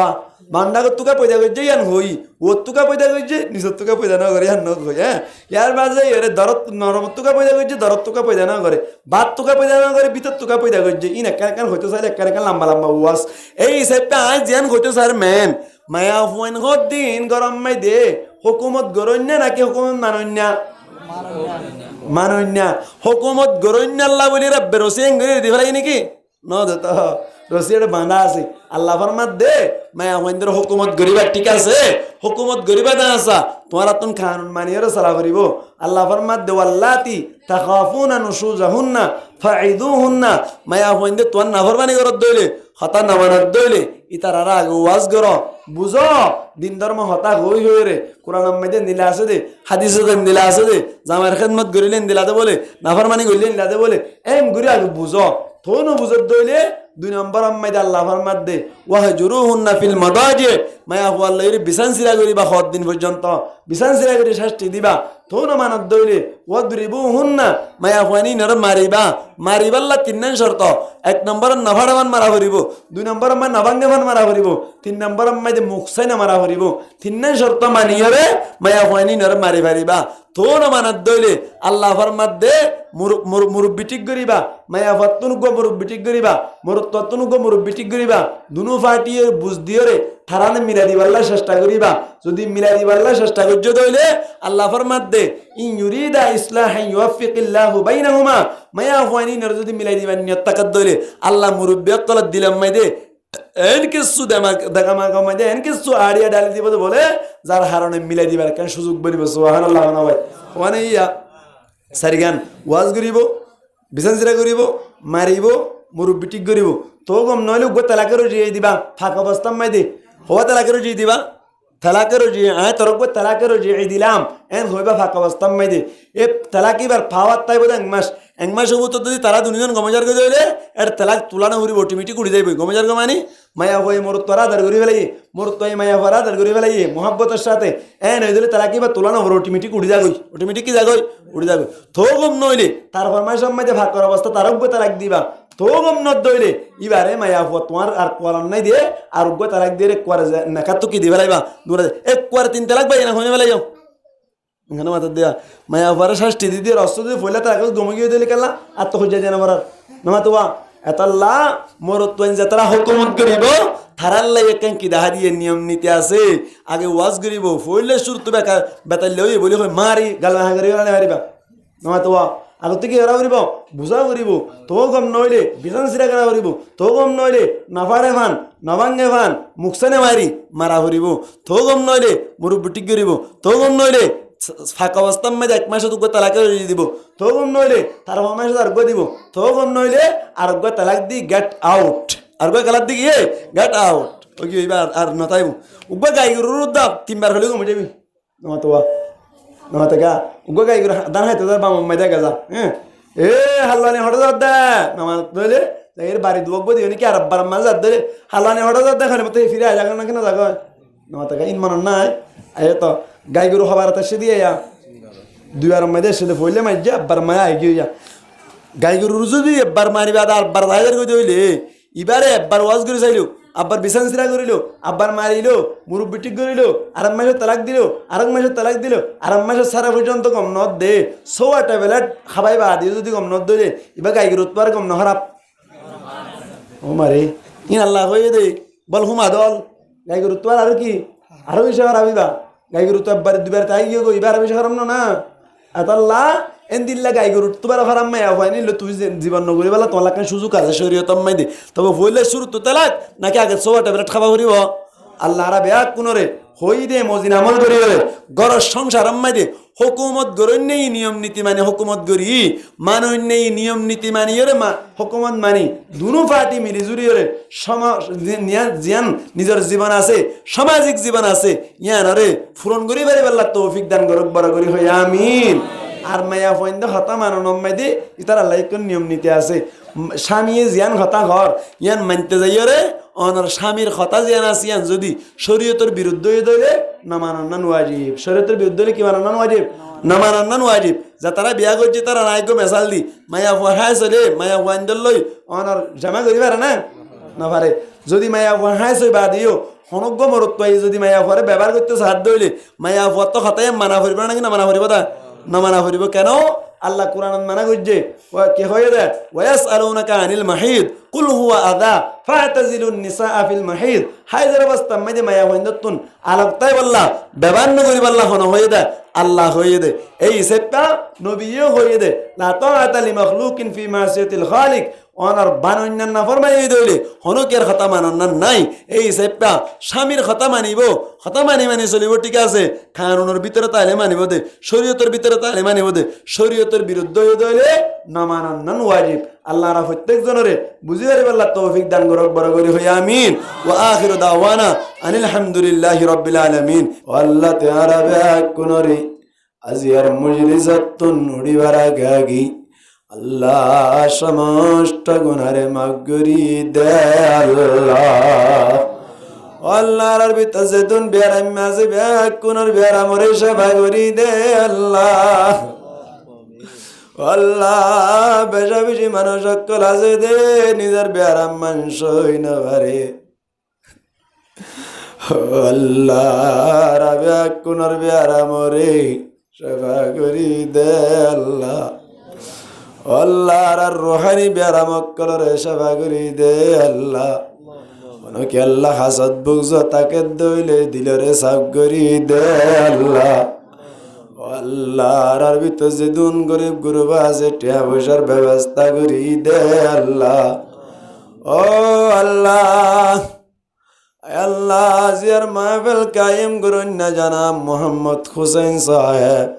বান্দাগত তুকা পয়দা করছে ইয়ান হই ও তুকা পয়দা করছে নিজের তুকা পয়দা না করে ইয়ান ন কই হ্যাঁ ইয়ার মাঝে এর দরত নরম তুকা পয়দা করছে দরত তুকা পয়দা না করে বাত তুকা পয়দা না করে ভিতর তুকা পয়দা করছে ইন একান হইতো স্যার একান লম্বা লম্বা ওয়াস এই হিসাবে আজ জিয়ান হইতো স্যার মেন মায়া হুয়াইন হদ দিন গরম মাই দে হুকুমত গরন্য নাকি হুকুমত মানন্য হুকুমত গরন্য আল্লাহ বলি রব্বে রসিং দি ফেলাই নাকি ন দত রসিয়াটা বাঁধা আছে আল্লাহ ফরমাত দে মায়া হুয়াইনদের হুকুমত গরিবা ঠিক আছে হুকুমত গরিবা না আসা তোমার তুন কানুন মানিয়ে সালা করিব আল্লাহ ফরমাত দে ওয়াল্লাতি তাখাফুনা নুশুজাহুন্না ফাইদুহুন্না মায়া হুয়াইনদে তোমার নাফরমানি করত দইলে হতা নামানত দইলে ইতার আর আগে ওয়াজ কর বুঝো দিন ধর্ম হতা হই হই রে কোরআন মধ্যে নিলা আছে দে হাদিসে নিলা আছে দে জামার খেদমত করিলেন দিলাতে বলে নাফরমানি করিলেন দিলাতে বলে গুরি আগে বুঝো থোনো বুঝত দইলে 2 নম্বর আম্মাইদে আল্লাহ ফরমাত দে ওয়াহজুরুহুন্না ফিল মাদাজি মায়া হু আল্লাহ এর বিছান সিরা করিবা খত দিন পর্যন্ত বিছান সিরা করি শাস্তি দিবা থোনো মানত দইলে ওয়াদরিবুহুন্না মায়া হুয়ানি নর মারিবা মারিবাল্লা 3 শর্ত 1 নম্বর নাফাড়ামান মারা করিব 2 নম্বর আম্মা নাবাঙ্গমান মারা করিব 3 নম্বর আম্মাইদে মুখসাই না মারা করিব 3 শর্ত মানিয়রে মায়া হুয়ানি নর মারি পারিবা থোনো মানত দইলে আল্লাহ ফরমাত দে মুরব্বি ঠিক করিবা মায়া ফাতুন গো মুরব্বি ঠিক করিবা ততনু গো মুরব্বি ঠিক করিবা দুনু ফাটিয়ে বুঝ দিয়রে থারানে মিলা দিবাল্লা চেষ্টা করিবা যদি মিলা দিবাল্লা চেষ্টা করছো দইলে আল্লাহ ফরমাত দে ইন ইউরিদা ইসলাহা ইউফিকিল্লাহু বাইনাহুমা মায়া হুয়াইনি নর যদি মিলাই দিবা নিয়ত তাকাত দইলে আল্লাহ মুরব্বি কলত দিলাম মাই দে এন কিছু দেখা মাগা মাই দে এন কিছু আড়িয়া ডালি দিব বলে যার হারণে মিলাই দিবার কেন সুযোগ বলিব সুবহানাল্লাহ না ভাই মানে ইয়া সারিগান ওয়াজ করিব বিছান সিরা করিব মারিব মুরব্বি ঠিক করিব তো গম নইলে গো তালাকেরও জিয়ে দিবা ফাঁক অবস্থা মাই দে হওয়া তালাকেরও জিয়ে দিবা তালাকেরও জিয়ে তোর গো তালাকেরও জিয়ে দিলাম এন হইবা ফাঁক অবস্থা মাই দে এ তালাকিবার ফাওয়ার তাই বোধ এক মাস হবো তো যদি তারা দুজন গমজার করে দিলে এর তালাক তুলানো হরিব অটোমেটিক উড়ি যাইব গমজার গমানি মায়া হয়ে মোর তোরা দার ঘুরি ফেলাই মোর তো মায়া ভরা দার ঘুরি ফেলাই মোহাব্বতের সাথে এন হয়ে দিলে তালাকি বা তুলানো হবো অটোমেটিক উড়ি যাগই অটোমেটিক কি যাগই উড়ি যাবে থো গম নইলে তার ফরমাইশ মাঝে ভাগ করার অবস্থা তার উগ্র তালাক দিবা তো গম ন দইলে ইবারে মায়া হো তোমার আর কোয়ালান নাই দিয়ে আর উগ্র তালাক দিয়ে কোয়ার নাকা তো কি দি ফেলাইবা দূরে এক কোয়ার 3 তালাক পাই না হয়ে ফেলাই যাও এখানে মাথা দেওয়া মায়া পরে শাস্তি দিদি রস্ত দিয়ে ফলে তার গমে গিয়ে দিলে কেলা আর তো খুঁজে যেন মরার নামা তো এতাল্লা মরত যে তারা হুকুমত করিব থারাল্লা একান কি দাহা দিয়ে নিয়ম নীতি আছে আগে ওয়াজ করিব ফইলে সুর তো বেতাল্লে ওই বলি মারি গাল মাহা করি হারিবা নামা তো আগত থেকে এরা করিব বুঝাও করিব তো গম নইলে বিছান সিরা করা করিব তো গম নইলে নাফারে ফান নবাঙ্গে ফান মুখসানে মারি মারা করিব তো গম নইলে মুরব্বী ঠিক করিব তো গম নইলে ফাঁকা অবস্থার মধ্যে 1 মাসে তোকে তালাকে দিব তো গম নইলে তার 5 মাসে আরোগ্য দিব তো গম নইলে আরোগ্য তালাক দি গেট আউট আরোগ্য কালার দি গিয়ে গেট আউট ওই কি এবার আর নতাইব উগ্র গাই গরুর দাম 3 বার হলে কমে যাবি নমাতোয়া নমাতেগা উগ্র গাই গরু দান হাইতে যার বাম মাইদা গাজা হ্যাঁ এ হাল্লানি হঠাৎ যার দে নমাত নইলে এর বাড়ি দুবক দিও নাকি আর আব্বার মাঝে যার ধরে হাল্লানি হঠাৎ যার দেখানে মতো ফিরে আয় না কেন জাগা নমাতেগা ইনমান নাই আয় তো গাই গরু খাবার সে দিয়ে দুই আর মাঝে এসে ফইলে মাইজে আব্বার মায়া আইগিয়া গাই গরুর যদি একবার মারিবা আর আব্বার হাজার করে হইলে এবারে একবার ওয়াজ করে চাইল আব্বার বিছান সিরা করিল আব্বার মারিল মুরব্বী ঠিক করিল আর মাসে তালাক দিল আর মাসে তালাক দিল আর মাসে সারা পর্যন্ত কম নত দে সোয়া ট্যাবলেট খাবাই বা দিয়ে যদি কম নত দিলে এবার গাই গরু তোর কম নহারাপ ও মারে ইন আল্লাহ হয়ে দে বল হুমা দল গাই গরু তোর আর কি আরো বেশি হারাবিবা গাই গরু তো একবার দুবার তাই গিয়ে গো এবার বেশি হারাম না আতাল্লাহ এন দিল্লা গাই গরু তোমার হারাম মায়া হয় নিল তুই জীবন নগরী বলা তোমার লাগে সুযোগ আছে শরীয়ত মাই দে তবে বললে শুরু তো তালাক নাকি আগে সোয়া ট্যাবলেট খাবা করিব আল্লাহ আরা বেয়া কোনরে হই দে মজিন আমল করি গরর সংসার আম্মাই দে হুকুমত গরই নেই নিয়ম নীতি মানে হুকুমত গরি মানুষ নেই নিয়ম নীতি মানি রে মা হুকুমত মানি দুনো পার্টি মিলি জুড়ি রে সমাজ জিয়ান নিজের জীবন আছে সামাজিক জীবন আছে ইয়ান রে ফুরন করি বারে আল্লাহ তৌফিক দান করুক বড় করি হই আমিন আর মায়া ফইন্দ হতা মানো নম্মাই দে ইতার আল্লাহ কোন নিয়ম নীতি আছে স্বামী জিয়ান হতা ঘর ইয়ান মানতে যাই রে অনর স্বামীর কথা জিয়ান আছে ইয়ান যদি শরীয়তের বিরুদ্ধে হইলে না মানান ওয়াজিব শরীয়তের বিরুদ্ধে হলে কি মানান ওয়াজিব না মানান ওয়াজিব যা তারা বিয়া করছে তারা নাইকো মেসাল দি মায়া ফহাই চলে মায়া ওয়াইন্দল লই অনর জামা করি পারে না পারে যদি মায়া ফহাই চই বা দিও হনজ্ঞ মরত পাই যদি মায়া ফরে ব্যবহার করতে সাহায্য দইলে মায়া ফর তো হতাই মানা করিব নাকি না মানা করিব তা না মানা করিব কেন আল্লাহ কুরআন মানা করছে কে হয়ে দে ওয়াসআলুনাকা আনিল মাহিদ কুল হুয়া আযা ফাতাজিলুন নিসা ফিল মাহিদ হায়দার অবস্থা মধ্যে মায়া হইন্দতুন আলাক্তাই বললা ব্যবহার ন করি বললা হন হয়ে দে আল্লাহ হয়ে দে এই সেটা নবীও হয়ে দে লা তাআতা লি মাখলুকিন ফি মাসিয়াতিল খালিক অনার বানন্যান না ফরমাই দইলে হনকের কথা মানন্যান নাই এই সেটা স্বামীর কথা মানিব কথা মানি চলিব ঠিক আছে কানুনের ভিতরে তাইলে মানিব দে শরীয়তের ভিতরে তাইলে মানিব দে শরীয়তের বিরুদ্ধে হয়ে দইলে না মানান্নান ওয়াজিব আল্লাহ রা প্রত্যেক জনরে বুঝি পারি আল্লাহ তৌফিক দান করুক বড় করি হই আমিন ওয়া আখিরু দাওয়ানা আনিল হামদুলিল্লাহি রাব্বিল আলামিন আল্লাহ তাআলা বাকুনরি আজিয়ার মুজলিসাতুন নুড়িবারা গাগি আল্লাহ সমস্ত গুনারে মাগরি দে আল্লাহ আল্লাহর ভিতর যেতুন বেরাম মাঝে বাকুনর বেরা মরে সেবা করি দে আল্লাহ আল্লাহ বেশা বেশি মানুষ সকল আছে দে নিজের বেয়ারাম মানুষ হই না পারে আল্লাহ রাবে কোনর বেয়ারাম রে সেবা করি দে আল্লাহ আল্লাহ আর রোহানি বেয়ারাম কলরে সেবা করি দে আল্লাহ অনেকে আল্লাহ হাসদ বুঝ তাকে দইলে দিলরে সাফ করি দে আল্লাহ আল্লাহর ভিতর যে দুন গরিব গুরুবা আছে টিয়া পয়সার ব্যবস্থা করি দে আল্লাহ ও আল্লাহ আল্লাহ জিয়ার মাহফিল কায়েম করুন না জানাব মোহাম্মদ হুসাইন সাহেব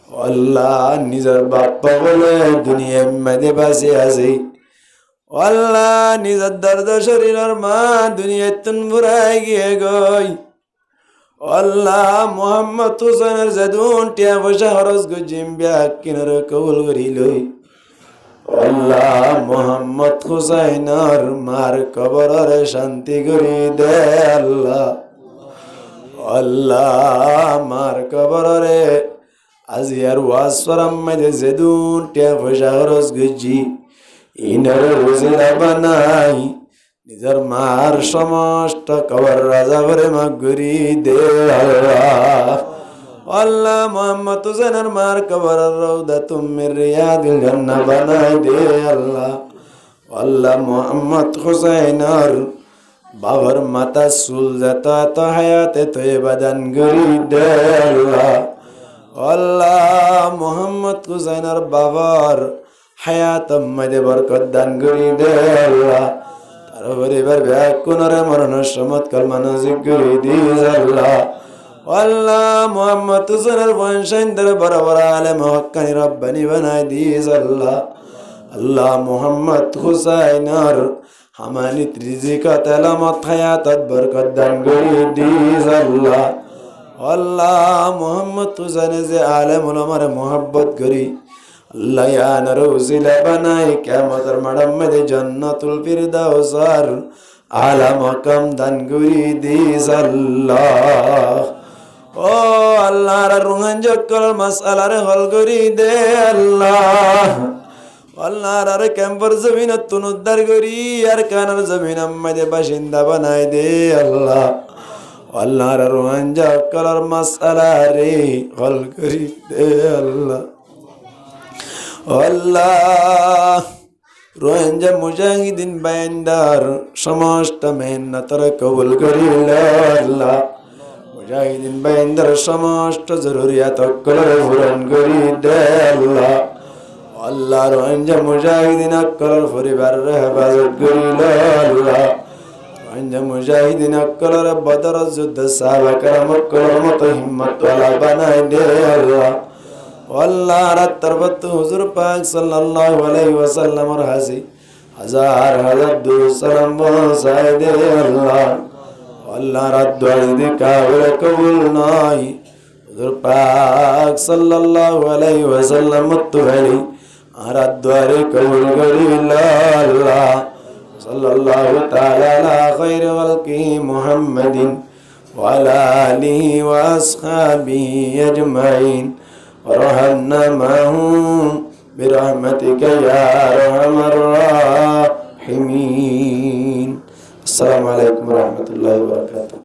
আল্লাহ নিজের বাপ্পা বলে দুনিয়ার মধ্যে বাসে আছে আল্লাহ নিজের দর্দ শরীরের মা দুনিয়ার তুন বুড়াই গিয়ে গই আল্লাহ মোহাম্মদ হুসেনের যেদুন টিয়া পয়সা খরচ গজিম ব্যাগ কিনার কবুল করিল আল্লাহ মোহাম্মদ হুসাইনের মার কবরে শান্তি করি দে আল্লাহ আল্লাহ মার কবরে আজি আর ওয়াজ ফরাম মাঝে যেদুন টিয়া পয়সা খরচ গজি ইনার রোজিরা বানাই নিজের মার সমস্ত কবর রাজা ভরে মাগরি দে আল্লাহ আল্লাহ মোহাম্মদ হুসেনের মার কবরের রওদা তুমি রিয়াদিল জান্নাহ বানাই দে আল্লাহ। আল্লাহ মোহাম্মদ হুসাইনের বাবার মাথা চুল যত এত হায়াতে তৈবা দান করি দে আল্লাহ। আল্লাহ মোহাম্মদ হুসাইনের বাবার হায়াত মধ্যে বরকত দান করি দে আল্লাহ। তার পরিবার ব্যাকুণরে মরণের সমত কলমা নজিক করি দিস আল্লাহ। আল্লাহ মোহাম্মদ হুসেনের বংশধর বড় বড় আলেম হক্কানি রব্বানি বানাই দিস আল্লাহ। আল্লাহ মোহাম্মদ হুসাইনের হামানিত রিজিকত এলামত হায়াতত বরকত দান করি দিস আল্লাহ। আল্লাহ মোহাম্মদ হুসাইনে যে আলেম উলামারে মোহাব্বত করি আল্লাহ ইয়ানার উসিলা বানাই কিয়ামতের মাঠে মধ্যে জান্নাতুল ফিরদাউসের আলা মাকাম দান করি দিস আল্লাহ। ও আল্লাহর রুহান জকল মাসআলারে হল করি দে আল্লাহ। আল্লাহর ক্যাম্পর জমিনত তুন উদ্ধার করি আর কানার জমিন আমাদের বাসিন্দা বানাই দে আল্লাহ। আল্লাহর রুহান জকল মাসআলারে হল করি দে আল্লাহ। আল্লাহ রোহিঙ্গা মুজাহিদিন বান্দার সমস্ত মেহনতর কবুল করিল আল্লাহ। মুজাহিদিন বান্দার সমস্ত জরুরিয়াত কলর পূরণ করি দে আল্লাহ। আল্লাহ রোহিঙ্গা মুজাহিদিন কলর পরিবারের হেফাজত করিল আল্লাহ। রোহিঙ্গা মুজাহিদিন কলর বদর যুদ্ধ সাহাবা کرام কলর মতো হিম্মত ওয়ালা বানাই দে আল্লাহ। আল্লাহ রাত্তার বত্তু হুজুর পাক সাল্লাল্লাহু আলাইহি ওয়াসাল্লামের হাসি হাজার হাজার দুরূদ সালাম পৌঁছায় দে আল্লাহ। আল্লাহ রাদ্দুয়া যদি কাবুল কবুল নাই হুজুর পাক সাল্লাল্লাহু আলাইহি ওয়াসাল্লাম মুত্তালি রাদ্দুয়ারে কবুল করিল আল্লাহ। সাল্লাল্লাহু তাআলা আলা খায়রি খালকি মুহাম্মাদিন ওয়া আলা আলিহি ওয়া আসহাবিহি আজমাইন ورحمنا معهم برحمتك يا أرحم الراحمين. السلام عليكم ورحمة الله وبركاته.